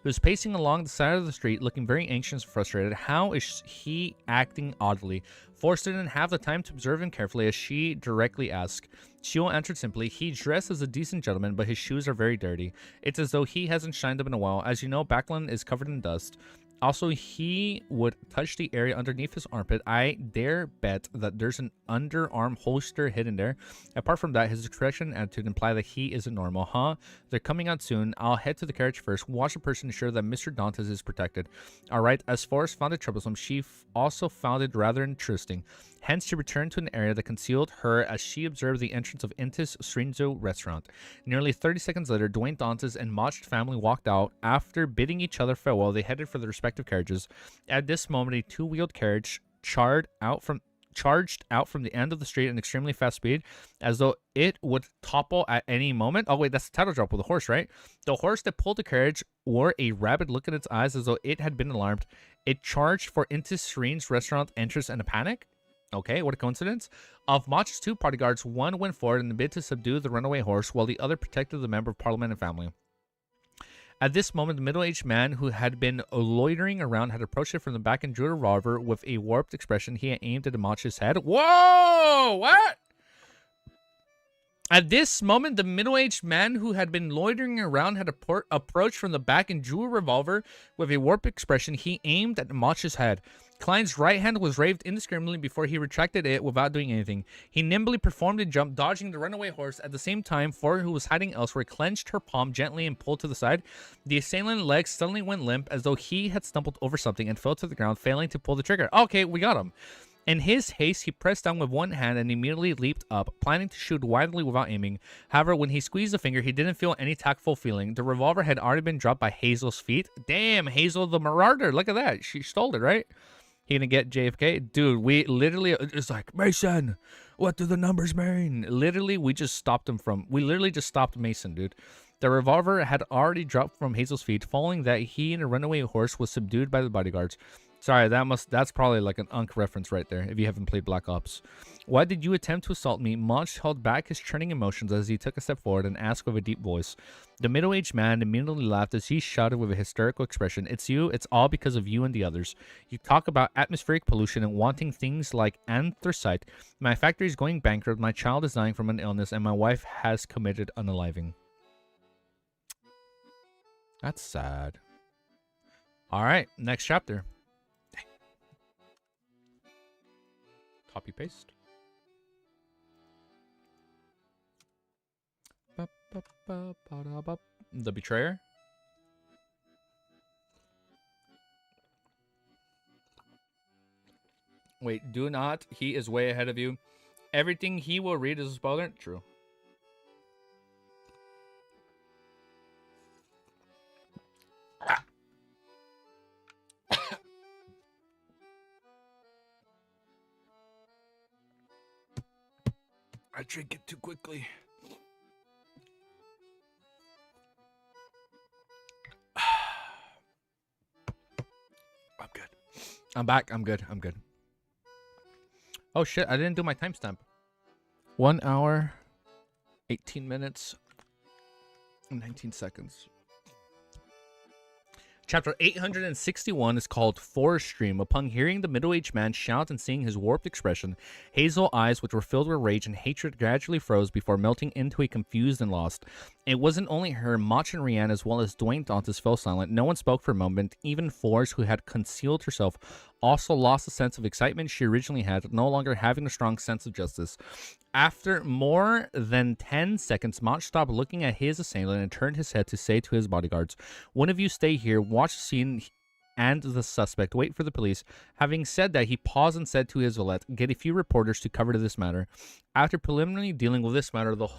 He was pacing along the side of the street, looking very anxious and frustrated. How is he acting oddly? Forrest didn't have the time to observe him carefully as she directly asked. Shio answered simply, he dressed as a decent gentleman, but his shoes are very dirty. It's as though he hasn't shined them in a while. As you know, Backlund is covered in dust. Also, he would touch the area underneath his armpit. I dare bet that there's an underarm holster hidden there. Apart from that, his expression and attitude imply that he isn't normal. Huh? They're coming out soon. I'll head to the carriage first. Watch the person ensure that Mr. Dantes is protected. Alright, as Forrest found it troublesome, she also found it rather interesting. Hence, she returned to an area that concealed her as she observed the entrance of Intis Srinzo restaurant. Nearly 30 seconds later, Dwayne Dantes and Mach's family walked out. After bidding each other farewell, they headed for their respective carriages. At this moment, a two-wheeled carriage charged out from the end of the street at extremely fast speed, as though it would topple at any moment. Oh wait, that's the title drop with the horse, right? The horse that pulled the carriage wore a rabid look in its eyes as though it had been alarmed. It charged for Intis Serene's restaurant entrance in a panic. Okay, what a coincidence. Of Mach's two bodyguards, one went forward in the bid to subdue the runaway horse, while the other protected the member of parliament and family. At this moment, the middle-aged man who had been loitering around had approached it from the back and drew a revolver with a warped expression. He had aimed at Mach's head. Whoa! What? At this moment, the middle-aged man who had been loitering around had approached from the back and drew a revolver with a warped expression. He aimed at Mach's head. Klein's right hand was raised indiscriminately before he retracted it without doing anything. He nimbly performed a jump, dodging the runaway horse. At the same time, Ford, who was hiding elsewhere, clenched her palm gently and pulled to the side. The assailant's legs suddenly went limp as though he had stumbled over something and fell to the ground, failing to pull the trigger. Okay, we got him. In his haste, he pressed down with one hand and immediately leaped up, planning to shoot wildly without aiming. However, when he squeezed the finger, he didn't feel any tactful feeling. The revolver had already been dropped by Hazel's feet. Damn, Hazel the Marauder. Look at that. She stole it, right? He gonna get JFK? Dude, we literally, it's like, Mason, what do the numbers mean? Literally, we just stopped Mason, dude. The revolver had already dropped from Hazel's feet, following that he and a runaway horse was subdued by the bodyguards. Sorry, that's probably like an Unk reference right there, if you haven't played Black Ops. Why did you attempt to assault me? Mach held back his churning emotions as he took a step forward and asked with a deep voice. The middle-aged man immediately laughed as he shouted with a hysterical expression, It's you, it's all because of you and the others. You talk about atmospheric pollution and wanting things like anthracite. My factory is going bankrupt, my child is dying from an illness, and my wife has committed unaliving. That's sad. Alright, next chapter. Copy paste. The betrayer. Wait, do not. He is way ahead of you. Everything he will read is a spoiler. True. I drink it too quickly. I'm good. I'm back. I'm good. I'm good. Oh shit, I didn't do my timestamp. 1 hour, 18 minutes, and 19 seconds. Chapter 861 is called Forest Stream. Upon hearing the middle-aged man shout and seeing his warped expression, Hazel's eyes, which were filled with rage and hatred, gradually froze before melting into a confused and lost. It wasn't only her, Mach and Rianne, as well as Dwayne Dantes fell silent. No one spoke for a moment. Even Forrest, who had concealed herself also lost the sense of excitement she originally had, no longer having a strong sense of justice. After more than 10 seconds, Mott stopped looking at his assailant and turned his head to say to his bodyguards, "One of you stay here, watch the scene and the suspect, wait for the police." Having said that, he paused and said to his valet, "Get a few reporters to cover this matter." After preliminarily dealing with this matter, the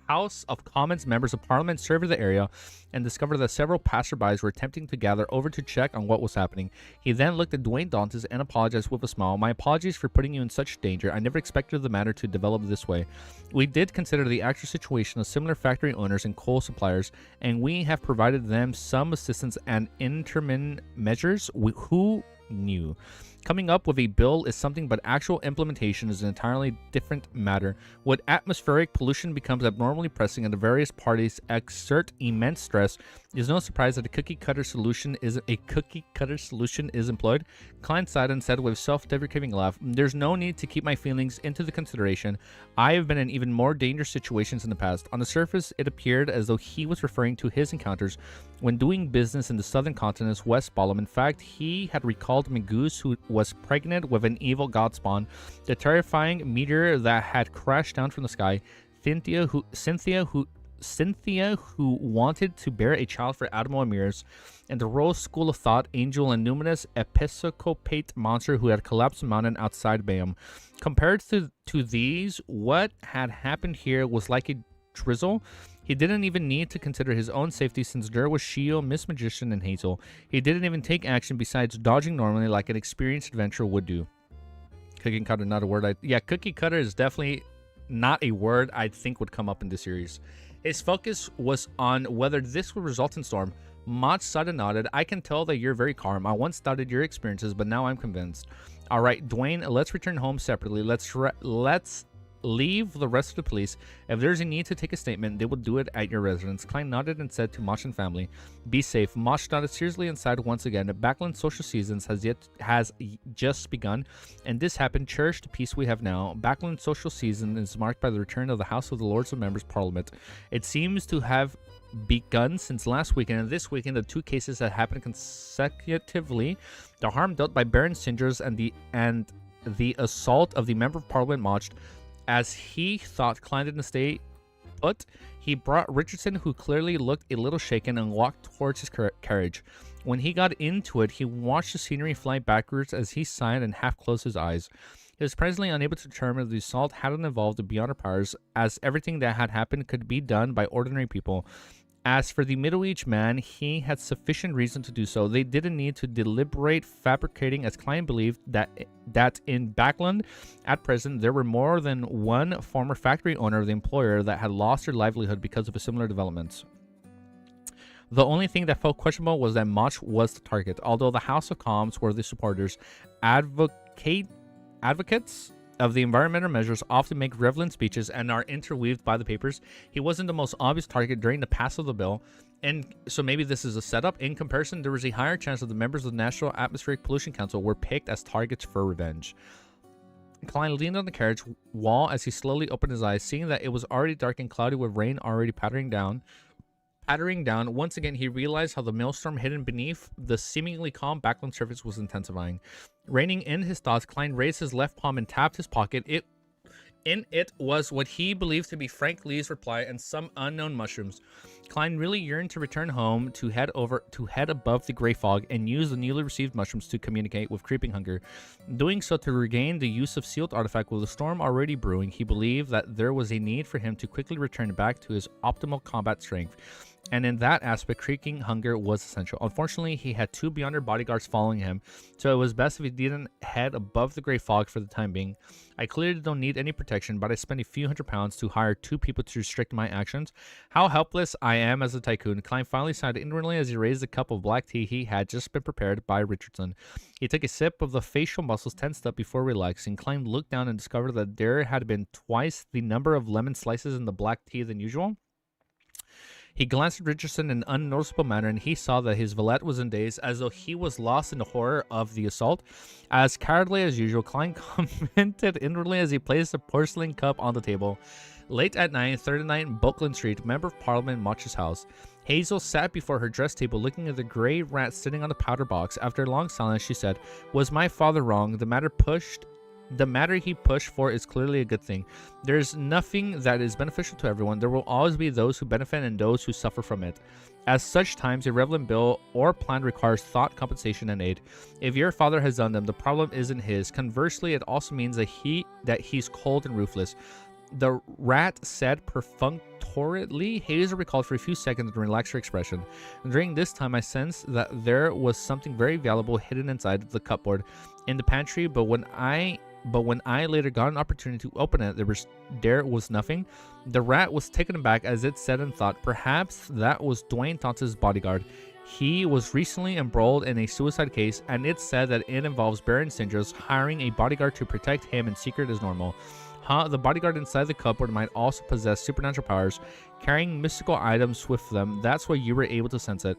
House of Commons members of Parliament surveyed the area and discovered that several passerbys were attempting to gather over to check on what was happening. He then looked at Dwayne Dantes and apologized with a smile. "My apologies for putting you in such danger. I never expected the matter to develop this way. We did consider the actual situation of similar factory owners and coal suppliers, and we have provided them some assistance and interim measures. Who knew? Coming up with a bill is something, but actual implementation is an entirely different matter. When atmospheric pollution becomes abnormally pressing and the various parties exert immense stress, it is no surprise that a cookie cutter solution is employed." Klein sighed and said with a self-deprecating laugh, "There's no need to keep my feelings into the consideration. I have been in even more dangerous situations in the past." On the surface, it appeared as though he was referring to his encounters when doing business in the southern continent's West Ballum. In fact, he had recalled Magoose, who was pregnant with an evil god spawn, the terrifying meteor that had crashed down from the sky, Cynthia, who wanted to bear a child for Admiral Amirs, and the Rose School of Thought angel and numinous episcopate monster who had collapsed the mountain outside Bayham. Compared to these, what had happened here was like a drizzle. He didn't even need to consider his own safety since there was Shio, Miss Magician, and Hazel. He didn't even take action besides dodging normally like an experienced adventurer would do. Cookie cutter, not a word. Cookie cutter is definitely not a word I think would come up in this series. His focus was on whether this would result in storm. Mott sighed and nodded. "I can tell that you're very calm. I once doubted your experiences, but now I'm convinced. All right, Dwayne, let's return home separately. Let's leave the rest of the police. If there's a need to take a statement, they will do it at your residence." Klein nodded and said to Mosh and family, "Be safe." Mosh nodded seriously and sighed once again. Backland's social seasons has just begun, and this happened. Cherish the peace we have now. Backland's social season is marked by the return of the House of the Lords of Members Parliament. It seems to have begun since last weekend, and this weekend the two cases that happened consecutively, the harm dealt by Baron Singers and the assault of the Member of Parliament Mosh. As he thought Klein didn't stay put, he brought Richardson, who clearly looked a little shaken, and walked towards his carriage. When he got into it, he watched the scenery fly backwards as he sighed and half closed his eyes. He was presently unable to determine if the assault hadn't evolved beyond our powers, as everything that had happened could be done by ordinary people. As for the middle-aged man, he had sufficient reason to do so. They didn't need to deliberate fabricating, as Klein believed that in Backland, at present, there were more than one former factory owner of the employer that had lost their livelihood because of a similar development. The only thing that felt questionable was that Mosh was the target. Although the House of Commons were the supporters, advocates of the environmental measures often make relevant speeches and are interweaved by the papers, he wasn't the most obvious target during the pass of the bill, and so maybe this is a setup. In comparison, there was a higher chance that the members of the National Atmospheric Pollution Council were picked as targets for revenge. Klein leaned on the carriage wall as he slowly opened his eyes, seeing that it was already dark and cloudy with rain already pattering down. Once again, he realized how the maelstrom hidden beneath the seemingly calm Backland surface was intensifying. Reining in his thoughts, Klein raised his left palm and tapped his pocket. In it was what he believed to be Frank Lee's reply and some unknown mushrooms. Klein really yearned to return home, to head above the gray fog, and use the newly received mushrooms to communicate with creeping hunger. Doing so to regain the use of sealed artifact with the storm already brewing, he believed that there was a need for him to quickly return back to his optimal combat strength. And in that aspect, creaking hunger was essential. Unfortunately, he had two Beyonder bodyguards following him, so it was best if he didn't head above the gray fog for the time being. I clearly don't need any protection, but I spent a few £100s to hire two people to restrict my actions. How helpless I am as a tycoon. Klein finally sighed inwardly as he raised a cup of black tea he had just been prepared by Richardson. He took a sip of the facial muscles tensed up before relaxing. Klein looked down and discovered that there had been twice the number of lemon slices in the black tea than usual. He glanced at Richardson in an unnoticeable manner, and he saw that his valet was in daze, as though he was lost in the horror of the assault. As cowardly as usual, Klein commented inwardly as he placed a porcelain cup on the table. Late at night, 39 Buckland Street, Member of Parliament Moch's house. Hazel sat before her dress table looking at the gray rat sitting on the powder box. After a long silence, she said, "Was my father wrong? The matter he pushed for is clearly a good thing. There's nothing that is beneficial to everyone. There will always be those who benefit and those who suffer from it. As such times, a relevant bill or plan requires thought, compensation, and aid. If your father has done them, the problem isn't his. Conversely, it also means that he's cold and ruthless." The rat said perfunctorily. Hazel recalled for a few seconds and relaxed her expression. During this time, I sensed that there was something very valuable hidden inside the cupboard in the pantry, but when I later got an opportunity to open it, there was nothing. The rat was taken aback as it said and thought, perhaps that was Dwayne Thompson's bodyguard. He was recently embroiled in a suicide case, and it said that it involves Baron Singer's hiring a bodyguard to protect him in secret is normal. The bodyguard inside the cupboard might also possess supernatural powers, carrying mystical items with them. That's why you were able to sense it.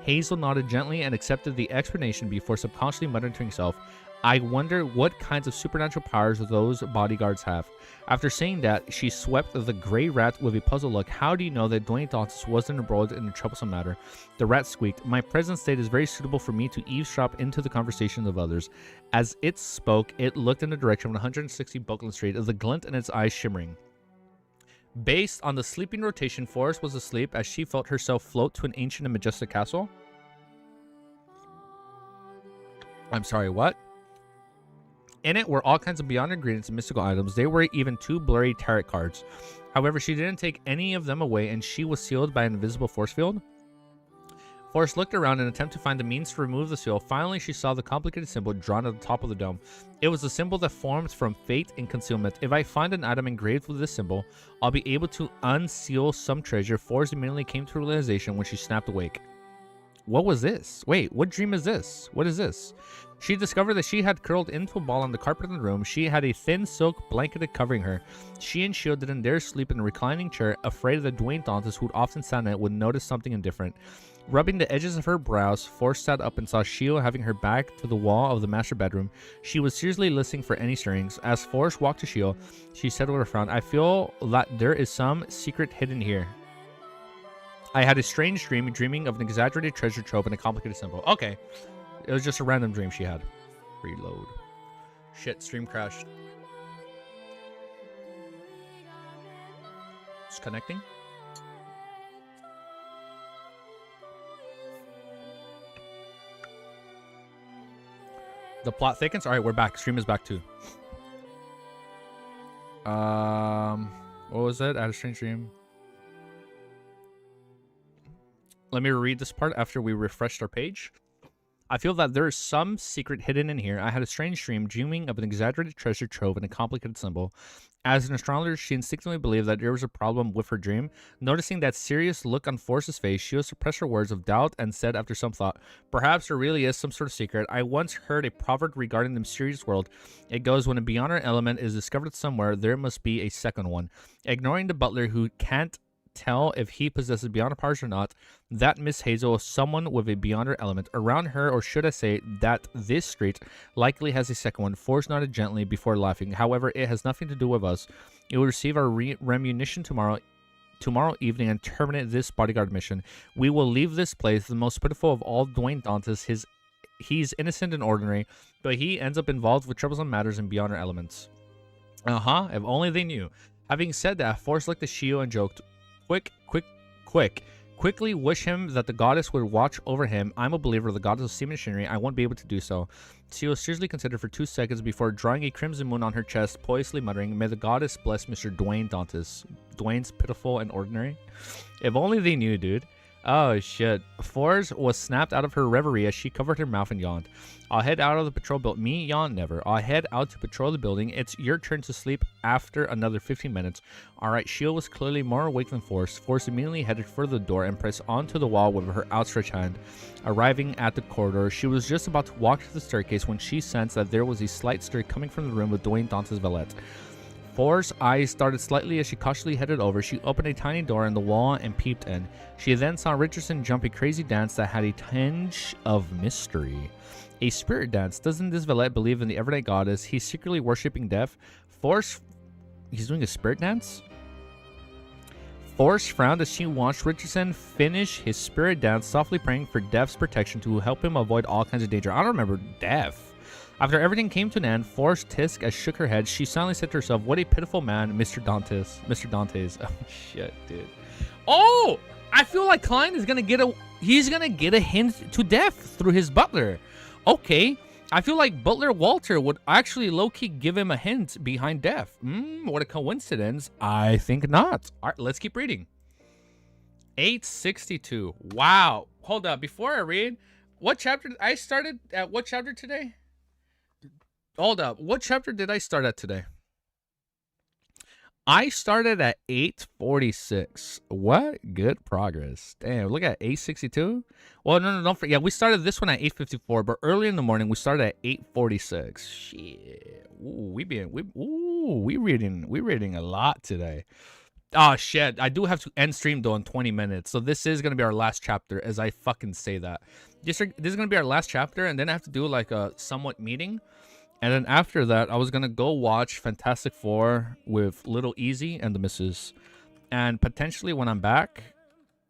Hazel nodded gently and accepted the explanation before subconsciously muttering to himself, I wonder what kinds of supernatural powers those bodyguards have. After saying that, she swept the gray rat with a puzzled look. How do you know that Dwayne Thompson wasn't embroiled in a troublesome matter? The rat squeaked. My present state is very suitable for me to eavesdrop into the conversations of others. As it spoke, it looked in the direction of 160 Buckland Street, the glint in its eyes shimmering. Based on the sleeping rotation, Forrest was asleep as she felt herself float to an ancient and majestic castle. I'm sorry, what? In it were all kinds of beyond ingredients and mystical items. There were even 2 blurry tarot cards. However, she didn't take any of them away, and she was sealed by an invisible force field. Forrest looked around in an attempt to find the means to remove the seal. Finally, she saw the complicated symbol drawn at the top of the dome. It was a symbol that formed from fate and concealment. If I find an item engraved with this symbol, I'll be able to unseal some treasure. Forrest immediately came to a realization when she snapped awake. What was this? Wait, what dream is this? What is this? She discovered that she had curled into a ball on the carpet in the room. She had a thin silk blanket covering her. She and Shield didn't dare sleep in a reclining chair, afraid that Dwayne Thompson, who'd often sat in it, would notice something indifferent. Rubbing the edges of her brows, Forrest sat up and saw Shield having her back to the wall of the master bedroom. She was seriously listening for any stirrings. As Forrest walked to Shield, she said with a frown, I feel that there is some secret hidden here. I had a strange dream, dreaming of an exaggerated treasure trove and a complicated symbol. Okay. It was just a random dream she had. Reload. Shit, stream crashed. It's connecting. The plot thickens. Alright, we're back. Stream is back too. What was it? I had a strange dream. Let me read this part after we refreshed our page. I feel that there is some secret hidden in here. I had a strange dream, dreaming of an exaggerated treasure trove and a complicated symbol. As an astrologer, she instinctively believed that there was a problem with her dream. Noticing that serious look on Forrest's face, she suppressed her words of doubt and said after some thought, perhaps there really is some sort of secret. I once heard a proverb regarding the mysterious world. It goes, when a beyond our element is discovered somewhere, there must be a second one. Ignoring the butler who can't tell if he possesses beyond powers or not, that Miss Hazel is someone with a beyonder element around her, or should I say that this street likely has a second one. Forrest nodded gently before laughing. However, it has nothing to do with us. You will receive our remunition tomorrow evening and terminate this bodyguard mission. We will leave this place, the most pitiful of all Dwayne Dantes. He's innocent and ordinary, but he ends up involved with troublesome matters and beyond our elements. If only they knew. Having said that, Forrest looked at Shio and joked, Quickly wish him that the goddess would watch over him. I'm a believer of the goddess of sea machinery. I won't be able to do so. Shio seriously considered for 2 seconds before drawing a crimson moon on her chest, piously muttering, may the goddess bless Mr. Dwayne Dantes. Dwayne's pitiful and ordinary. If only they knew, dude. Oh, shit. Forrest was snapped out of her reverie as she covered her mouth and yawned. I'll head out of the patrol building. Me? Yawn? Never. I'll head out to patrol the building. It's your turn to sleep after another 15 minutes. Alright, Shio was clearly more awake than Forrest. Forrest immediately headed for the door and pressed onto the wall with her outstretched hand. Arriving at the corridor, she was just about to walk to the staircase when she sensed that there was a slight stir coming from the room with Dwayne Dantes' valet. Forrest's eyes started slightly as she cautiously headed over. She opened a tiny door in the wall and peeped in. She then saw Richardson jump a crazy dance that had a tinge of mystery. A spirit dance. Doesn't this valet believe in the everyday goddess? He's secretly worshipping death. Forrest... He's doing a spirit dance? Forrest frowned as she watched Richardson finish his spirit dance, softly praying for Death's protection to help him avoid all kinds of danger. I don't remember Death. After everything came to an end, Forrest Tisk as shook her head. She silently said to herself, "What a pitiful man, Mr. Dantes." Mr. Dantes. Oh shit, dude. Oh, I feel like Klein is gonna get a hint to Death through his butler. Okay. I feel like Butler Walter would actually low-key give him a hint behind Death. What a coincidence. I think not. All right, let's keep reading. 862. Wow. Hold up. Before I read, what chapter? I started at what chapter today? Hold up. What chapter did I start at today? I started at 846. What good progress. Damn, look at 862. Well, no, don't forget. Yeah, we started this one at 854, but early in the morning we started at 846. Shit. Ooh, we reading a lot today. Oh shit. I do have to end stream though in 20 minutes. So this is gonna be our last chapter, as I fucking say that. This is gonna be our last chapter, and then I have to do like a somewhat meeting. And then after that, I was going to go watch Fantastic Four with Little Easy and the Missus. And potentially when I'm back,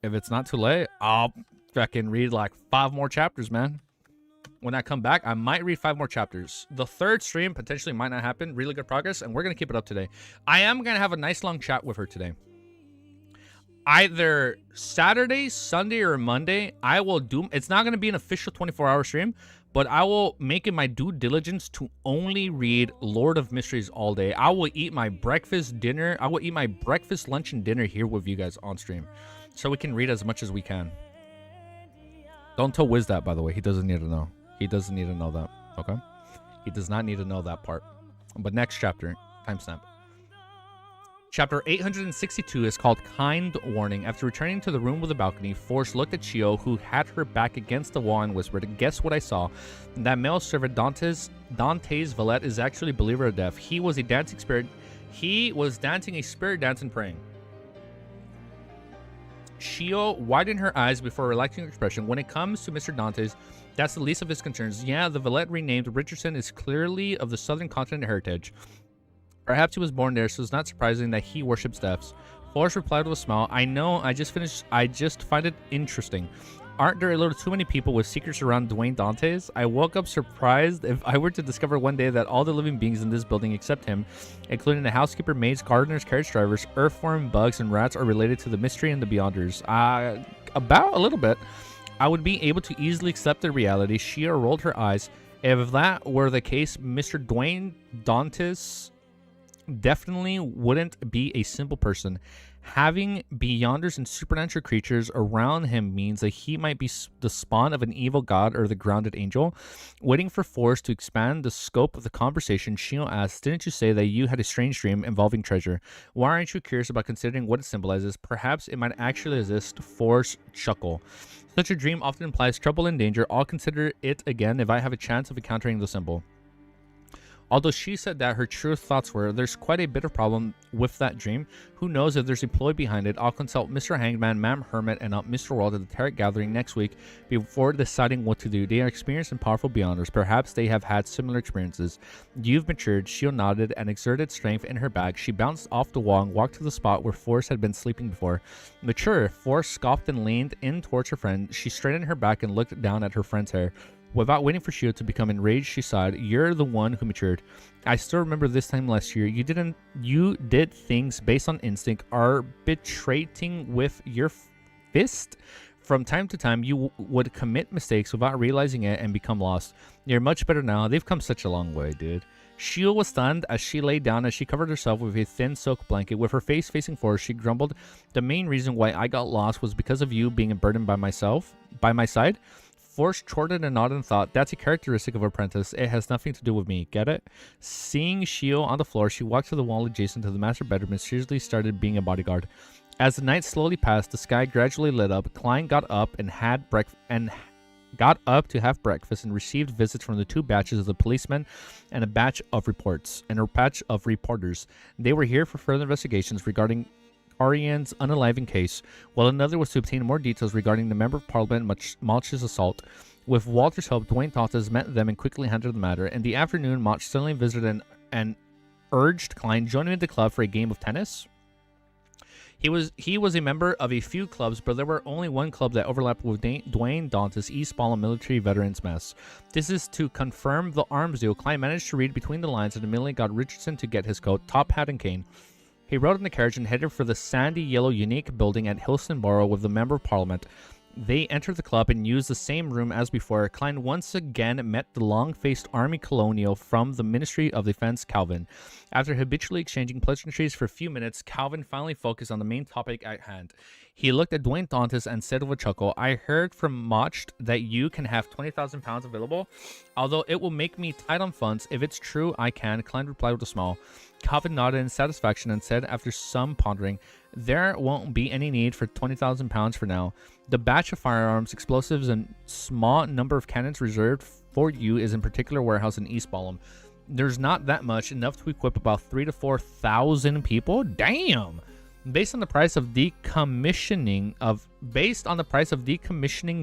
if it's not too late, I'll fucking read like 5 more chapters, man. When I come back, I might read 5 more chapters. The third stream potentially might not happen. Really good progress, and we're going to keep it up today. I am going to have a nice long chat with her today. Either Saturday, Sunday, or Monday, I will do... It's not going to be an official 24-hour stream, but I will make it my due diligence to only read Lord of Mysteries all day. I will eat my breakfast, dinner. I will eat my breakfast, lunch, and dinner here with you guys on stream, so we can read as much as we can. Don't tell Wiz that, by the way. He doesn't need to know. He doesn't need to know that, okay? He does not need to know that part. But next chapter, timestamp. Chapter 862 is called Kind Warning. After returning to the room with the balcony, Forrest looked at Chio, who had her back against the wall, and whispered, "Guess what I saw? That male servant, Dante's valet, is actually a believer of Death. He was a dancing spirit. He was dancing a spirit dance and praying." Chio widened her eyes before relaxing her expression. "When it comes to Mr. Dantes, that's the least of his concerns. Yeah, the valet renamed Richardson is clearly of the southern continent heritage. Perhaps he was born there, so it's not surprising that he worships deaths." Forrest replied with a smile, "I know, I just find it interesting. Aren't there a little too many people with secrets around Dwayne Dantes? I woke up surprised if I were to discover one day that all the living beings in this building except him, including the housekeeper, maids, gardeners, carriage drivers, earthworm, bugs, and rats, are related to the mystery and the Beyonders." About a little bit. I would be able to easily accept the reality. Shia rolled her eyes. If that were the case, Mr. Dwayne Dantes definitely wouldn't be a simple person. Having Beyonders and supernatural creatures around him means that he might be the spawn of an evil god or the grounded angel. Waiting for Forrest to expand the scope of the conversation, Shio asked, "Didn't you say that you had a strange dream involving treasure? Why aren't you curious about considering what it symbolizes? Perhaps it might actually exist." Forrest chuckled. "Such a dream often implies trouble and danger. I'll consider it again if I have a chance of encountering the symbol." Although she said that, her true thoughts were, "There's quite a bit of problem with that dream. Who knows if there's a ploy behind it? I'll consult Mr. Hangman, Ma'am Hermit, and Mr. Wald at the Tarot Gathering next week before deciding what to do. They are experienced and powerful Beyonders. Perhaps they have had similar experiences." "You've matured." She nodded and exerted strength in her bag. She bounced off the wall and walked to the spot where Forrest had been sleeping before. "Mature?" Forrest scoffed and leaned in towards her friend. She straightened her back and looked down at her friend's hair. Without waiting for Shio to become enraged, she sighed. "You're the one who matured. I still remember this time last year. You did things based on instinct, arbitrating with your fist. From time to time, you would commit mistakes without realizing it and become lost. You're much better now. They've come such a long way, dude." Shio was stunned as she lay down as she covered herself with a thin silk blanket. With her face facing forward, she grumbled, "The main reason why I got lost was because of you being a burden by my side." Forrest chortled and nodded and thought, "That's a characteristic of apprentice. It has nothing to do with me. Get it?" Seeing Shio on the floor, she walked to the wall adjacent to the master bedroom and seriously started being a bodyguard. As the night slowly passed, the sky gradually lit up. Klein got up to have breakfast and received visits from the 2 batches of the policemen and a batch of reporters. They were here for further investigations regarding Arian's unaliving case, while another was to obtain more details regarding the Member of Parliament Malch's assault. With Walter's help, Dwayne Dantes met them and quickly handled the matter. In the afternoon, Malch suddenly visited and urged Klein, joining the club for a game of tennis. He was a member of a few clubs, but there were only one club that overlapped with Dwayne Dantes' East Ballum Military Veterans Mess. This is to confirm the arms deal. Klein managed to read between the lines and immediately got Richardson to get his coat, top hat, and cane. He rode in the carriage and headed for the sandy yellow unique building at Hillston Borough with the Member of Parliament. They entered the club and used the same room as before. Klein once again met the long-faced army colonial from the Ministry of Defense, Calvin. After habitually exchanging pleasantries for a few minutes, Calvin finally focused on the main topic at hand. He looked at Dwayne Dantes and said with a chuckle, "I heard from Mocht that you can have 20,000 pounds available. Although it will make me tight on funds, if it's true, I can." Klein replied with a smile. Calvin nodded in satisfaction and said after some pondering, "There won't be any need for 20,000 pounds for now. The batch of firearms, explosives, and small number of cannons reserved for you is in particular warehouse in East Ballum. There's not that much, enough to equip about 3,000 to 4,000 people. Damn! Based on the price of decommissioning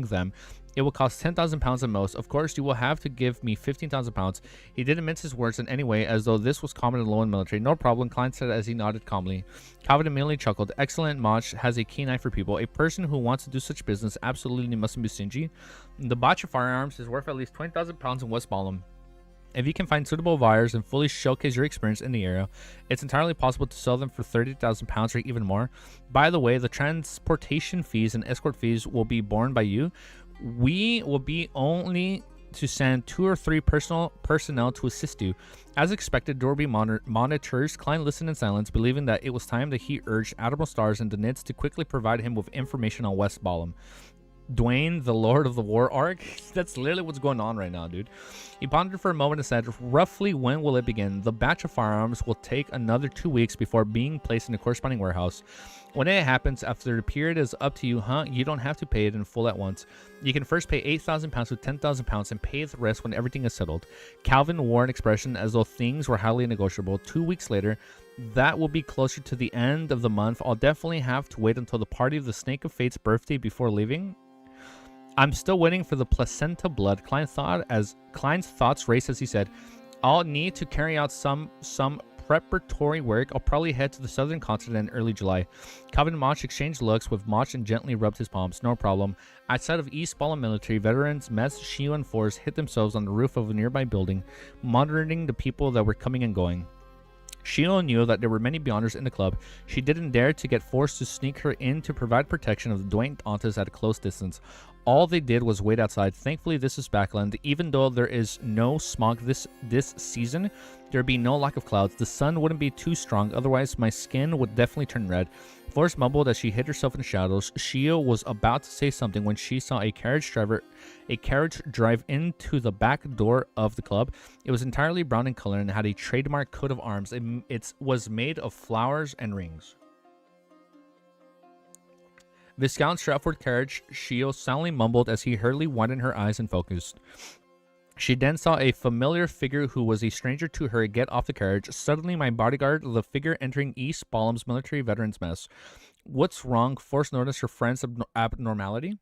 them, it will cost 10,000 pounds at most. Of course, you will have to give me 15,000 pounds. He didn't mince his words in any way, as though this was common in the low and military. No problem, Klein said as he nodded calmly. Calvin immediately chuckled. Excellent, Mach has a keen eye for people. A person who wants to do such business absolutely mustn't be stingy. The batch of firearms is worth at least 20,000 pounds in West Ballum. If you can find suitable buyers and fully showcase your experience in the area, it's entirely possible to sell them for 30,000 pounds or even more. By the way, the transportation fees and escort fees will be borne by you. We will be only to send 2 or 3 personnel to assist you. As expected, there will be monitors. Klein listened in silence, believing that it was time that he urged Admiral Stars and the Knids to quickly provide him with information on West Ballum. Dwayne, the Lord of the War arc? That's literally what's going on right now, dude. He pondered for a moment and said, roughly when will it begin? The batch of firearms will take another 2 weeks before being placed in the corresponding warehouse. When it happens, after the period is up to you, you don't have to pay it in full at once. You can first pay 8,000 pounds to 10,000 pounds and pay the rest when everything is settled. Calvin wore an expression as though things were highly negotiable. 2 weeks later, that will be closer to the end of the month. I'll definitely have to wait until the party of the Snake of Fate's birthday before leaving. I'm still waiting for the placenta blood. Klein's thoughts raced as he said, I'll need to carry out some preparatory work. I'll probably head to the southern continent in early July. Calvin and Mach exchanged looks with Mach and gently rubbed his palms. No problem. Outside of East Ballum Military, veterans Mess, Shio, and Forrest hid themselves on the roof of a nearby building, monitoring the people that were coming and going. Shio knew that there were many Beyonders in the club. She didn't dare to get forced to sneak her in to provide protection of Dwayne Dantes at a close distance. All they did was wait outside. Thankfully, this is Backland. Even though there is no smog this season, there'd be no lack of clouds. The sun wouldn't be too strong, otherwise my skin would definitely turn red. Forrest mumbled as she hid herself in the shadows. Shio was about to say something when she saw a carriage drive into the back door of the club. It was entirely brown in color and had a trademark coat of arms. It was made of flowers and rings. Viscount Stratford carriage, Shio soundly mumbled as he hurriedly widened her eyes and focused. She then saw a familiar figure who was a stranger to her get off the carriage. Suddenly, my bodyguard, the figure entering East Ballum's military veterans mess. What's wrong? Forrest noticed her friend's abnormality.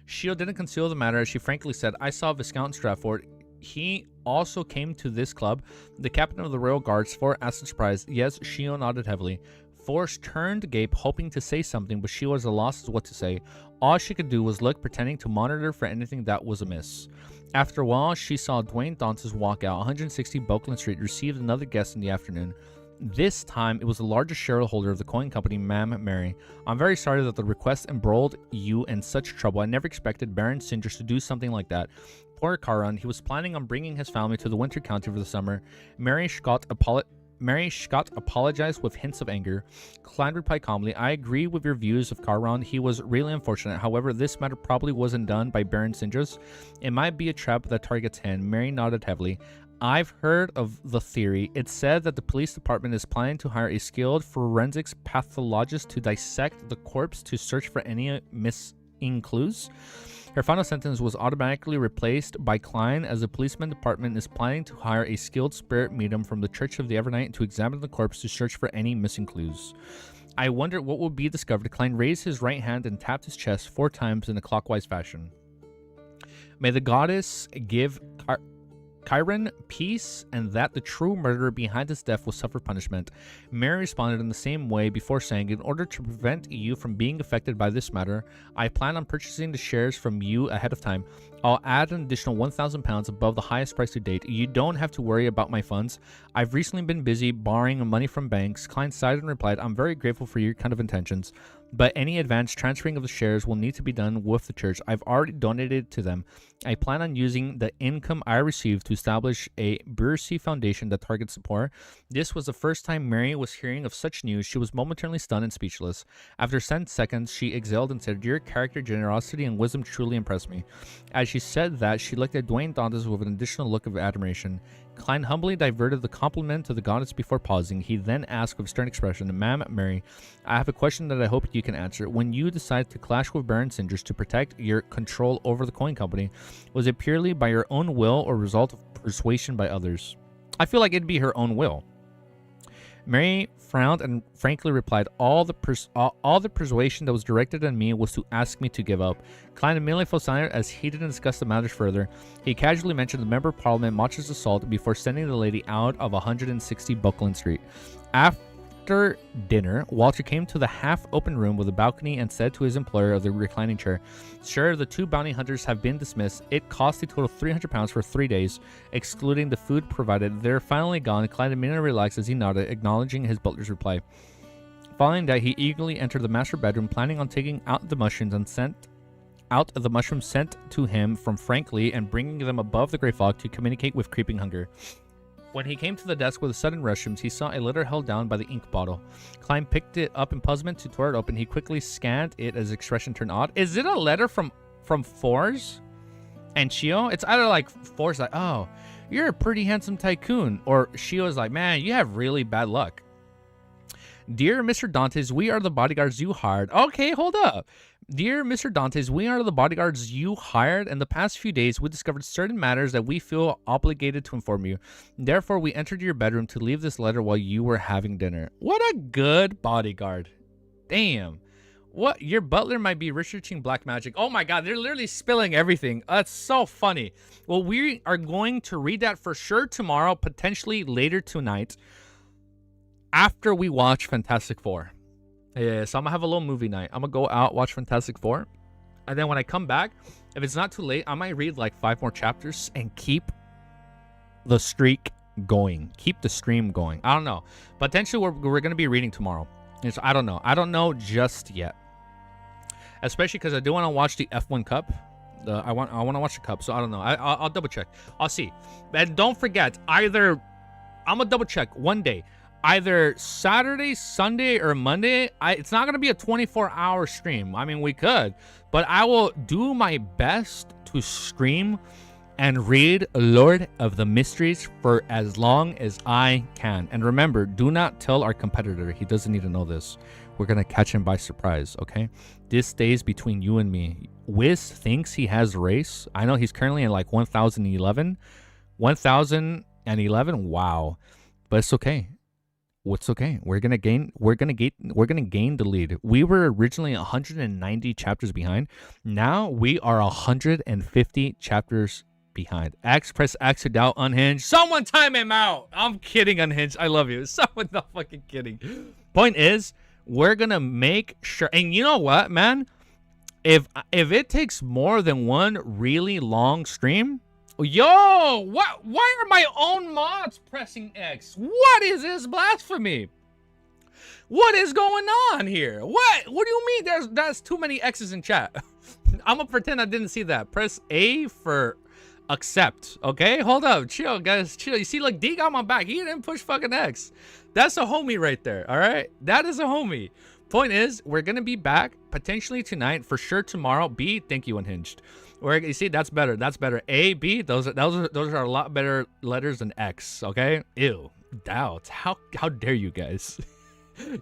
Shio didn't conceal the matter as she frankly said, I saw Viscount Stratford. He also came to this club. The captain of the Royal Guards, Forrest asked in surprise. Yes, Shio nodded heavily. Forrest turned to Gabe, hoping to say something, but she was at a loss as to what to say. All she could do was look, pretending to monitor for anything that was amiss. After a while, she saw Dwayne Dantes walk out. 160 Boakland Street received another guest in the afternoon. This time, it was the largest shareholder of the coin company, Ma'am Mary. I'm very sorry that the request embroiled you in such trouble. I never expected Baron Singers to do something like that. Poor Caron, he was planning on bringing his family to the winter county for the summer. Mary Scott apologized with hints of anger. Klein replied calmly, I agree with your views of Caron. He was really unfortunate. However, this matter probably wasn't done by Baron Singers. It might be a trap that targets him. Mary nodded heavily. I've heard of the theory. It's said that the police department is planning to hire a skilled forensics pathologist to dissect the corpse to search for any missing clues. Her final sentence was automatically replaced by Klein, as the policeman department is planning to hire a skilled spirit medium from the Church of the Evernight to examine the corpse to search for any missing clues. I wondered what would be discovered. Klein raised his right hand and tapped his chest 4 times in a clockwise fashion. May the goddess give Chiron, peace, and that the true murderer behind his death will suffer punishment. Mary responded in the same way before saying, in order to prevent you from being affected by this matter, I plan on purchasing the shares from you ahead of time. I'll add an additional 1,000 pounds above the highest price to date. You don't have to worry about my funds. I've recently been busy borrowing money from banks. Klein sighed and replied, I'm very grateful for your kind of intentions, but any advance transferring of the shares will need to be done with the church. I've already donated to them. I plan on using the income I received to establish a bureaucracy foundation that targets the poor. This was the first time Mary was hearing of such news. She was momentarily stunned and speechless. After 10 seconds, she exhaled and said, your character, generosity, and wisdom truly impressed me. As she said that, she looked at Dwayne Dantes with an additional look of admiration. Klein humbly diverted the compliment to the goddess before pausing. He then asked with stern expression, Ma'am Mary, I have a question that I hope you can answer. When you decided to clash with Baron Sinders to protect your control over the coin company, was it purely by your own will or result of persuasion by others? I feel like it'd be her own will. Mary frowned and frankly replied, all the persuasion that was directed at me was to ask me to give up. Klein immediately fell silent as he didn't discuss the matters further. He casually mentioned the Member of Parliament Mach's assault before sending the lady out of 160 Buckland Street. After dinner, Walter came to the half-open room with a balcony and said to his employer of the reclining chair, Sir, the 2 bounty hunters have been dismissed. It cost a total of £300 for 3 days, excluding the food provided. They're finally gone. Klein immediately relaxed as he nodded, acknowledging his butler's reply. Following that, he eagerly entered the master bedroom, planning on taking out the mushrooms sent to him from Frank Lee and bringing them above the grey fog to communicate with creeping hunger. When he came to the desk with a sudden rush, he saw a letter held down by the ink bottle. Klein picked it up in puzzlement to tear it open. He quickly scanned it as his expression turned odd. Is it a letter from Force and Shio? It's either like Force like, oh, you're a pretty handsome tycoon, or Shio's like, man, you have really bad luck. Dear Mr. Dantes, we are the bodyguards you hired. Okay, hold up. Dear Mr. Dantes, we are the bodyguards you hired. In the past few days, we discovered certain matters that we feel obligated to inform you. Therefore, we entered your bedroom to leave this letter while you were having dinner. What a good bodyguard. Damn. What? Your butler might be researching black magic. Oh my god, they're literally spilling everything. That's so funny. Well, we are going to read that for sure tomorrow, potentially later tonight, after we watch Fantastic Four. Yeah, so I'm gonna have a little movie night. I'm gonna go out, watch Fantastic Four, and then when I come back, if it's not too late, I might read like 5 more chapters and keep the streak going, keep the stream going. I don't know. Potentially, we're gonna be reading tomorrow. So I don't know. I don't know just yet. Especially because I do want to watch the F1 Cup. I want to watch the Cup. So I don't know. I'll double check. I'll see. And don't forget, either I'm gonna double check one day. Either Saturday, Sunday, or Monday. It's not going to be a 24-hour stream. I mean, we could. But I will do my best to stream and read Lord of the Mysteries for as long as I can. And remember, do not tell our competitor. He doesn't need to know this. We're going to catch him by surprise, okay? This stays between you and me. Wiz thinks he has a race. I know he's currently in like 1011. 1011? Wow. But it's okay. What's okay? We're gonna gain the lead. We were originally 190 chapters behind. Now we are 150 chapters behind. X, press X to doubt, unhinged. Someone time him out. I'm kidding, unhinged. I love you. Someone's not fucking kidding. Point is, we're gonna make sure. And you know what, man? If it takes more than one really long stream. Yo, what? Why are my own mods pressing X? What is this blasphemy? What is going on here? What do you mean that's too many X's in chat? I'm gonna pretend I didn't see that. Press A for accept. Okay, hold up. Chill, guys. Chill. You see, like, D got my back. He didn't push fucking X. That's a homie right there. All right, that is a homie. Point is, we're gonna be back potentially tonight, for sure tomorrow. B, thank you, Unhinged. Where you see, that's better. That's better. A, B, those are a lot better letters than X. Okay. Ew. Doubts. How dare you guys?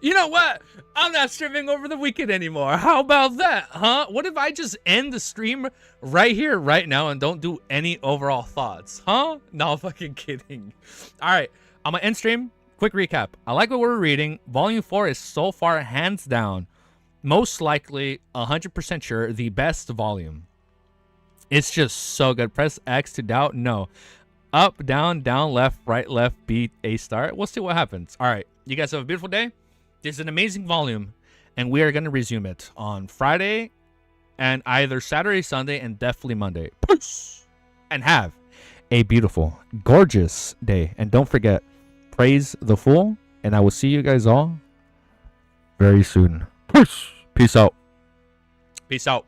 You know what? I'm not streaming over the weekend anymore. How about that, huh? What if I just end the stream right here, right now, and don't do any overall thoughts, huh? No, fucking kidding. All right, I'm gonna end stream. Quick recap. I like what we're reading. Volume 4 is so far, hands down, most likely, 100% sure, the best volume. It's just so good. Press X to doubt. No. up, down, left, right, left, B, A star. We'll see what happens. All right. You guys have a beautiful day. This is an amazing volume, and we are going to resume it on Friday and either Saturday, Sunday, and definitely Monday. Peace. And have a beautiful, gorgeous day. And don't forget, praise the fool. And I will see you guys all very soon. Peace. Peace out. Peace out.